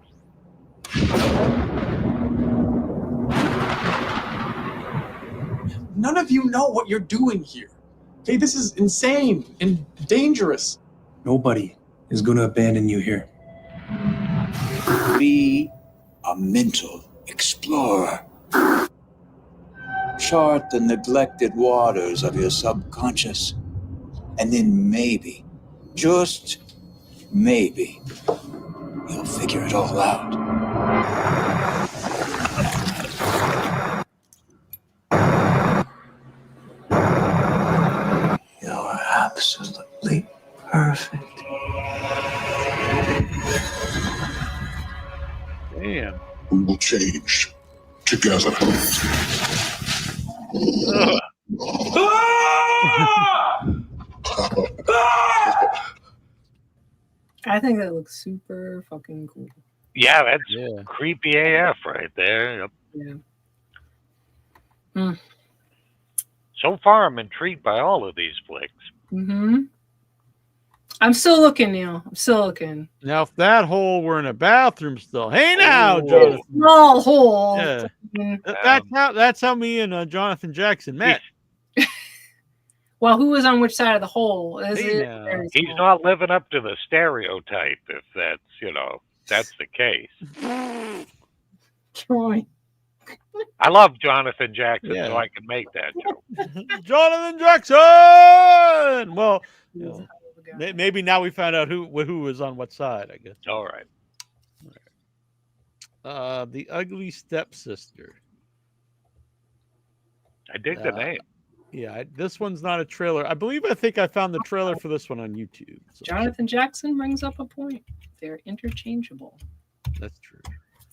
None of you know what you're doing here. Okay, this is insane and dangerous. Nobody is going to abandon you here. Be a mental explorer. Chart the neglected waters of your subconscious, and then maybe, just maybe, you'll figure it all out. You're absolutely perfect. Damn. We will change together. I think that looks super fucking cool. Yeah, that's creepy AF right there. Yep. Yeah. So far, I'm intrigued by all of these flicks. Mm-hmm. I'm still looking, Neal. I'm still looking. Now, if that hole were in a bathroom still, hey now, Jonathan. Small hole. Yeah, that's how me and Jonathan Jackson met. Well, who was on which side of the hole? He's not living up to the stereotype, if that's that's the case. Troy. I love Jonathan Jackson, so I can make that joke. Jonathan Jackson. Well, maybe now we found out who was on what side. I guess. All right. The Ugly Stepsister. I dig the name. Yeah, this one's not a trailer. I think I found the trailer for this one on YouTube. So. Jonathan Jackson brings up a point. They're interchangeable. That's true.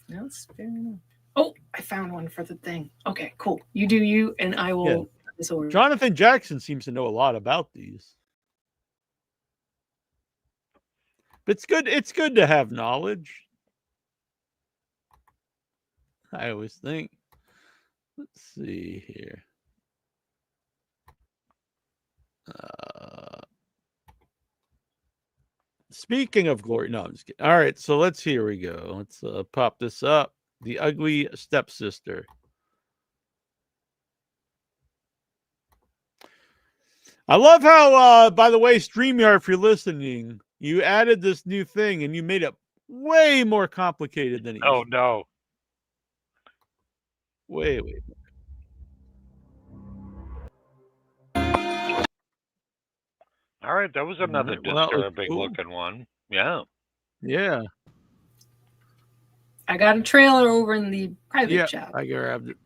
That's fair enough. Oh, I found one for the thing. Okay, cool. You do you, and I will. Yeah. This order. Jonathan Jackson seems to know a lot about these. But it's good to have knowledge. I always think. Let's see here. Speaking of glory, no, I'm just kidding. All right, so here we go. Let's pop this up. The Ugly Stepsister. I love how, by the way, StreamYard, if you're listening, you added this new thing and you made it way more complicated than it Oh, used. no. Way. All right, that was another disturbing looking one. Yeah. Yeah. I got a trailer over in the private chat. I grabbed it.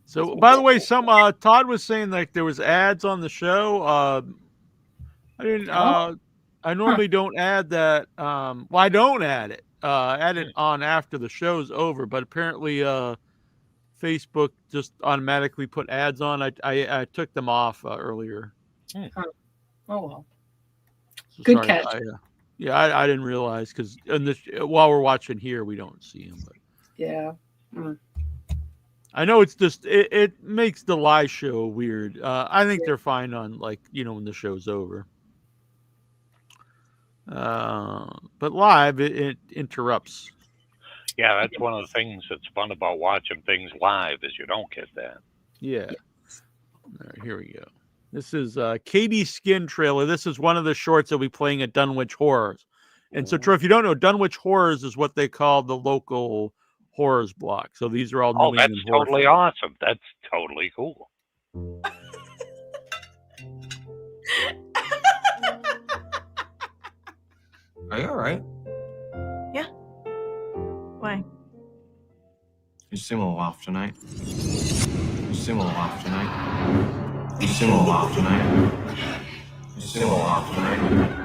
So, by the way, Todd was saying like there was ads on the show. I didn't. I normally don't add that. Well, I don't add it. Add it on after the show's over. But apparently, Facebook just automatically put ads on. I took them off earlier. Oh well. So Good sorry, catch. I didn't realize because while we're watching here, we don't see them. But yeah. I know it's just it makes the live show weird. I think they're fine on when the show's over. But live it interrupts. Yeah, that's one of the things that's fun about watching things live is you don't get that. Yeah. All right, here we go. This is Katie's Skin trailer. This is one of the shorts that we playing at Dunwich Horrors. And so, Troy, if you don't know, Dunwich Horrors is what they call the local horrors block. So these are all New that's England horror totally films. awesome. That's totally cool. Are you all right? Yeah. Why? You seem a little off tonight. You seem a little off tonight. You seem a little off tonight. You seem a little off tonight.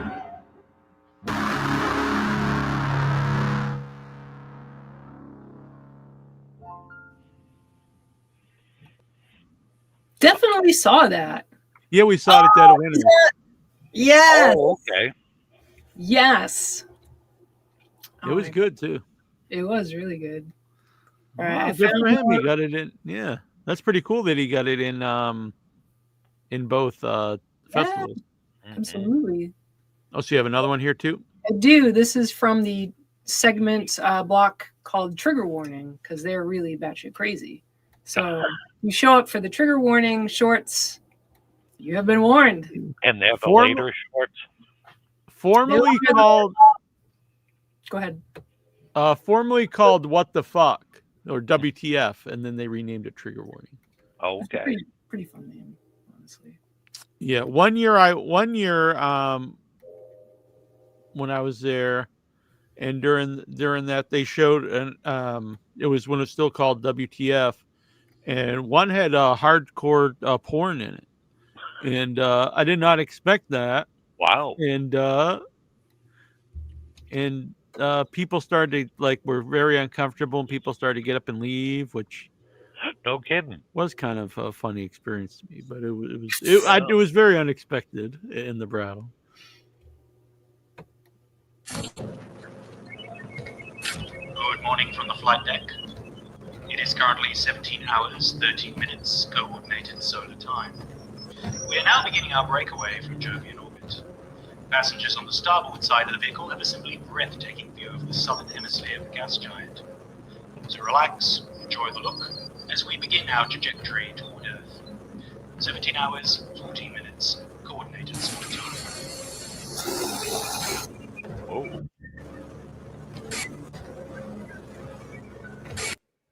Definitely saw that. Yeah, we saw it at that winter. Yes. Oh, okay. Yes. It was good too. It was really good. All Wow, right, good for him. He got it in. Yeah, that's pretty cool that he got it in both festivals. Absolutely. Oh, so you have another one here too? I do. This is from the segment block called Trigger Warning because they're really batshit crazy. So you show up for the Trigger Warning shorts. You have been warned. And they have the later shorts. Formerly called. Go ahead. Formerly called What the Fuck or WTF, and then they renamed it Trigger Warning. Okay. Pretty fun name, honestly. Yeah, one year when I was there, and during that they showed it was when it was still called WTF, and one had hardcore porn in it, and I did not expect that. Wow. And people started were very uncomfortable, and people started to get up and leave, which no kidding was kind of a funny experience to me. But it was very unexpected in the Brattle. Good morning from the flight deck. It is currently 17 hours, 13 minutes coordinated solar time. We are now beginning our breakaway from Jovian orbit. Passengers on the starboard side of the vehicle have a simply breathtaking view of the southern hemisphere of the gas giant. So relax, enjoy the look, as we begin our trajectory toward Earth. 17 hours, 14 minutes, coordinated spot time. Oh.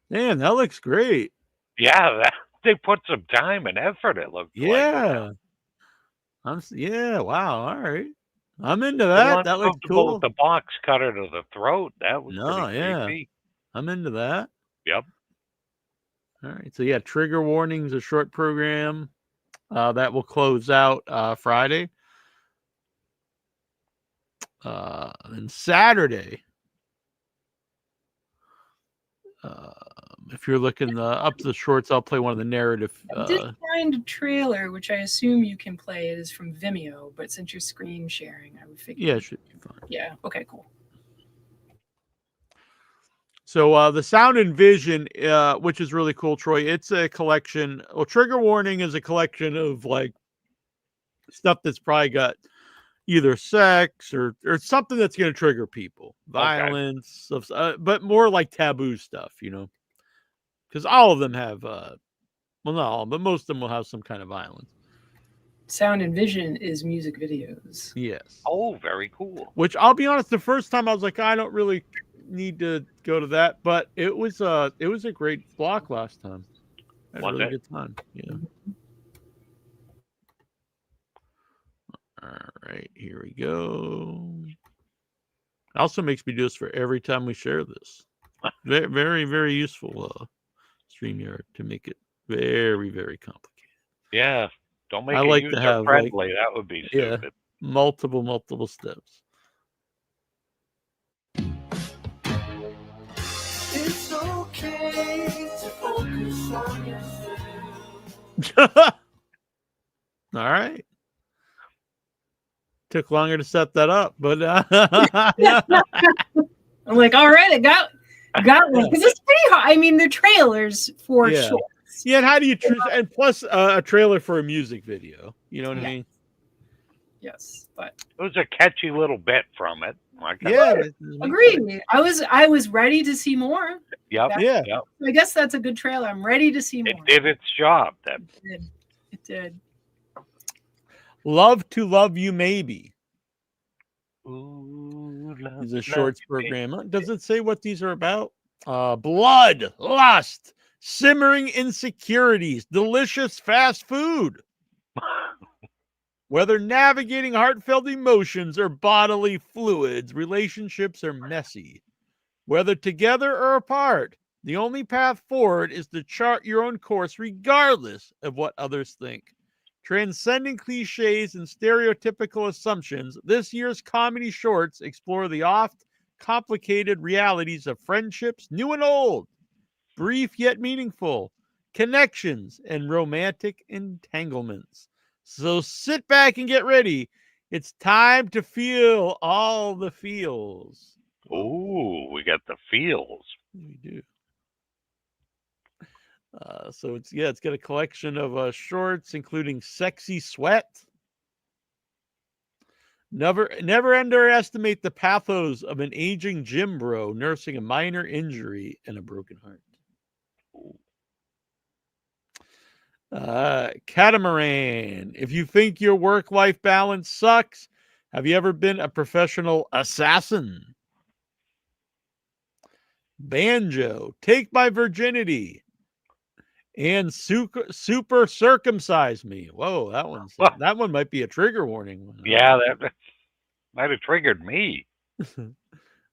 Man, that looks great. Yeah, they put some time and effort, it looked like. Yeah. Yeah, wow, all right. I'm into that. That looks cool. With the box cutter to the throat. That was pretty yeah. creepy. I'm into that. Yep. All right. So yeah, Trigger Warnings, a short program that will close out Friday. And Saturday. If you're looking up the shorts, I'll play one of the narrative. I did find a trailer, which I assume you can play. It is from Vimeo, but since you're screen sharing, I would figure. Yeah, it should be fine. Yeah. Okay. Cool. So the Sound and Vision, which is really cool, Troy. It's a collection. Well, Trigger Warning is a collection of like stuff that's probably got either sex or something that's going to trigger people, violence, but more like taboo stuff, you know. Because all of them have, well, not all, but most of them will have some kind of violence. Sound and Vision is music videos. Yes. Oh, very cool. Which I'll be honest, the first time I was like, I don't really need to go to that, but it was a great block last time. I had a really good time. Yeah. All right, here we go. It also makes me do this for every time we share this. Very, very, very useful. StreamYard to make it very, very complicated. Yeah, don't make I it like user to have friendly. That would be stupid. Yeah, multiple steps. It's okay to focus on yourself. All right. Took longer to set that up, but I'm like, all right, I got one because it's pretty hard. I mean, the trailers for sure. Yeah, and how do you and plus a trailer for a music video? You know what I mean? Yes, but it was a catchy little bit from it. Agreed. I was ready to see more. Yep. Yeah. Yep. I guess that's a good trailer. I'm ready to see more. It did its job. It did. Love to Love You Maybe. Ooh, is a shorts program. Does it say what these are about? Blood, lust, simmering insecurities, delicious fast food. Whether navigating heartfelt emotions or bodily fluids, relationships are messy. Whether together or apart, the only path forward is to chart your own course regardless of what others think. Transcending cliches and stereotypical assumptions, this year's comedy shorts explore the oft complicated realities of friendships, new and old, brief yet meaningful, connections, and romantic entanglements. So sit back and get ready. It's time to feel all the feels. Ooh, we got the feels. We do. So it's got a collection of shorts, including Sexy Sweat. Never underestimate the pathos of an aging gym bro nursing a minor injury and a broken heart. Catamaran. If you think your work-life balance sucks, have you ever been a professional assassin? Banjo. Take my virginity. And super circumcise me. Whoa, that one might be a trigger warning one. Yeah, that might have triggered me.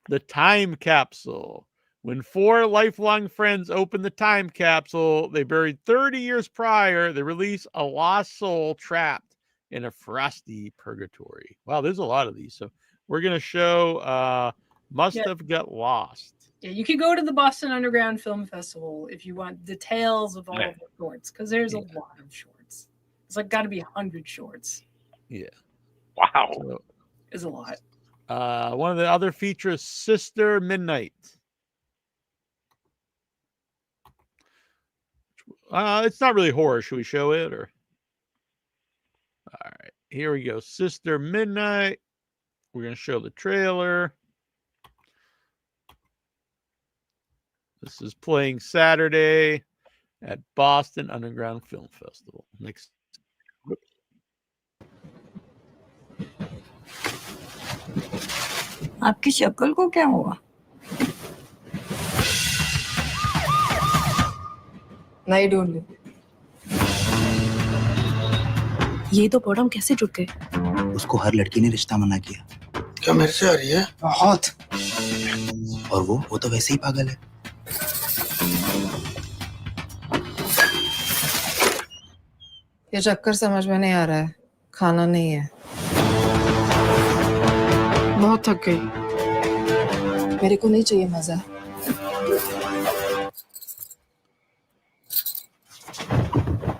The time capsule. When 4 lifelong friends open the time capsule they buried 30 years prior, they release a lost soul trapped in a frosty purgatory. Wow, there's a lot of these. So we're going to show Must Have Got Lost. Yeah, you could go to the Boston Underground Film Festival if you want details of all of the shorts, because there's a lot of shorts. It's like got to be 100 shorts. Yeah. Wow. So, is a lot. One of the other features, Sister Midnight. It's not really horror. Should we show it or? here we go. Sister Midnight. We're going to show the trailer. This is playing Saturday at Boston Underground Film Festival. Next. आपकी शक्ल को क्या हुआ? नहीं ढूंढ ली। ये तो पढ़ हम कैसे जुट गए? उसको हर लड़की ने रिश्ता मना किया। क्या मेरे से आ रही है? बहुत। और वो तो वैसे ही पागल है। ये चक्कर समझ में नहीं आ रहा है। खाना नहीं है। बहुत थक गई। मेरे को नहीं चाहिए मजा।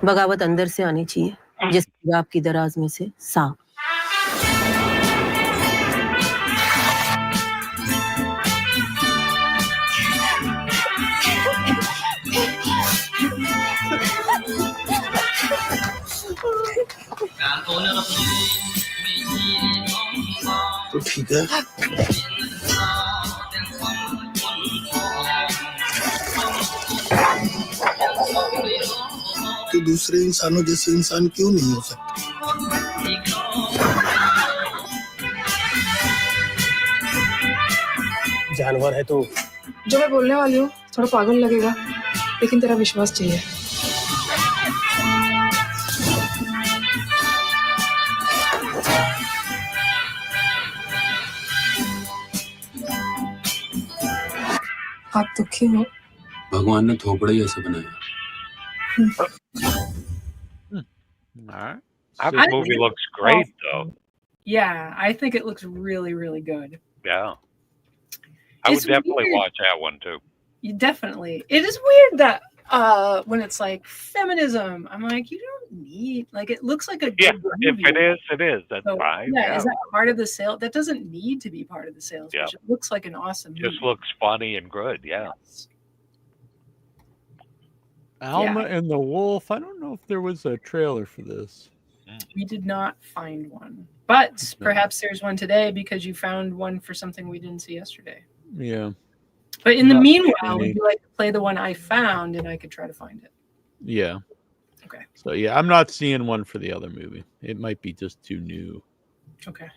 बगावत अंदर से आनी चाहिए, जैसे आपकी दराज में से सांप। तो ठीक है। तो दूसरे इंसानों जैसे इंसान क्यों नहीं हो सकते? जानवर है तो जो मैं बोलने वाली हूँ थोड़ा पागल लगेगा, लेकिन तेरा विश्वास चाहिए। आप दुखी हो? भगवान ने थोपड़ा ही ऐसे बनाया। All right. That movie looks great, though. Yeah, I think it looks really, really good. Yeah. I would definitely watch that one, too. You definitely. It is weird that when it's like feminism, I'm like, you don't need, like, it looks like a good movie. If it is, it is. That's fine. Yeah, is that part of the sale? That doesn't need to be part of the sales pitch. It looks like an awesome movie. Just looks funny and good, yeah. Alma and the Wolf. I don't know if there was a trailer for this. We did not find one. But perhaps there's one today because you found one for something we didn't see yesterday. Yeah. But in the meanwhile, would you like to play the one I found and I could try to find it? Yeah. Okay. So, yeah, I'm not seeing one for the other movie. It might be just too new. Okay.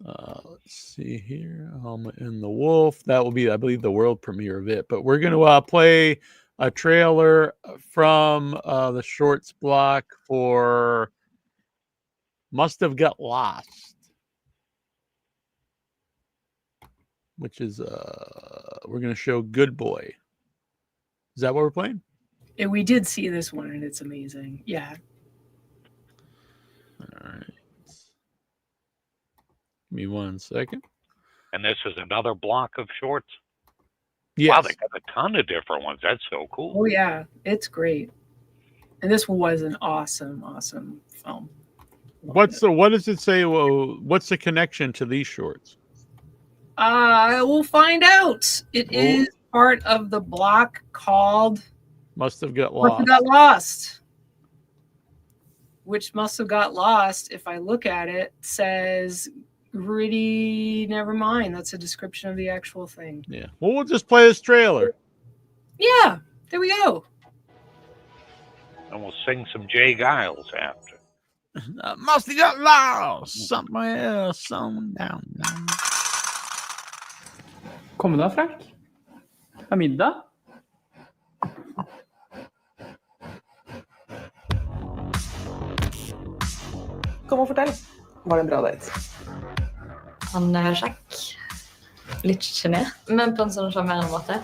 Let's see here. Alma and the Wolf. That will be, I believe, the world premiere of it. But we're going to play a trailer from the shorts block for Must Have Got Lost, which is we're going to show Good Boy. Is that what we're playing? Yeah, we did see this one and it's amazing. Yeah. All right. Give me 1 second. And this is another block of shorts? Yes. Wow, they got a ton of different ones. That's so cool. Oh, yeah. It's great. And this was an awesome, awesome film. What does it say? Well, what's the connection to these shorts? We'll find out. It is part of the block called Must Have Got Must Lost. Have Got Lost. Which Must Have Got Lost, if I look at it, says gritty, never mind. That's a description of the actual thing. Yeah. Well, we'll just play this trailer. Yeah. There we go. And we'll sing some Jay Giles after. Must have got lost somewhere, some down. Kom da, Frank. Det er middag. Kom og fortell. Var det en bra date? Han er kjekk. Litt sjenert, men på en sånn sjarmerende måte.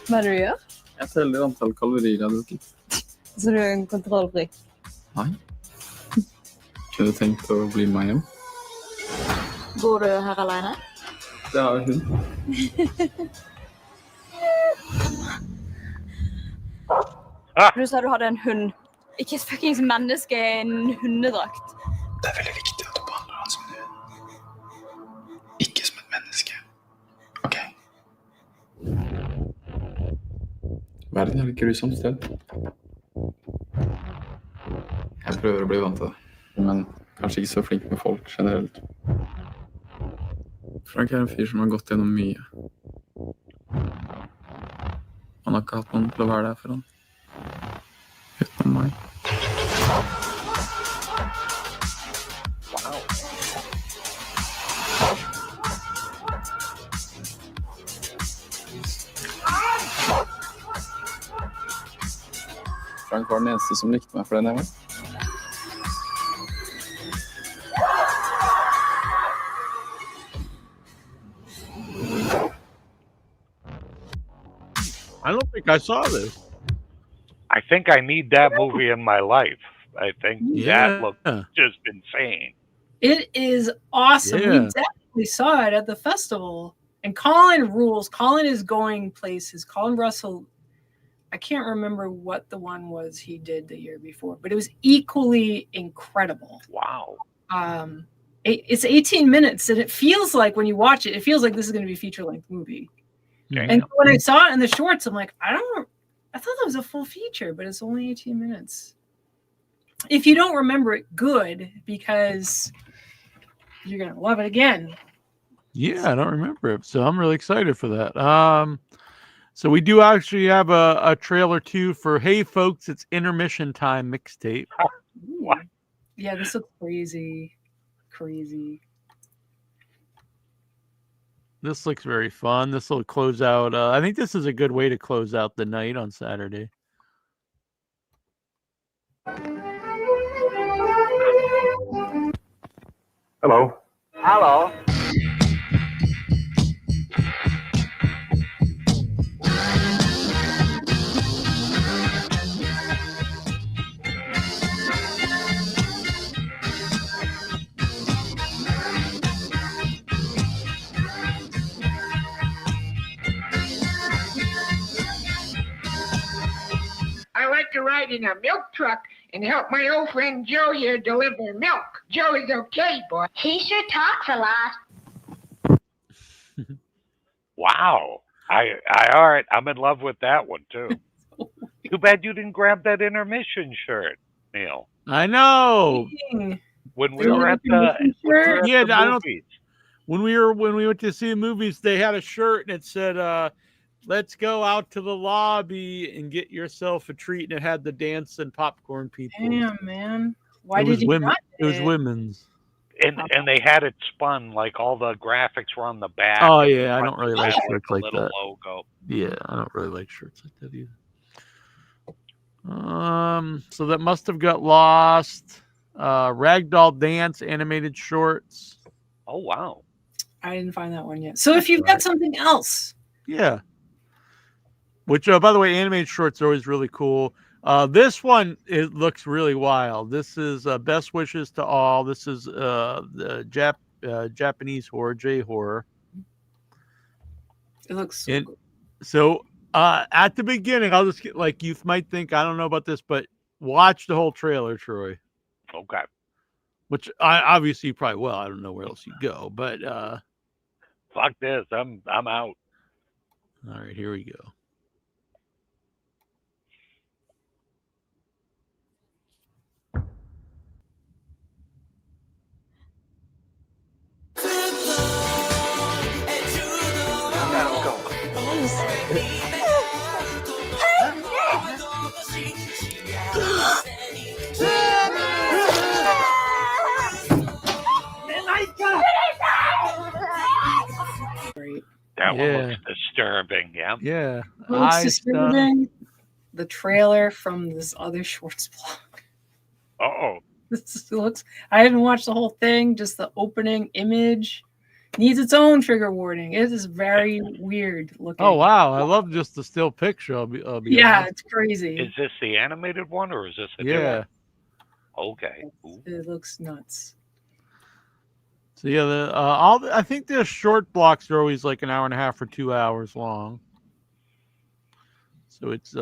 Hva er det du gjør? Jeg teller antall kalorier jeg har drukket. Så du er en kontrollfrik? Nei. Kunne du tenkt å bli med meg hjem? Bor du her alene? Det har hun. Du sa du hadde en hund. Ikke et fucking menneske i en hundedrakt. Det er veldig viktig at du behandler han som en hund. Ikke som et menneske. Ok? Verden er et grusomt sted. Jeg prøver å bli vant til det. Men kanskje ikke så flink med folk generelt. Frank er en fyr som har gått gjennom mye. Han har ikke hatt noen til å være der for han. Utenom meg. Frank var den eneste som likte meg for den jeg var. I don't think I saw this. I think I need that movie in my life. I think that looks just insane. It is awesome. Yeah. We definitely saw it at the festival. And Colin rules. Colin is going places. Colin Russell, I can't remember what the one was he did the year before, but it was equally incredible. Wow. It's 18 minutes, and it feels like when you watch it, it feels like this is going to be a feature-length movie. Damn. And when I saw it in the shorts, I'm like, I thought that was a full feature, but it's only 18 minutes. If you don't remember it, good, because you're going to love it again. Yeah, I don't remember it, so I'm really excited for that. So we do actually have a trailer too for Hey Folks, It's Intermission Time mixtape. What? Yeah, this looks crazy. Crazy. This looks very fun. This will close out. I think this is a good way to close out the night on Saturday. Hello. Hello. I like to ride in a milk truck and help my old friend Joe here deliver milk. Joe is okay, boy. He sure talks a lot. Wow. All right. I'm in love with that one too. Too bad you didn't grab that intermission shirt, Neal. I know. When we were at the movies. When we went to see the movies, they had a shirt and it said, let's go out to the lobby and get yourself a treat, and it had the dance and popcorn people. Damn, man. Why did you not? It was women's. And they had it spun, like all the graphics were on the back. Oh yeah, I don't really like shirts like little that. Logo. Yeah, I don't really like shirts like that either. So that must have got lost. Ragdoll Dance animated shorts. Oh wow. I didn't find that one yet. So if you've got something else. Yeah. Which, by the way, animated shorts are always really cool. This one, it looks really wild. This is Best Wishes to All. This is the Japanese horror, J-horror. It looks so cool. So at the beginning, I'll just get, like, you might think, I don't know about this, but watch the whole trailer, Troy. Okay. Which obviously you probably will. I don't know where else you go, but fuck this. I'm out. All right, here we go. That one looks disturbing. Yeah. Yeah. Looks disturbing. The trailer from this other shorts blog. Uh-oh. This looks. I haven't watched the whole thing. Just the opening image needs its own trigger warning. It is very weird looking. Oh wow, I love just the still picture. I'll be yeah, honest. it's crazy. Is this the animated one or is this the new one? Okay. It looks nuts. So yeah, I think the short blocks are always like an hour and a half or 2 hours long. So it's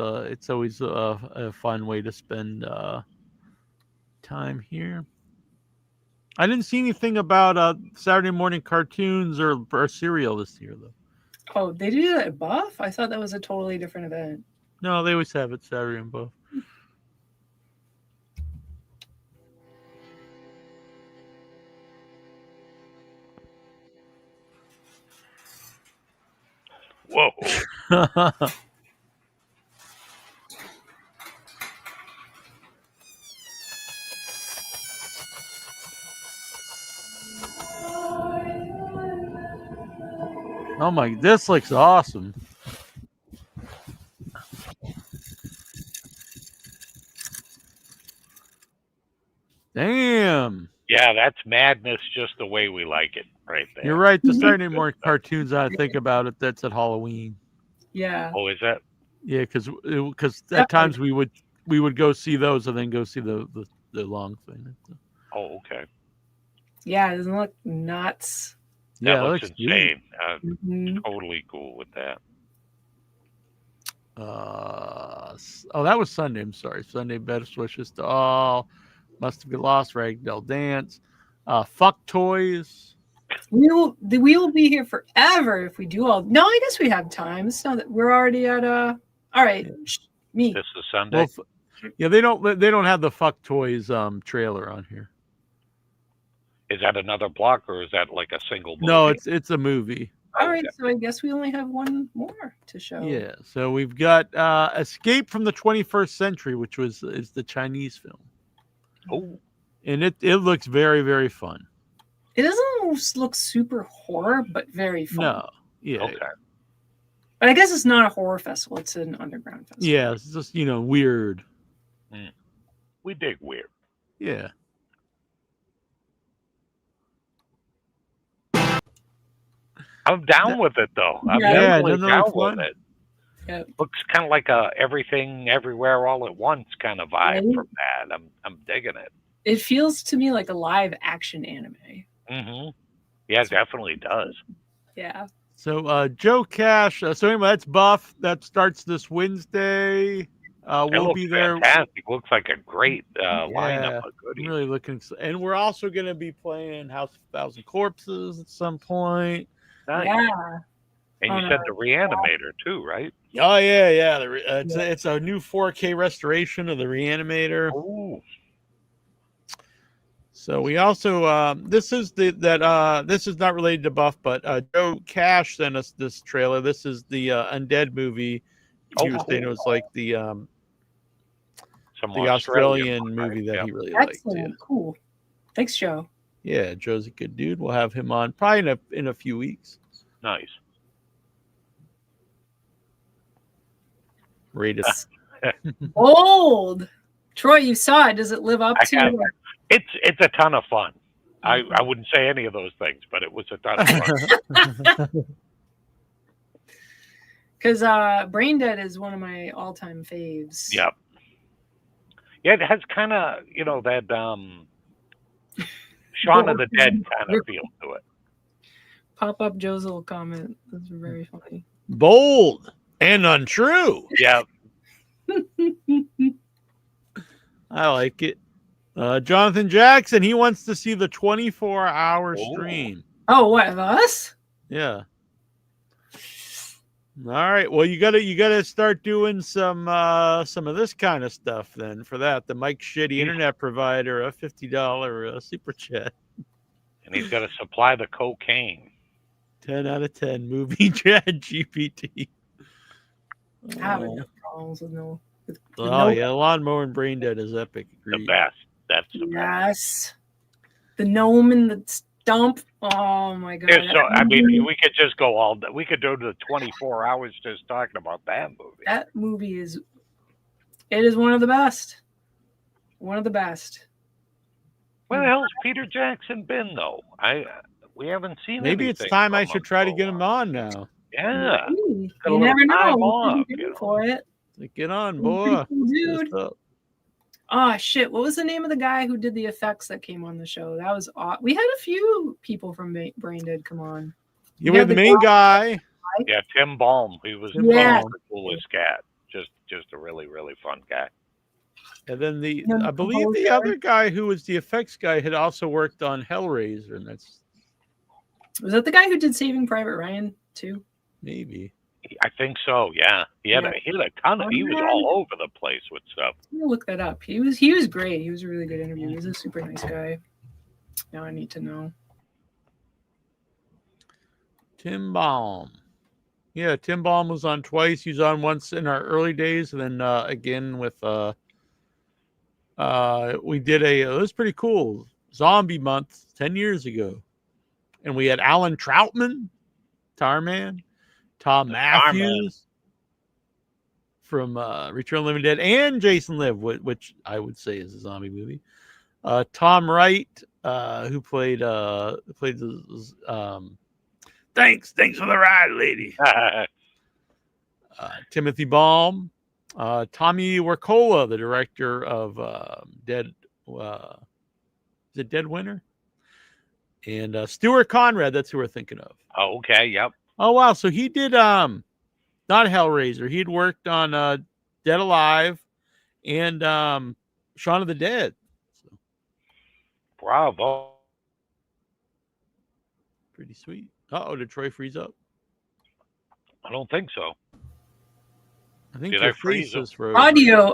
always a fun way to spend time here. I didn't see anything about Saturday morning cartoons or cereal this year though. Oh, they do that at Buff? I thought that was a totally different event. No, they always have it Saturday and Buff. Oh my, this looks awesome. Damn. Yeah, that's madness just the way we like it right there. You're right. There's starting any more cartoons I think about it that's at Halloween. Yeah. Oh, is that? Yeah, because at times we would go see those and then go see the long thing. Oh, okay. Yeah, doesn't it look nuts? That Yeah, looks insane. Mhm. Totally cool with that. That was Sunday. I'm sorry. Sunday, best wishes to all. Must Have Been Lost. Ragdoll Dance. Fuck Toys. We will be here forever if we do all. No, I guess we have time. It's not that we're already at all right. Me. This is Sunday. Well, yeah, they don't have the Fuck Toys trailer on here. Is that another block or is that like a single movie? No, it's a movie. All right, so I guess we only have one more to show. Yeah, so we've got Escape from the 21st Century, which is the Chinese film. Oh. And it looks very, very fun. It doesn't look super horror, but very fun. No. Yeah. Okay. But I guess it's not a horror festival. It's an underground festival. Yeah, it's just, weird. We dig weird. Yeah. I'm down with it, though. I'm Yeah, definitely no, down it's with fun. it. Yep. Looks kind of like a everything, everywhere, all at once kind of vibe from that. I'm digging it. It feels to me like a live action anime. Mm-hmm. Yeah, it definitely does. Yeah. So Joe Cash. So anyway, that's Buff. That starts this Wednesday. It We'll looks be there. fantastic. Looks like a great lineup of goodies. I'm really looking, and we're also going to be playing House of a Thousand Corpses at some point. Nice. Yeah. And you said the Reanimator too, right? Oh yeah. It's a new 4K restoration of the Reanimator. Ooh. So we also this is this is not related to Buff, but Joe Cash sent us this trailer. This is the Undead movie. He was saying it was like the Australian movie that he really liked. Excellent. Yeah. Cool. Thanks, Joe. Yeah, Joe's a good dude. We'll have him on probably in a few weeks. Nice. Rate us. Old. Troy, you saw it. Does it live up to? It's a ton of fun. I wouldn't say any of those things, but it was a ton of fun. Because Brain Dead is one of my all-time faves. Yep. Yeah, it has kind of that Shaun of the Dead kind of feel to it. Pop up Joe's little comment. That's very funny. Bold and untrue. Yeah. I like it. Jonathan Jackson, he wants to see the 24-hour stream. Oh, what, of us? Yeah. All right. Well, you gotta start doing some of this kind of stuff then. For that, the Mike Shitty internet provider, a $50 super chat. And he's got to supply the cocaine. 10 out of 10 movie chat GPT. I have no problems with no. Yeah, Lawnmower and Brain Dead is epic. Agreed. The best. That's the best. Yes. The gnome and the stump. Oh my god. I mean, we could just go all day. We could do the 24 hours just talking about that movie. That movie is one of the best. One of the best. Where the hell's Peter Jackson been though? We haven't seen. Maybe it's time I should try to get him on now. Yeah. You never know. Off, for it. Like, get on, boy. Dude. Oh shit! What was the name of the guy who did the effects that came on the show? That was we had a few people from Brain Dead come on. You had the main guy. Yeah, Tim Balm. He was the coolest cat. Just a really, really fun guy. And then I believe the other guy who was the effects guy had also worked on Hellraiser, and was that the guy who did Saving Private Ryan too? Maybe. I think so. Yeah, he had a ton of. He was all over the place with stuff. I'm gonna look that up. He was great. He was a really good interview. He was a super nice guy. Now I need to know. Tim Baum. Yeah, Tim Balm was on twice. He was on once in our early days, and then again with we did it was pretty cool. Zombie Month 10 years ago. And we had Alan Troutman, Tarman, Tom Matthews from Return of the Living Dead, and Jason Live, which I would say is a zombie movie. Tom Wright, who played thanks for the ride, lady. Timothy Baum, Tommy Wirkola, the director of Dead. Is it Dead Winter? And Stuart Conrad, that's who we're thinking of. Oh, okay, yep. Oh wow, so he did not Hellraiser. He'd worked on Dead Alive and Shaun of the Dead. So. Bravo. Pretty sweet. Uh-oh, did Troy freeze up? I don't think so. I think Did your I freeze face is up? frozen.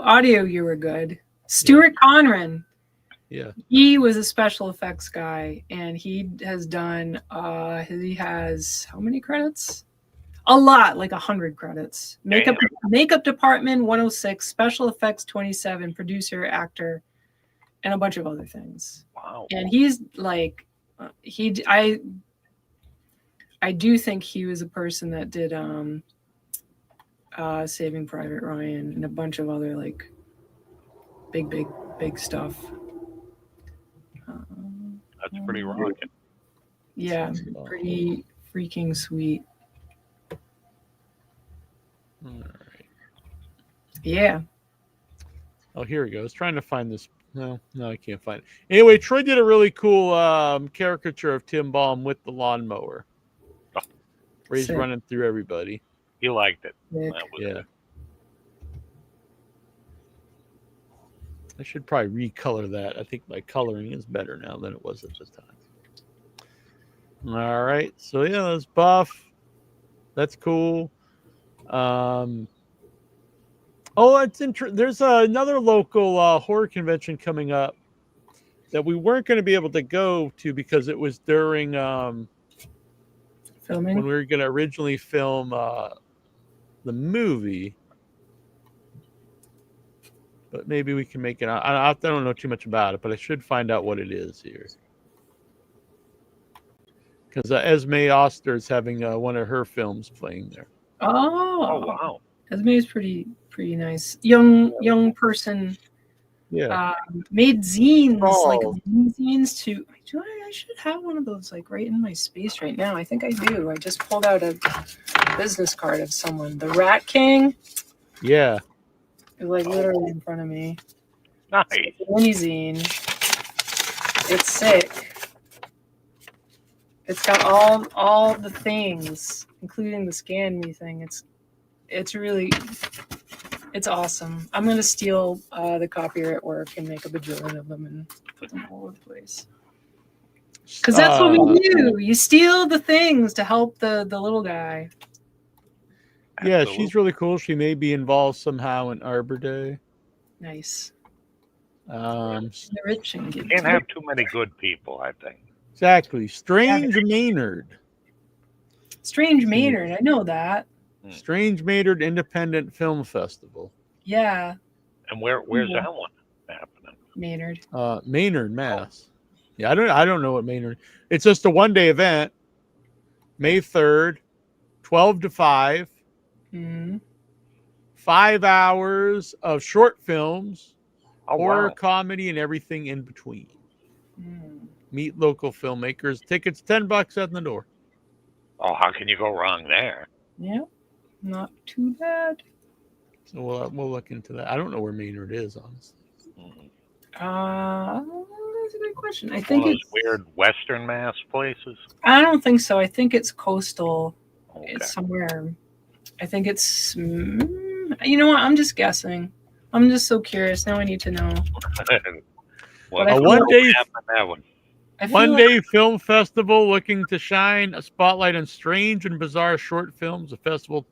Audio, you were good. Stuart Conran. Yeah. He was a special effects guy, and he has done he has how many credits? A lot, like 100 credits. Makeup department 106, special effects 27, producer, actor, and a bunch of other things. Wow. And he's like I do think he was a person that did Saving Private Ryan and a bunch of other like big stuff. That's pretty rocking. Yeah, pretty freaking sweet. All right. Yeah. Oh, here we go. I was trying to find this. No, I can't find it. Anyway, Troy did a really cool caricature of Tim Balm with the lawnmower. Where he's running through everybody. He liked it. Yeah. I should probably recolor that. I think my coloring is better now than it was at this time. All right. So, yeah, that's Buff. That's cool. It's interesting. There's another local horror convention coming up that we weren't going to be able to go to because it was during filming when we were going to originally film the movie. But maybe we can make it. I don't know too much about it, but I should find out what it is here. Because Esme Oster is having one of her films playing there. Oh wow! Esme is pretty nice. Young person. Yeah. Made zines like zines too. I should have one of those like right in my space right now. I think I do. I just pulled out a business card of someone. The Rat King. Yeah. It's like literally in front of me. Nice. It's a mini zine. It's sick. It's got all the things, including the scan me thing. It's really awesome. I'm gonna steal the copier at work and make a bajillion of them and put them all over the place. Because that's what we do. You steal the things to help the little guy. Yeah, she's really cool. She may be involved somehow in Arbor Day. Nice. Can't have too many good people, I think. Exactly. Strange Maynard. Strange Maynard. I know that. Strange Maynard Independent Film Festival. Yeah. And where's that one happening? Maynard. Maynard, Mass. Yeah, I don't know what Maynard. It's just a one-day event. May 3rd, 12 to 5. 5 hours of short films, horror, comedy, and everything in between. Meet local filmmakers. Tickets $10 at the door. Oh, how can you go wrong there? Yeah, not too bad. So we'll look into that. I don't know where Maynard is, honestly. That's a good question. I think one of it's those weird Western Mass places. I don't think so. I think it's coastal. Okay. It's somewhere. I think it's. You know what? I'm just guessing. I'm just so curious. Now I need to know. A one-day film festival looking to shine a spotlight on strange and bizarre short films. The festival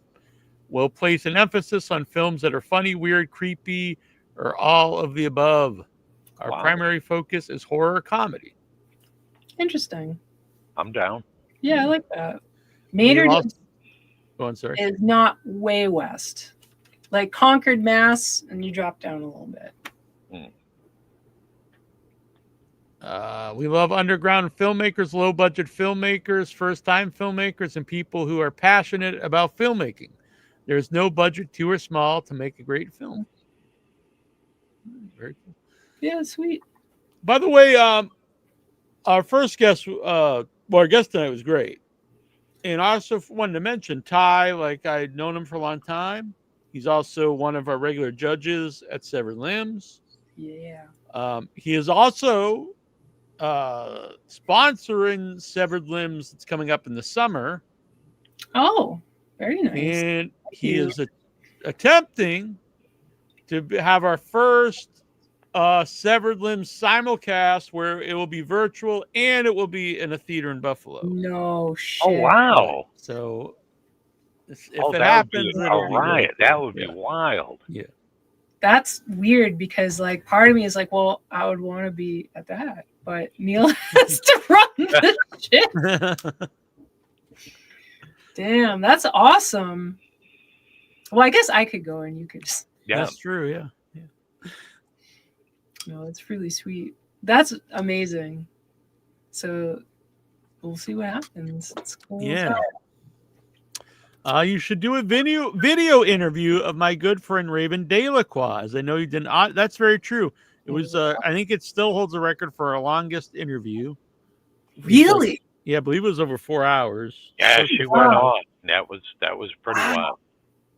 will place an emphasis on films that are funny, weird, creepy, or all of the above. Our primary focus is horror comedy. Interesting. I'm down. Yeah, I like that. Maynard. Oh, I'm sorry. is not way west. Like Concord, Mass, and you drop down a little bit. We love underground filmmakers, low-budget filmmakers, first-time filmmakers, and people who are passionate about filmmaking. There's no budget, too or small, to make a great film. Very cool. Yeah, sweet. By the way, our first guest, our guest tonight was great. And I also wanted to mention Ty, like I'd known him for a long time. He's also one of our regular judges at Severed Limbs. Yeah. He is also sponsoring Severed Limbs that's coming up in the summer. Oh, very nice. And he is attempting to have our first Severed Limbs simulcast where it will be virtual and it will be in a theater in Buffalo. No shit. Oh, wow. So if that it happens, would be it'll a be riot. really That cool. would be wild. Yeah. That's weird because like part of me is like, well, I would want to be at that, but Neal has to run this shit. Damn, that's awesome. Well, I guess I could go and you could just. Yeah. That's true. Yeah. No, it's really sweet. That's amazing. So we'll see what happens. It's cool. Yeah. You should do a video interview of my good friend Raven Delacroix. I know you didn't. That's very true. It was. I think it still holds the record for our longest interview. Really? Yeah, I believe it was over 4 hours. Yeah, she went on. That was pretty wild.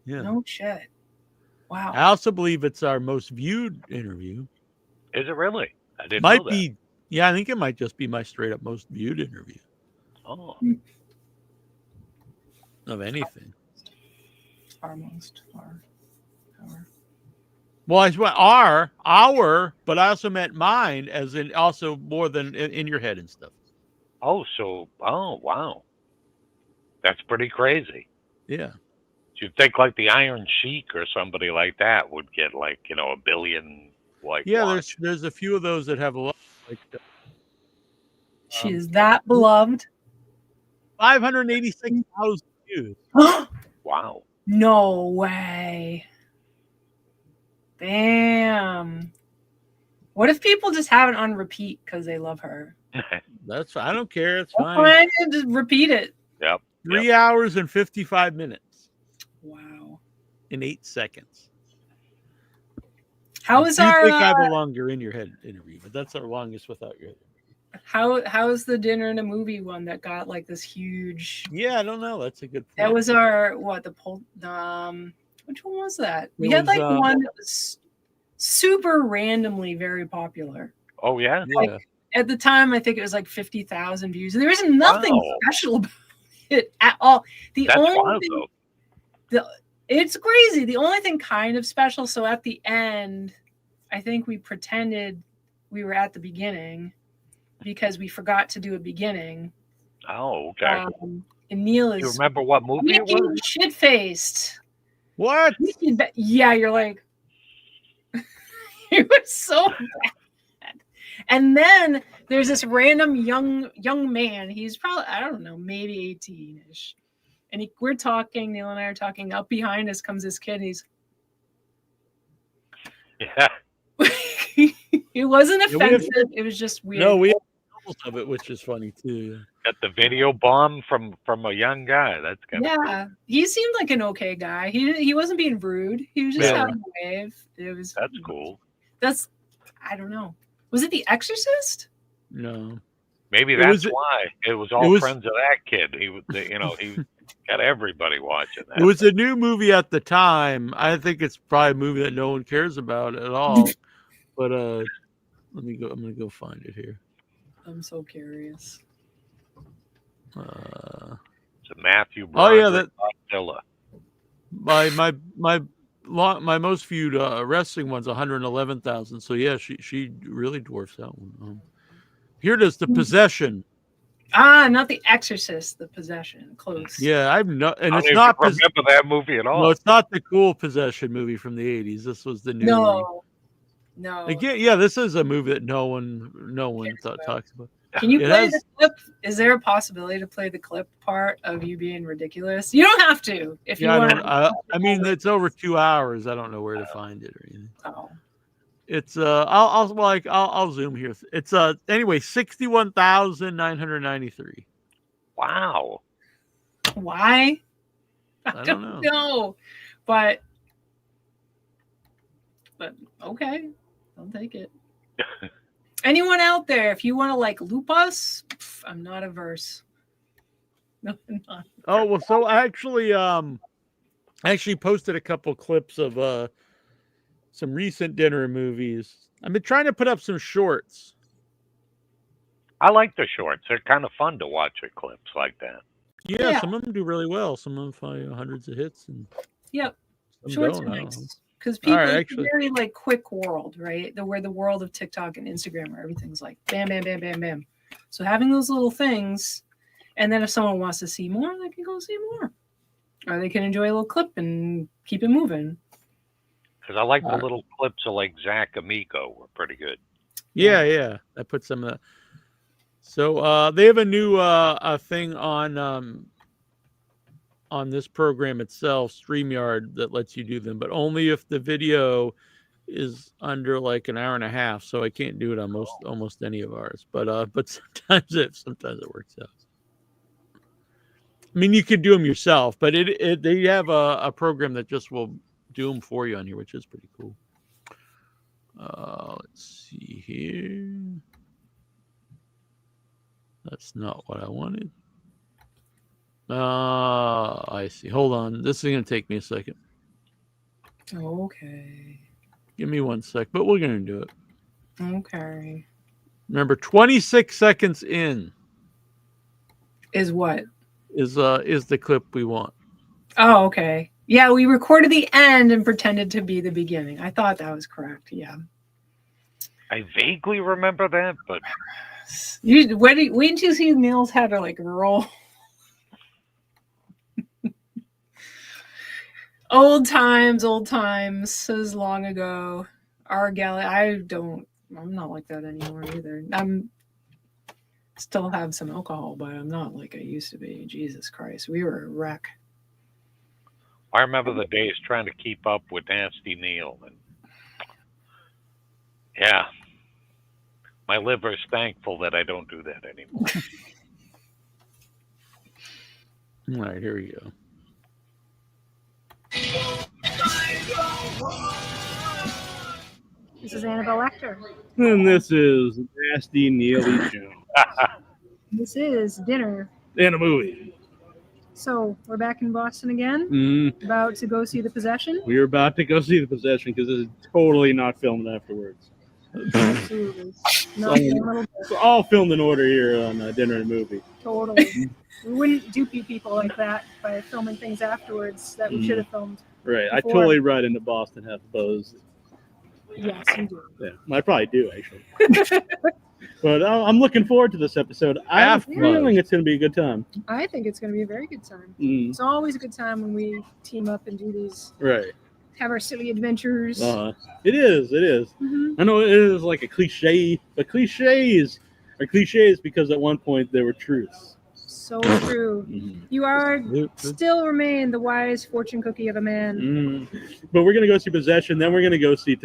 Yeah. No shit. Wow. I also believe it's our most viewed interview. Is it really? I didn't Might know that. be. Yeah, I think it might just be my straight up most viewed interview Oh. of anything. Our. Well, I went our, but I also meant mine, as in also more than in your head and stuff. Oh, wow. That's pretty crazy. Yeah. You'd think like the Iron Sheik or somebody like that would get like, 1 billion Yeah, watch. there's a few of those that have a lot. Like, She is that beloved. 586,000 views. Wow. No way. Damn. What if people just have it on repeat because they love her? That's I don't care. It's That's fine. fine. Just repeat it. Yep. 3 hours and 55 minutes. Wow. In 8 seconds. How is I our? think I have a longer in your head interview, but that's our longest without your head. How is the dinner and a movie one that got like this huge? Yeah, I don't know. That's a good point. That was our which one was that? We had like one that was super randomly very popular. Oh yeah. Like, at the time, I think it was like 50,000 views. There was nothing special about it at all. That's wild, though. It's crazy. The only thing kind of special. So at the end, I think we pretended we were at the beginning because we forgot to do a beginning. Oh, okay. And Neal is. You remember what movie it was? Shit faced. What? Yeah, you're like. It was so bad. And then there's this random young man. He's probably, I don't know, maybe 18-ish. And we're talking, Neal and I are talking. Up behind us comes this kid. And he's. Yeah. It wasn't offensive. It was just weird. No, we have levels of it, which is funny too. Got the video bomb from a young guy. That's kind of Yeah, he seemed like an okay guy. He wasn't being rude. He was just having a wave. That's cool. I don't know. Was it The Exorcist? No. Maybe that's why it was all friends of that kid. He was, he got everybody watching that. It was a new movie at the time. I think it's probably a movie that no one cares about at all. But let me go. I'm gonna go find it here. I'm so curious. It's a Matthew. Oh yeah, that Godzilla. My most viewed wrestling one's 111,000. So yeah, she really dwarfs that one. Here it is, The Possession. Not The Exorcist, The Possession. Close. Yeah, and I it's not remember that movie at all. No, it's not the cool Possession movie from the 80s. This was the new one. No. Again, yeah, this is a movie that no one talks about. Can you play the clip? Is there a possibility to play the clip part of you being ridiculous? You don't have to if you want. I mean, it's over 2 hours. I don't know where to find it or anything. Oh. It's I'll zoom here. It's anyway 61,993. Wow. Why? I don't know. But okay, I'll take it. Anyone out there, if you want to like loop us, I'm not averse. No, I'm not. Oh well, so I actually posted a couple clips of some recent dinner movies. I've been trying to put up some shorts. I like the shorts. They're kind of fun to watch at clips like that. Yeah, some of them do really well. Some of them find hundreds of hits, and yep, some shorts don't, are I don't nice know. because people All right, it's a very like quick world, right? Where the world of TikTok and Instagram where everything's like bam, bam, bam, bam, bam. So having those little things, and then if someone wants to see more, they can go see more, or they can enjoy a little clip and keep it moving. Because I like the little clips of like Zach Amico were pretty good. Yeah. I put some of that. So they have a new thing on this program itself, StreamYard, that lets you do them, but only if the video is under like an hour and a half. So I can't do it on almost any of ours. But sometimes it works out. I mean, you could do them yourself, but they have a program that just will do them for you on here, which is pretty cool. Let's see here. That's not what I wanted. I see. Hold on. This is going to take me a second. Okay. Give me 1 sec, but we're going to do it. Okay. Remember, 26 seconds in is what? Is the clip we want. Oh, okay. Yeah, we recorded the end and pretended to be the beginning. I thought that was correct. Yeah. I vaguely remember that, but wait until you see Neal's head or like roll. Old times. This is long ago. Our galley. I'm not like that anymore either. I'm still have some alcohol, but I'm not like I used to be. Jesus Christ, we were a wreck. I remember the days trying to keep up with Nasty Neal, and yeah, my liver's thankful that I don't do that anymore. All right, here we go. This is Annabelle Lecter. And this is Nasty Neely Jones. This is dinner. And a movie. So we're back in Boston again. About to go see The Possession. We were about to go see The Possession because this is totally not filmed afterwards. Absolutely. It's all filmed in order here on Dinner and Movie. Totally. We wouldn't dupe people like that by filming things afterwards that we should have filmed. Right. Before. I totally ride into Boston half those. Yes, you do. Yeah, I probably do actually. But I'm looking forward to this episode. I have a feeling it's going to be a good time. I think it's going to be a very good time. It's always a good time when we team up and do these. Right. Have our silly adventures. It is. I know it is like a cliche, but cliches are cliches because at one point they were truths. So true. You are still remain the wise fortune cookie of a man. But we're gonna go see Possession, then we're gonna go see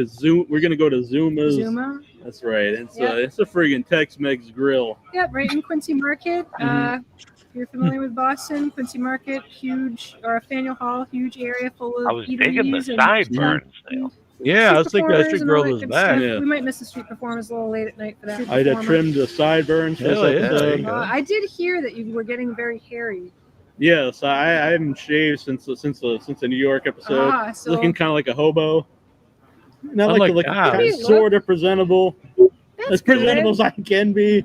We're gonna go to Zuma's. Zuma. That's right. It's a friggin' Tex-Mex grill. Yep, right in Quincy Market. If you're familiar with Boston, Quincy Market, huge, or Faneuil Hall, huge area full of. I was digging the sideburns. Yeah, I was thinking I should grow those back. Yeah. We might miss the street performers a little late at night for that. I trimmed the sideburns for this episode. I did hear that you were getting very hairy. Yes, I haven't shaved since the New York episode. So looking kind of like a hobo. Not Oh like my to look God. sort of presentable. As presentable as I can be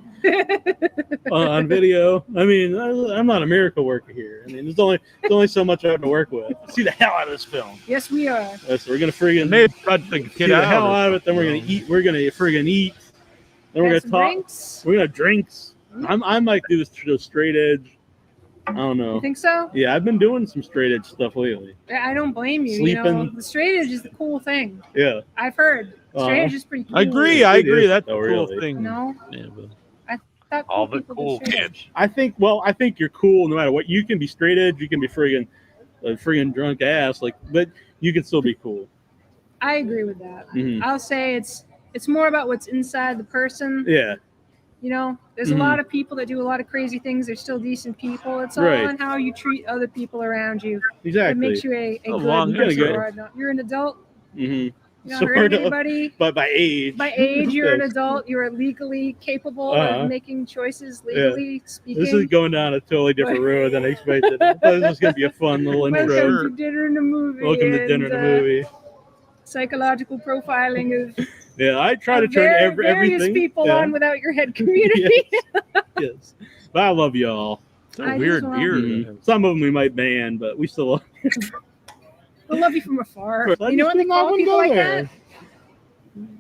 on video. I mean, I'm not a miracle worker here. I mean, there's only so much I have to work with. See the hell out of this film. Yes, we are. So we're gonna friggin' see the hell out of it. Then we're gonna eat. We're gonna friggin' eat. Then we're gonna talk. Drinks. We're gonna drinks. I might do this straight edge. I don't know. You think so? Yeah, I've been doing some straight edge stuff lately. I don't blame you. Sleeping. You know, the straight edge is the cool thing. Yeah. I've heard. Straight edge is pretty cool. I agree. That's a cool really. thing. No. Yeah, but All the cool kids. I think you're cool no matter what. You can be straight edge, you can be friggin' drunk ass, but you can still be cool. I agree with that. Mhm. I'll say it's more about what's inside the person. Yeah. You know, there's a lot of people that do a lot of crazy things. They're still decent people. It's all Right. on how you treat other people around you. Exactly. It makes you a good person. You're an adult. Mm-hmm. You're not hurting anybody. But by age. By age, you're an Yes. adult. You're legally capable of making choices, legally speaking. This is going down a totally different road than I expected. I thought this was going to be a fun little intro. Welcome to Dinner in a Movie. Welcome to Dinner in a Movie. Psychological profiling of Yeah, I try to turn various everything people on without your head community. Yes. But I love y'all. It's a weird beard. Some of them we might ban, but we still love you. I love you from afar. I You know just when they did not call wanna people go like there. that?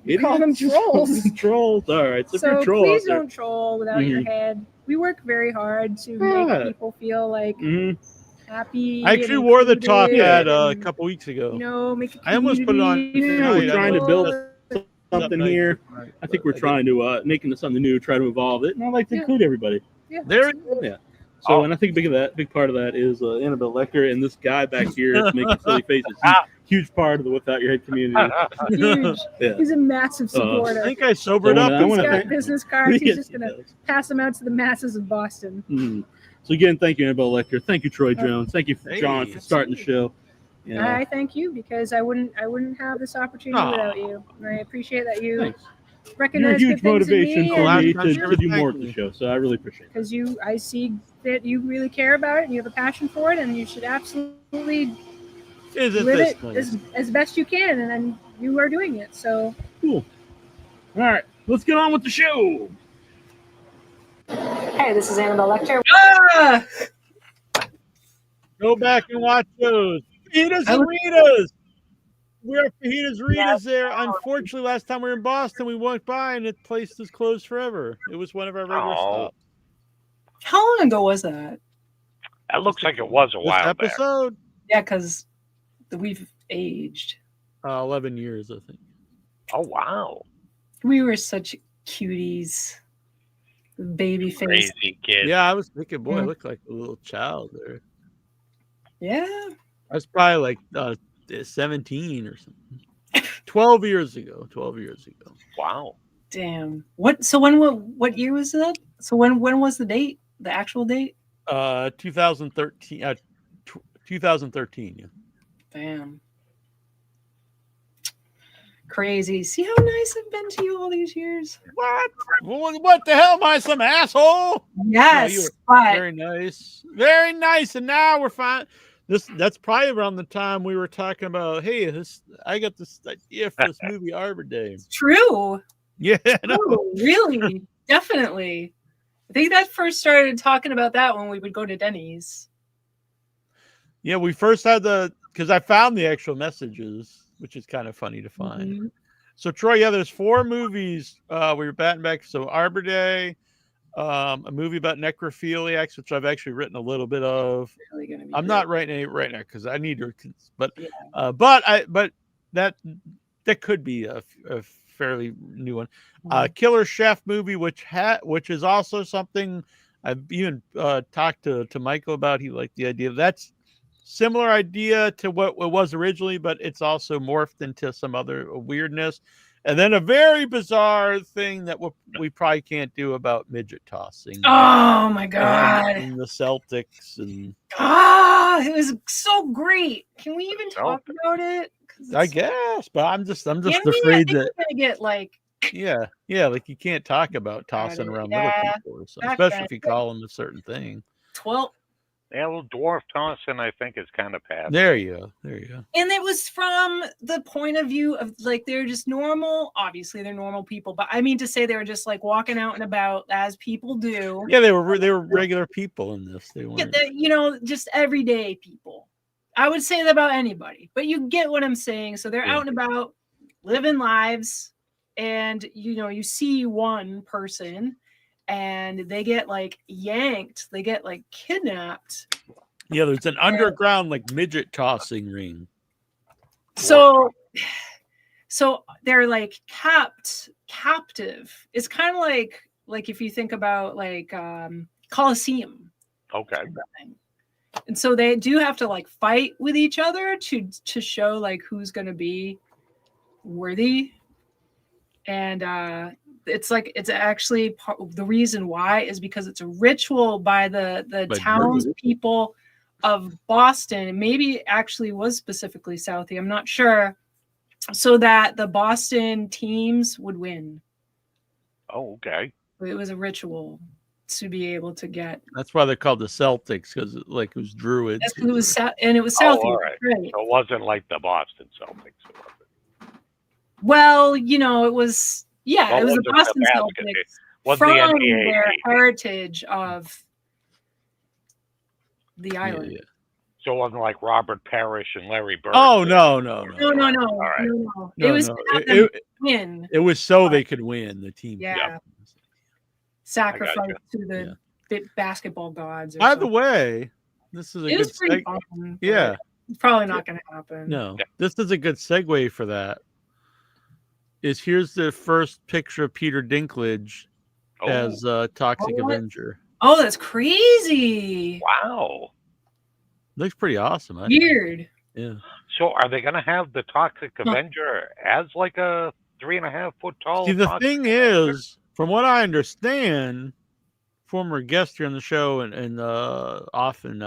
We call them trolls. Trolls. All right. So, if So you're a troll please out there, don't troll without your head. We work very hard to make people feel like happy. I actually and wore the top included hat a and, couple weeks ago. You know, make a I almost put it on. community we're trying to build something Nice. here. I think we're trying to making this something new, try to evolve it, and I like to include everybody. Yeah. There. Yeah. So, and I think big part of that is Annabelle Lecter, and this guy back here is making silly faces. Huge part of the Without Your Head community. Huge. Yeah. He's a massive supporter. I think I sobered up. He's got business cards. He's Yes, just he going to does. pass them out to the masses of Boston. Mhm. So again, thank you, Annabelle Lecter. Thank you, Troy Jones. Thank you, John, for starting the show. You know, I thank you because I wouldn't have this opportunity without you. And I appreciate that you Thanks. You're a recognize huge good things in motivation me for me and to do more of the show. So I really appreciate it. because I see that you really care about it and you have a passion for it, and you should absolutely live it as best you can, and then you are doing it. So cool. All right, let's get on with the show. Hey, this is Annabelle Lecter. Go back and watch those. Fajitas and Ritas. We're Fajitas Ritas there. Unfortunately, last time we were in Boston, we went by and the place is closed forever. It was one of our regular stops. How long ago was that? That looks like it was a while back. Episode? Yeah, because we've aged. 11 years, I think. Oh, wow. We were such cuties. Baby face. Crazy kid. Yeah, I was thinking, boy, I look like a little child there. Yeah. I was probably like 17 or something. 12 years ago. 12 years ago. Wow. Damn. What year was that? So when was the date? The actual date? 2013. 2013, yeah. Damn. Crazy. See how nice I've been to you all these years? What? What the hell? Am I some asshole? Yes. No, you were but very nice. Very nice. And now we're fine. That's probably around the time we were talking about, hey, I got this idea for this movie Arbor Day. true. Yeah. No. Oh, really? Definitely. I think that first started talking about that when we would go to Denny's. Yeah, we first had because I found the actual messages, which is kind of funny to find. Mhm. So Troy, yeah, there's 4 movies we were batting back. So Arbor Day, a movie about necrophiliacs, which I've actually written a little bit of. Really gonna be I'm good. not writing it right now because I need to, but Yeah. but that could be a fairly new one. Killer Chef movie, which is also something I've even talked to Michael about. He liked the idea. That's similar idea to what it was originally, but it's also morphed into some other weirdness. And then a very bizarre thing that we probably can't do about midget tossing. Oh my God. And the Celtics and It was so great. Can we even talk about it? I guess, but I'm just Can we? afraid I think that we're gonna get like like you can't talk about tossing around little people, or something, especially if you call them a certain thing. 12. Yeah, well, dwarf tossing, I think, is kind of past. There you go. And it was from the point of view of like they're just normal. Obviously, they're normal people, but I mean to say they were just like walking out and about as people do. Yeah, they were regular people in this. They weren't. Just everyday people. I would say that about anybody, but you get what I'm saying. So they're out and about, living lives, and you see one person. And they get like yanked, they get like kidnapped. Yeah, there's an underground like midget tossing ring. So they're like captive. It's kind of like like if you think about like Coliseum. Okay. And so they do have to like fight with each other to show like who's going to be worthy. And it's like it's actually the reason why is because it's a ritual by the townspeople of Boston, and maybe actually was specifically Southie, I'm not sure, so that the Boston teams would win. Oh, okay. It was a ritual to be able to get. That's why they're called the Celtics, because it was Druids. That's because it was and it was Oh, Southie, all right. right? So it wasn't like the Boston Celtics. Well, you know, it was Well, it was the wasn't Boston the Celtics was from the NBA their team. heritage of the island. Yeah. So it wasn't like Robert Parrish and Larry Bird. Oh no. No. All right. No. It was to have It, them win. it was so they could win. The team. Yeah. Sacrifice to the basketball gods. By the way, this is a it good was pretty fun. Yeah. It's probably not going to happen. No, this is a good segue for that. Here's the first picture of Peter Dinklage as Toxic Avenger. Oh, that's crazy! Wow, looks pretty awesome. Weird. Yeah. So, are they going to have the Toxic Avenger as like a 3.5 foot tall? See, the thing is, from what I understand, former guest here on the show and often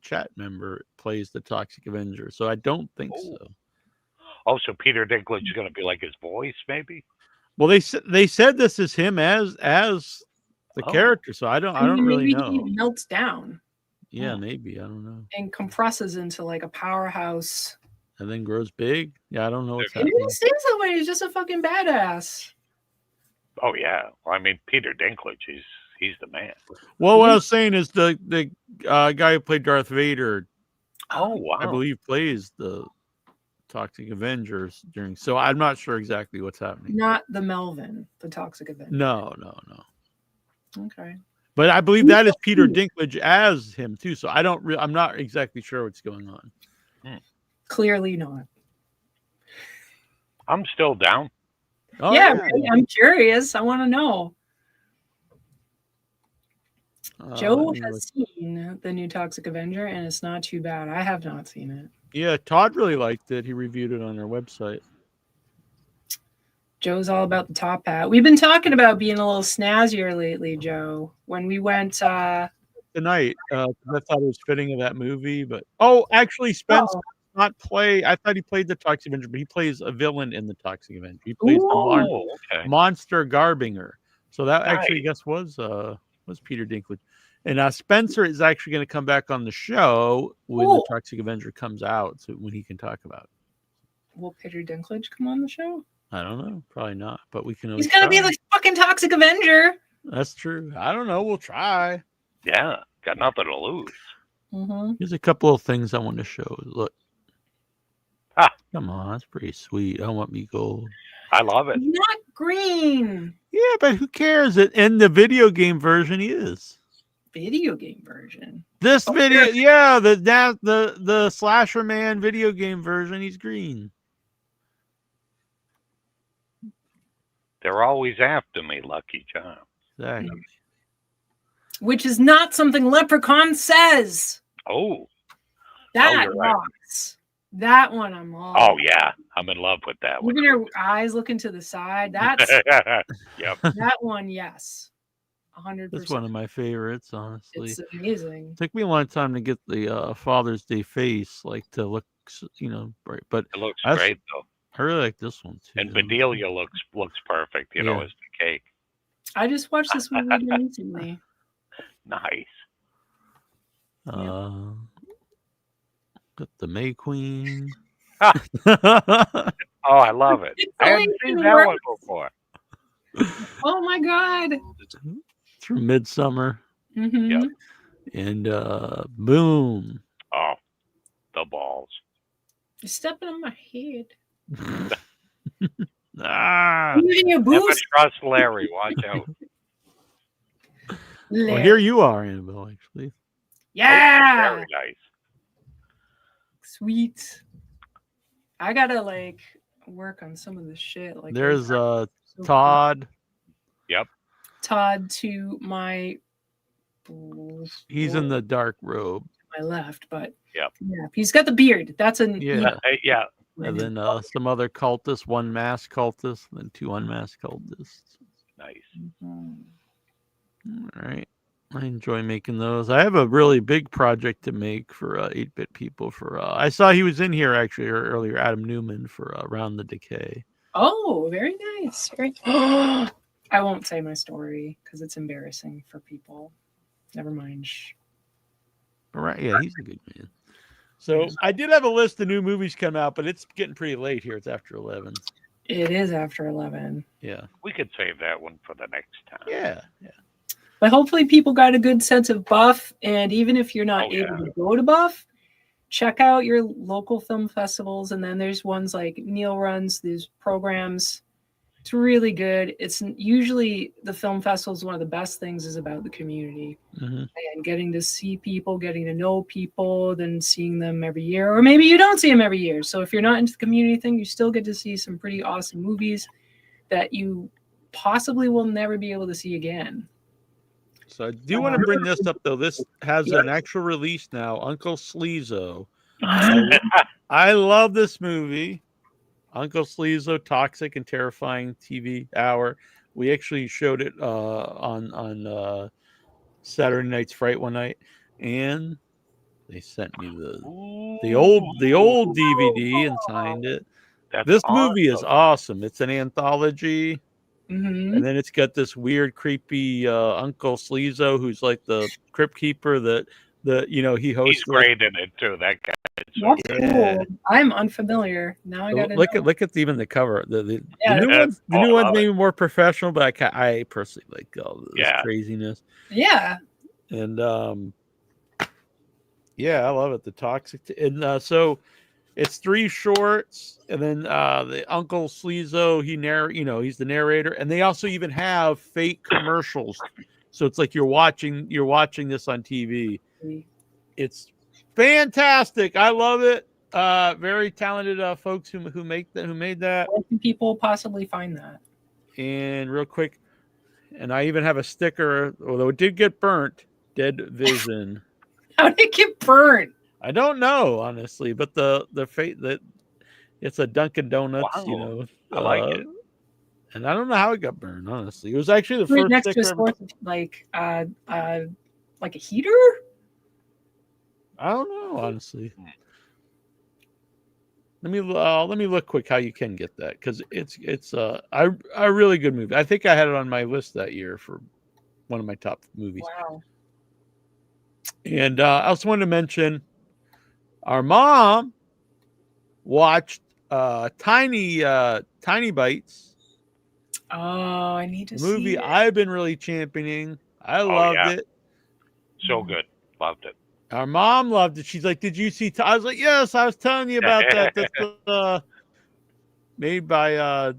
chat member plays the Toxic Avenger, so I don't think so. Oh, so Peter Dinklage is going to be like his voice, maybe? Well, they said this is him as the character, so I don't really know. Maybe he melts down. Yeah, maybe, I don't know. And compresses into like a powerhouse. And then grows big. Yeah, I don't know what's He happening. didn't seem that way. He's just a fucking badass. Oh yeah, well, I mean Peter Dinklage, he's the man. Well, what I was saying is the guy who played Darth Vader. Oh wow! I believe plays the Toxic Avengers during. So I'm not sure exactly what's happening. Not the Melvin, the Toxic Avenger. No. Okay. But I believe that is Peter Dinklage as him too. So I'm not exactly sure what's going on. Clearly not. I'm still down. Oh, yeah, right? I'm curious. I want to know. Joe has seen the new Toxic Avenger, and it's not too bad. I have not seen it. Yeah, Todd really liked it. He reviewed it on our website. Joe's all about the top hat. We've been talking about being a little snazzier lately, Joe. When we went tonight, I thought it was fitting of that movie, but actually, Spence does not play. I thought he played the Toxic Avenger, but he plays a villain in the Toxic Avenger. He plays the Monster Garbinger. So that actually, I guess, was Peter Dinklage. And Spencer is actually going to come back on the show when the Toxic Avenger comes out, so when he can talk about it. Will Peter Dinklage come on the show? I don't know. Probably not, but we can. He's going to be the fucking Toxic Avenger. That's true. I don't know. We'll try. Yeah, got nothing to lose. Mm-hmm. Here's a couple of things I want to show. Look. Come on, that's pretty sweet. I want me gold. I love it. Not green. Yeah, but who cares? In the video game version, he is. Video game version. This video, yeah, the Slasher Man video game version, he's green. They're always after me, Lucky Charms. Exactly. Which is not something Leprechaun says. Oh. That you're right. rocks. That one I'm all. Oh yeah, I'm in love with that one. Even her eyes looking to the side. That's yep. That one, yes. 100%. That's one of my favorites, honestly. It's amazing. It took me a long time to get the Father's Day face to look, right. But it looks great though. I really like this one too. And Bedelia looks perfect, as the cake. I just watched this movie recently. Nice. Got the May Queen. Oh, I love it. I haven't seen that one before. Oh my god. Through Midsummer. Mm-hmm. Yep. And boom. Oh, the balls. You're stepping on my head. Using your Never boost. trust Larry. Watch out. Well, here you are, Annabelle, actually. Yeah. Very nice. Sweet. I gotta work on some of the shit. There's Todd. Yep. Todd to my. He's in the dark robe. My left, but yeah, he's got the beard. That's a yeah. And then some other cultists, one masked cultist, and then two unmasked cultists. Nice. Mm-hmm. All right. I enjoy making those. I have a really big project to make for 8-bit people. For I saw he was in here actually earlier, Adam Newman, for Around the Decay. Oh, very nice. I won't say my story because it's embarrassing for people. Never mind. All right. Yeah, he's a good man. So I did have a list of new movies come out, but it's getting pretty late here. It's after 11. It is after 11. Yeah. We could save that one for the next time. Yeah. But hopefully people got a good sense of Buff. And even if you're not able to go to Buff, check out your local film festivals. And then there's ones like Neal runs these programs. It's really good. It's usually the film festivals. One of the best things is about the community and getting to see people, getting to know people, then seeing them every year, or maybe you don't see them every year. So if you're not into the community thing, you still get to see some pretty awesome movies that you possibly will never be able to see again. So I do want to bring this up though. This has an actual release now. Uncle Sleezo. I love this movie. Uncle Sleezo, Toxic and Terrifying TV Hour. We actually showed it on Saturday Night's Fright one night, and they sent me the old DVD and signed it. This movie is awesome. It's an anthology, and then it's got this weird, creepy Uncle Sleezo who's like the crypt keeper that he hosts. He's great in it too. That guy. That's cool. I'm unfulfamiliar. Now I got to look at even the cover. The new ones. The new ones maybe more professional, but I personally like all this craziness. Yeah. And I love it. The Toxic and so it's 3 shorts, and then the Uncle Sleezo he's the narrator, and they also even have fake commercials. So it's like you're watching this on TV. It's fantastic. I love it. Very talented folks who made that. Where can people possibly find that? And real quick, and I even have a sticker, although it did get burnt. Dead Vision. How did it get burnt? I don't know, honestly, but the fate that it's a Dunkin' Donuts, I like it. And I don't know how it got burned. Honestly, it was actually the right first next sticker. to a source of, like a heater. I don't know, honestly. Let me look quick how you can get that, because it's a really good movie. I think I had it on my list that year for one of my top movies. Wow. And I also wanted to mention our mom watched Tiny Bites. Oh, I need to see movie it. I've been really championing. I loved it. So good. Loved it. Our mom loved it. She's like, "Did you see?" I was like, "Yes, I was telling you about that." That's made by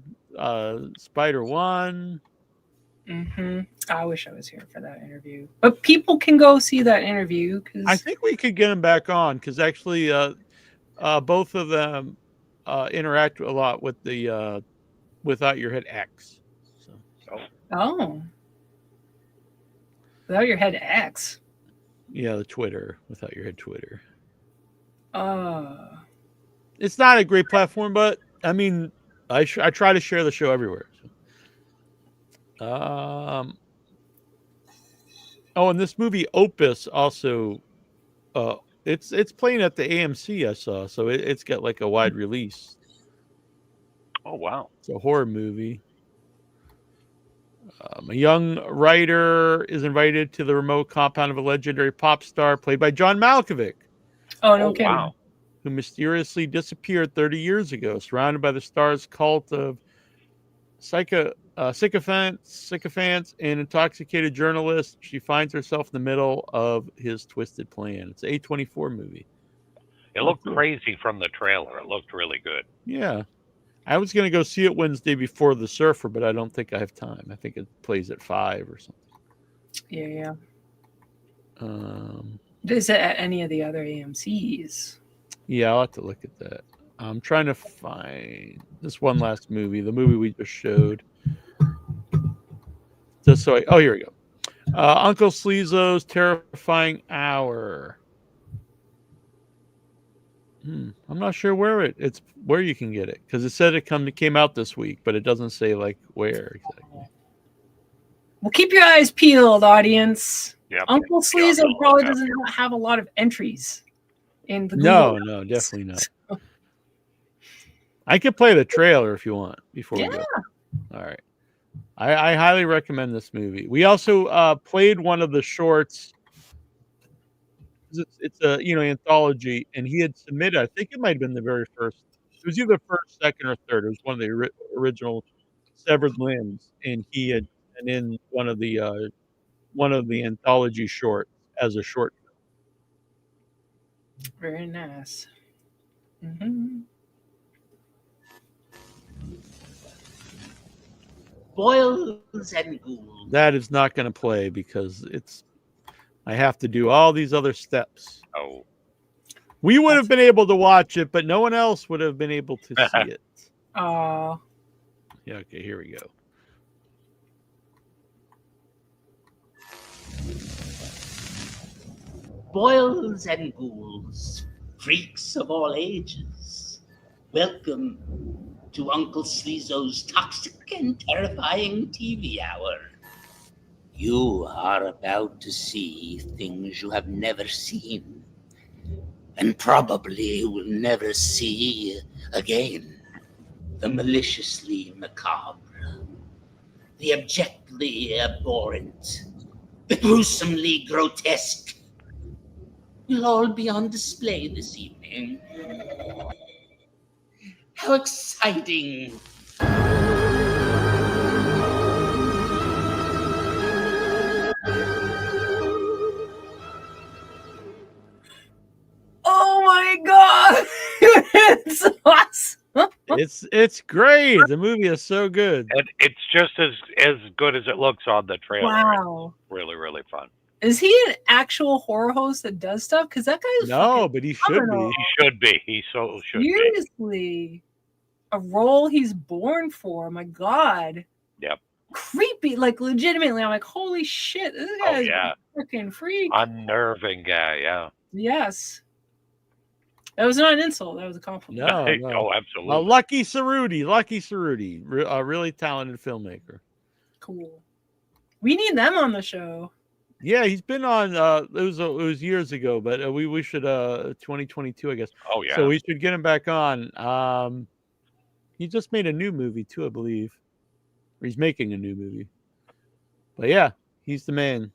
Spider One. I wish I was here for that interview, but people can go see that interview because I think we could get them back on, because actually, both of them interact a lot with the Without Your Head X. Oh, Without Your Head X. Yeah, the Twitter, Without Your Head Twitter. It's not a great platform, but I mean, I try to share the show everywhere. So. And this movie Opus also, it's playing at the AMC I saw, so it's got like a wide release. Oh wow! It's a horror movie. A young writer is invited to the remote compound of a legendary pop star played by John Malkovich. Oh, no kidding. Wow. Who mysteriously disappeared 30 years ago. Surrounded by the star's cult of sycophants, and intoxicated journalists, she finds herself in the middle of his twisted plan. It's an A24 movie. It looked crazy from the trailer. It looked really good. Yeah. I was going to go see it Wednesday before The Surfer, but I don't think I have time. I think it plays at 5 or something. Yeah. Is it at any of the other AMCs? Yeah, I'll have to look at that. I'm trying to find this one last movie, the movie we just showed. Oh, here we go. Uncle Sleezo's Terrifying Hour. I'm not sure where it's where you can get it, because it said it came out this week, but it doesn't say like where exactly. Well, keep your eyes peeled, audience. Yep. Uncle Sleazo probably doesn't have a lot of entries in the Google. No, definitely not. I could play the trailer if you want before we go. All right. I highly recommend this movie. We also played one of the shorts. It's a anthology, and he had submitted. I think it might have been the very first. It was either first, second, or third. It was one of the original Severed Limbs, and he had sent in one of the anthology shorts as a short film. Very nice. Mm-hmm. Boils and ghouls. That is not going to play because I have to do all these other steps. Oh. We would have been able to watch it, but no one else would have been able to see it. Oh. Yeah, okay, here we go. Boils and ghouls, freaks of all ages. Welcome to Uncle Sleazo's toxic and terrifying TV hour. You are about to see things you have never seen, and probably will never see again. The maliciously macabre, the abjectly abhorrent, the gruesomely grotesque will all be on display this evening. How exciting! Oh my god! It's awesome. It's great. The movie is so good. And it's just as good as it looks on the trailer. Wow. It's really, really fun. Is he an actual horror host that does stuff? Because that guy is no, but he should be. He should be. He so should Seriously. A role he's born for. My God. Yep. Creepy. Like, legitimately, I'm like, holy shit. This guy is yeah. a freaking freak. Unnerving guy, yeah. Yes. That was not an insult. That was a compliment. No. Oh, absolutely. Lucky Cerruti. A really talented filmmaker. Cool. We need them on the show. Yeah, he's been on. It was years ago, but we should 2022, I guess. Oh yeah. So we should get him back on. He just made a new movie too, I believe. Or he's making a new movie. But yeah, he's the man.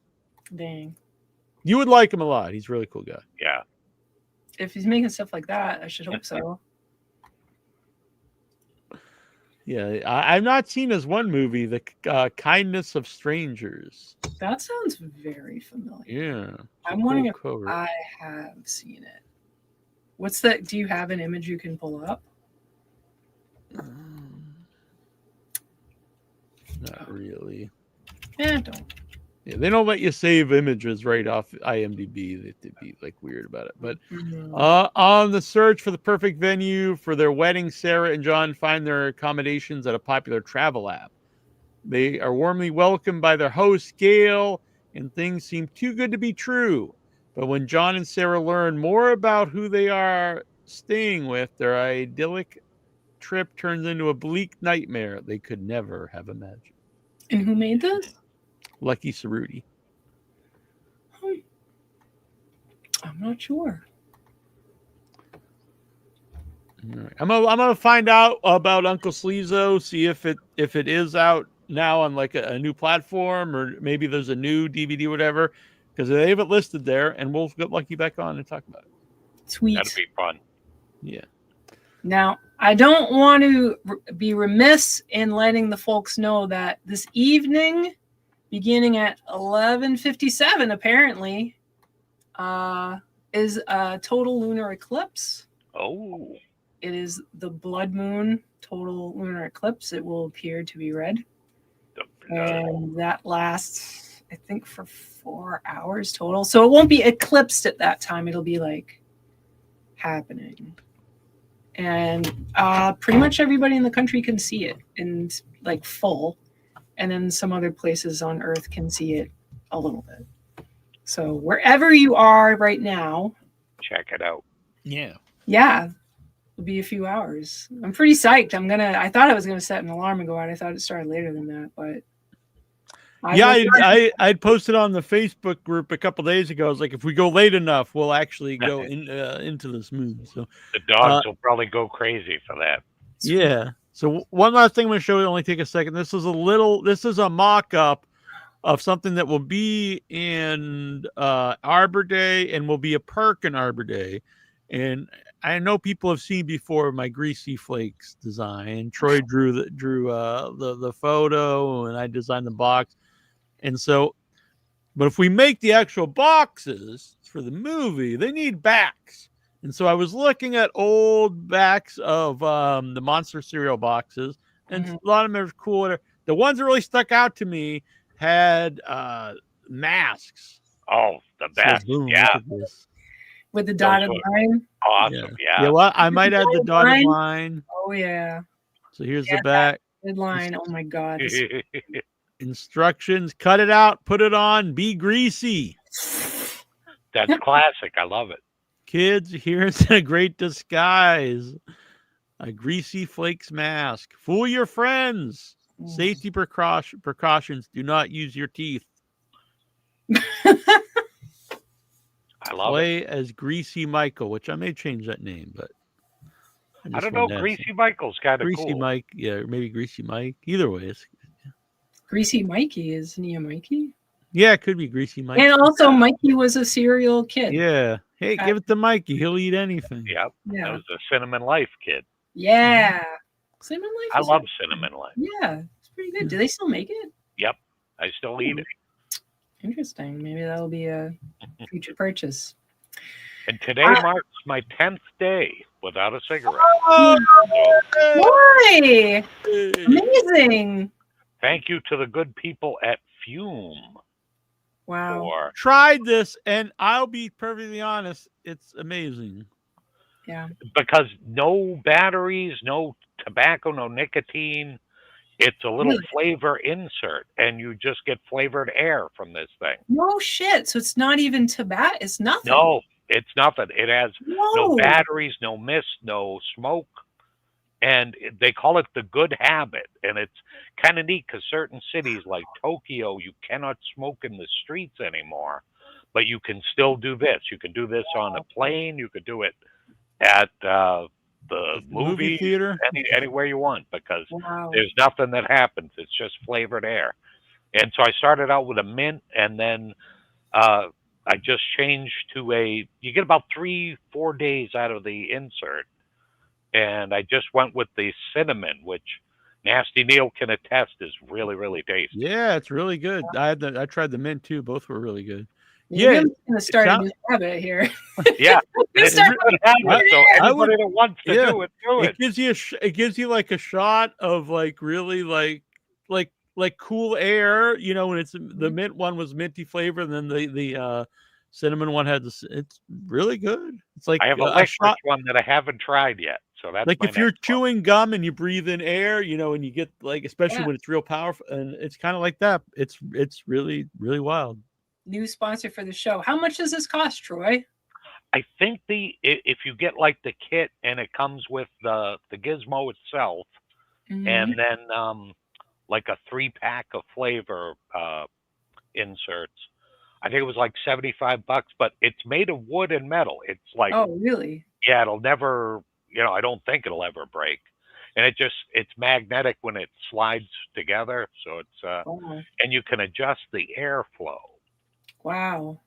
Dang. You would like him a lot. He's a really cool guy. Yeah. If he's making stuff like that, I should hope so. Yeah, I've not seen his one movie, The Kindness of Strangers. That sounds very familiar. Yeah. I'm wondering if I have seen it. What's that? Do you have an image you can pull up? Not really. Don't. Yeah, they don't let you save images right off IMDb. They'd be like weird about it. But on the search for the perfect venue for their wedding, Sarah and John find their accommodations at a popular travel app. They are warmly welcomed by their host, Gail, and things seem too good to be true. But when John and Sarah learn more about who they are staying with, their idyllic trip turns into a bleak nightmare they could never have imagined. And who made this? Lucky Cerruti. I'm not sure. All right. I'm gonna find out about Uncle Sleazo, see if it is out now on like a new platform, or maybe there's a new DVD, whatever, because they have it listed there, and we'll get Lucky back on and talk about it. Sweet. That'd be fun. Yeah. Now, I don't want to be remiss in letting the folks know that this evening, beginning at 11:57, apparently, is a total lunar eclipse. Oh. It is the blood moon total lunar eclipse. It will appear to be red. And that lasts, I think, for 4 hours total. So it won't be eclipsed at that time. It'll be like happening. And pretty much everybody in the country can see it in like full. and then some other places on Earth can see it a little bit. So wherever you are right now, check it out. Yeah. Yeah. It'll be a few hours. I'm pretty psyched. I thought I was gonna set an alarm and go out. I thought it started later than that, but I'd posted on the Facebook group a couple days ago. I was like, if we go late enough, we'll actually go into this moon. So the dogs will probably go crazy for that. Yeah. So one last thing I'm going to show you. Only take a second. This is a mock-up of something that will be in Arbor Day and will be a perk in Arbor Day. And I know people have seen before my Greasy Flakes design. Troy drew the photo, and I designed the box. And so, but if we make the actual boxes for the movie, they need backs. And so I was looking at old backs of the Monster cereal boxes, and a lot of them are cool. The ones that really stuck out to me had masks. Oh, the best. So boom, yeah. look at this. With the dotted line. Awesome. Yeah. Yeah, well, I might add the dotted line. Oh, yeah. So here's the back. Dotted line. Oh, my God. Instructions: cut it out, put it on, be greasy. That's classic. I love it. Kids, here's a great disguise. A Greasy Flakes mask. Fool your friends. Safety precautions. Do not use your teeth. I love Play it. as Greasy Michael, which I may change that name, but I don't know. Greasy Michael's kind of Greasy cool. Mike, yeah, or maybe Greasy Mike. Either way, it's Greasy Mikey, isn't he a Mikey? yeah, it could be Greasy Mike. And also, Mikey was a serial kid. Yeah. Hey, give it to Mikey. He'll eat anything. Yep. Yeah. That was the Cinnamon Life kid. Yeah. Cinnamon Life. I love Cinnamon Life. Yeah, it's pretty good. Do they still make it? Yep. I still eat it. Interesting. Maybe that'll be a future purchase. And today marks my 10th day without a cigarette. Why? Amazing. Thank you to the good people at Fume. Wow. Tried this, and I'll be perfectly honest, it's amazing. Yeah. Because no batteries, no tobacco, no nicotine. It's a little flavor insert, and you just get flavored air from this thing. No shit. So it's not even tobacco. It's nothing. No, it's nothing. It has no Whoa. batteries, no mist, no smoke. And they call it the good habit. And it's kind of neat because certain cities like Tokyo, you cannot smoke in the streets anymore, but you can still do this. You can do this on a plane. You could do it at the movie theater, anywhere you want, because there's nothing that happens. It's just flavored air. And so I started out with a mint, and then I just changed to you get about 3-4 days out of the insert. And I just went with the cinnamon, which Nasty Neal can attest is really, really tasty. Yeah, it's really good. I tried the mint too. Both were really good. Maybe I'm going to start a new habit here. Yeah, it's a good habit. So anybody that wants to do it, do it. It gives you like a shot of like really like cool air. You know, when it's the mint one was minty flavor, and then the cinnamon one had this. It's really good. It's like I have a licorice one that I haven't tried yet. So that's like my if you're next one. chewing gum and you breathe in air, you know, and you get like, especially when it's real powerful, and it's kind of like that. It's really, really wild. New sponsor for the show. How much does this cost, Troy? I think if you get like the kit and it comes with the gizmo itself, and then like a 3-pack of flavor inserts, I think it was like $75, but it's made of wood and metal. It's like, oh, really? Yeah, it'll never, I don't think it'll ever break. And it's magnetic when it slides together. So it's, and you can adjust the airflow. Wow.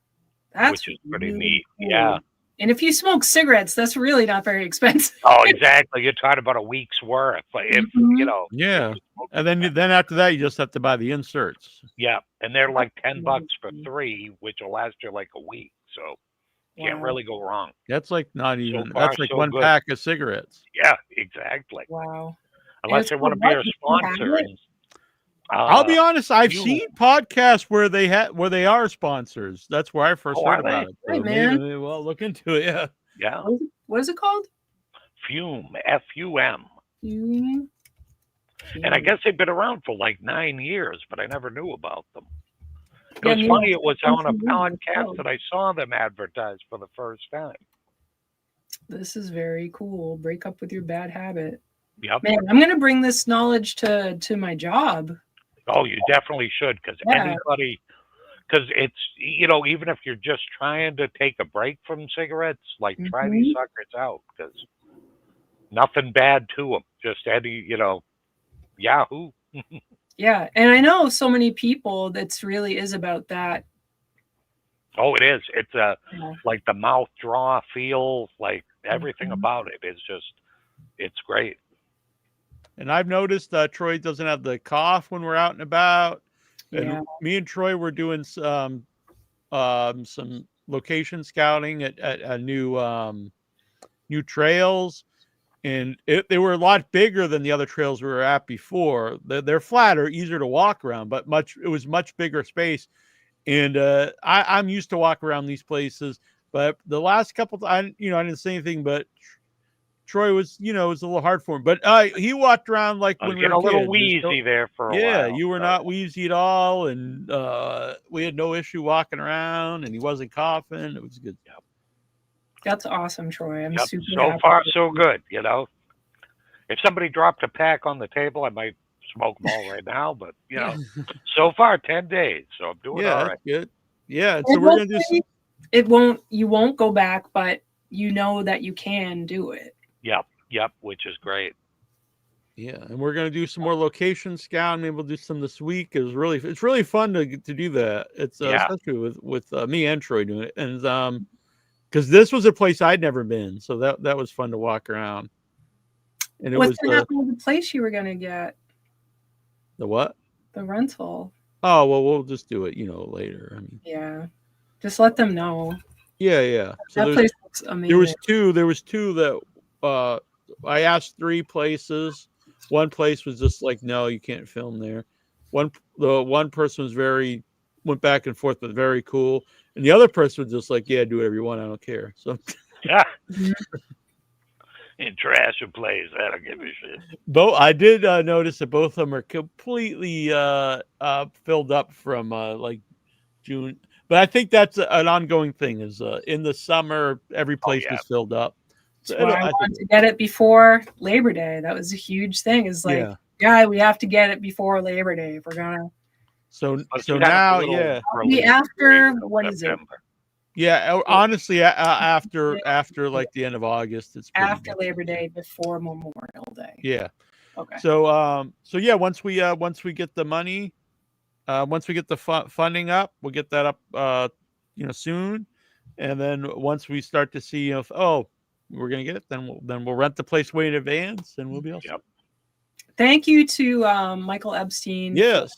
That's which is pretty really neat. cool. Yeah. And if you smoke cigarettes, that's really not very expensive. Oh, exactly. You're talking about a week's worth. But if, Yeah. And then after that, you just have to buy the inserts. Yeah. And they're like $10 for 3, which will last you like a week. So you can't really go wrong. That's like not even, far, that's like so one good. pack of cigarettes. Yeah, exactly. Wow. Unless they want to be our sponsor. And, I'll be honest, I've seen podcasts where they are sponsors. That's where I first heard about it. Right, So man. maybe, well, look into it. Yeah. Yeah. What is it called? Fume. F-U-M. Fume. And I guess they've been around for like 9 years, but I never knew about them. It Yeah, was Neal, funny. It was on a something podcast that I saw them advertised for the first time. This is very cool. Break up with your bad habit. Yep. Man, I'm gonna bring this knowledge to my job. Oh, you definitely should, because anybody, because it's, you know, even if you're just trying to take a break from cigarettes, like try these suckers out, because nothing bad to them. Just any, you know, Yahoo. Yeah, and I know so many people that's really is about that. Oh, it is. It's like the mouth draw feel, like everything about it is just, it's great. And I've noticed Troy doesn't have the cough when we're out and about. And Yeah. me and Troy were doing some location scouting at new trails, and they were a lot bigger than the other trails we were at before. They're flatter, easier to walk around, but it was much bigger space. And I'm used to walk around these places, but the last couple, I didn't say anything, but Troy was, it was a little hard for him, but he walked around like when we were a little kids. wheezy there for a while. Yeah, you were not wheezy at all, and we had no issue walking around, and he wasn't coughing. It was good. Yep. That's awesome, Troy. I'm super So happy. far, so good. You know, if somebody dropped a pack on the table, I might smoke them all right now. But you know, so far 10 days, so I'm doing all right. That's good. Yeah, so we're gonna do. You won't go back, but you know that you can do it. Yep, which is great. Yeah, and we're gonna do some more location scouting. Maybe we'll do some this week. It's really fun to do that. It's especially with me and Troy doing it, and because this was a place I'd never been, so that was fun to walk around. And What's gonna happen with the place you were gonna get? The what? The rental. Oh well, we'll just do it, later. I mean, yeah, just let them know. Yeah. So that place looks amazing. There was two that I asked 3 places. One place was just like, no, you can't film there. The one person went back and forth, but very cool. And the other person was just like, yeah, do whatever you want. I don't care. So yeah. In trash a place, I don't give a shit. I did notice that both of them are completely filled up from like June. But I think that's an ongoing thing. Is in the summer, every place is filled up. That's why I wanted to get it before Labor Day. That was a huge thing. Is like, we have to get it before Labor Day if we're gonna. So now, after what is it? Yeah, honestly, after like the end of August, it's after Labor Day, before Memorial Day. Yeah. Okay. So yeah, once we get the money, once we get the funding up, we'll get that up, soon, and then once we start to see if we're gonna get it, then we'll rent the place way in advance, and we'll be all set. Thank you to Michael Epstein. Yes.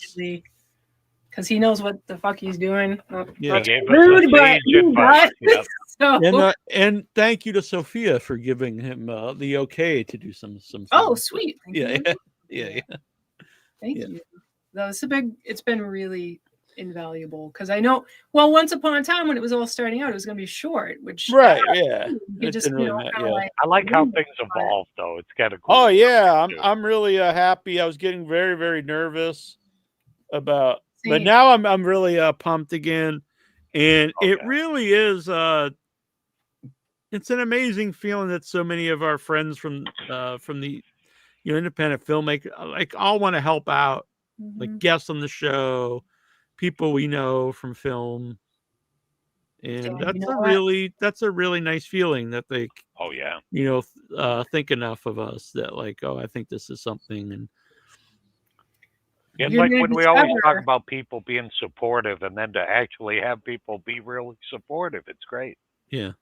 Because he knows what the fuck he's doing. Yeah. Rude, but and thank you to Sophia for giving him the okay to do some. Oh, sweet. Yeah. Thank you. No, it's been really invaluable because I know. Well, once upon a time when it was all starting out, it was going to be short, which right, yeah. You just I like how things evolve, though. It's kind of cool. Oh yeah, I'm really happy. I was getting very, very nervous about. But now I'm really pumped again, and it really is. It's an amazing feeling that so many of our friends from the independent filmmaker all want to help out, like guests on the show, people we know from film, and that's a really nice feeling that they think enough of us that I think this is something. And it's like when we always talk about people being supportive, and then to actually have people be really supportive, it's great. Yeah.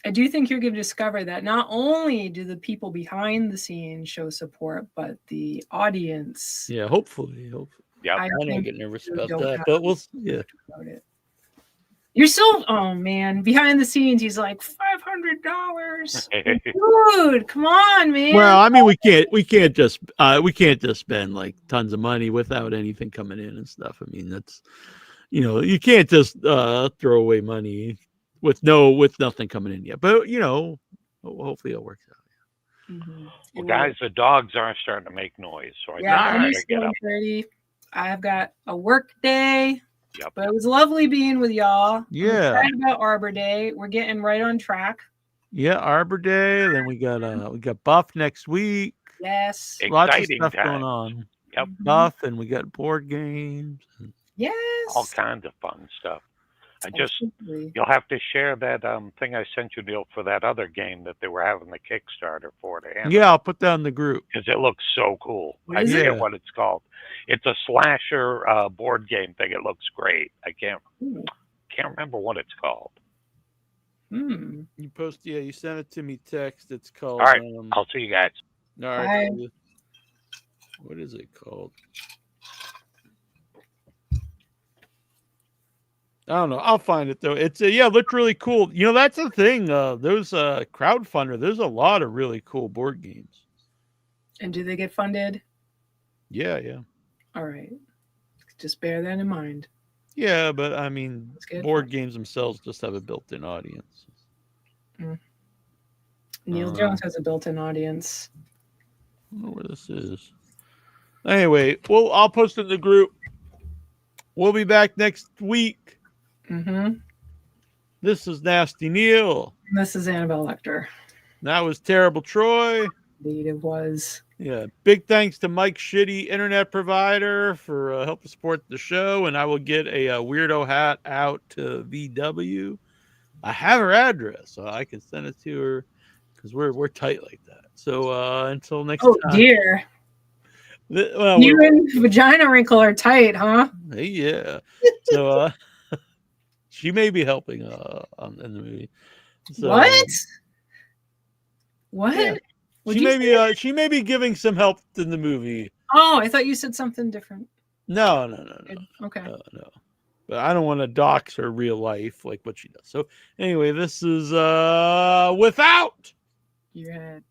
I do think you're going to discover that not only do the people behind the scenes show support, but the audience. Yeah, hopefully. Yeah, I don't get nervous about that, but we'll see. You're so, oh man, behind the scenes, he's like $500. Dude, come on, man. Well, I mean, we can't just spend like tons of money without anything coming in and stuff. I mean, that's, you can't just throw away money with nothing coming in yet. But hopefully it works out. Well, guys, the dogs are starting to make noise, so I Yeah, think I almost gotta get up. 1:30. I've got a work day. Yep. But it was lovely being with y'all. Yeah. I'm excited about Arbor Day. We're getting right on track. Yeah, Arbor Day. Then we got Buff next week. Yes. Lots of Exciting stuff going times. on. Yep. Buff, and we got board games. Yes. All kinds of fun stuff. Absolutely. You'll have to share that thing I sent you, Neal, for that other game that they were having the Kickstarter for. Yeah, I'll put that in the group. Because it looks so cool. What I is forget it? what it's called. It's a slasher board game thing. It looks great. I can't remember what it's called. You you sent it to me text. It's called. All right, I'll see you guys. All right. What is it called? I don't know. I'll find it though. It's it looked really cool. You know, that's the thing. Those crowdfunder. There's a lot of really cool board games. And do they get funded? Yeah. All right. Just bear that in mind. Yeah, but I mean, good. board games themselves just have a built-in audience. Neil Jones has a built-in audience. I don't know where this is. Anyway, I'll post it in the group. We'll be back next week. This is Nasty Neal. This is Annabelle Lecter. That was Terrible Troy. Indeed, it was. Yeah, big thanks to Mike Shitty, internet provider, for helping support the show. And I will get a weirdo hat out to VW. I have her address, so I can send it to her because we're tight like that. So until next time. Oh dear. Well, you and Vagina Wrinkle are tight, huh? Yeah. So she may be helping in the movie. So, What? Yeah. She may be giving some help in the movie. Oh, I thought you said something different. No. Okay. No. But I don't want to dox her real life like what she does. So anyway, this is without your head.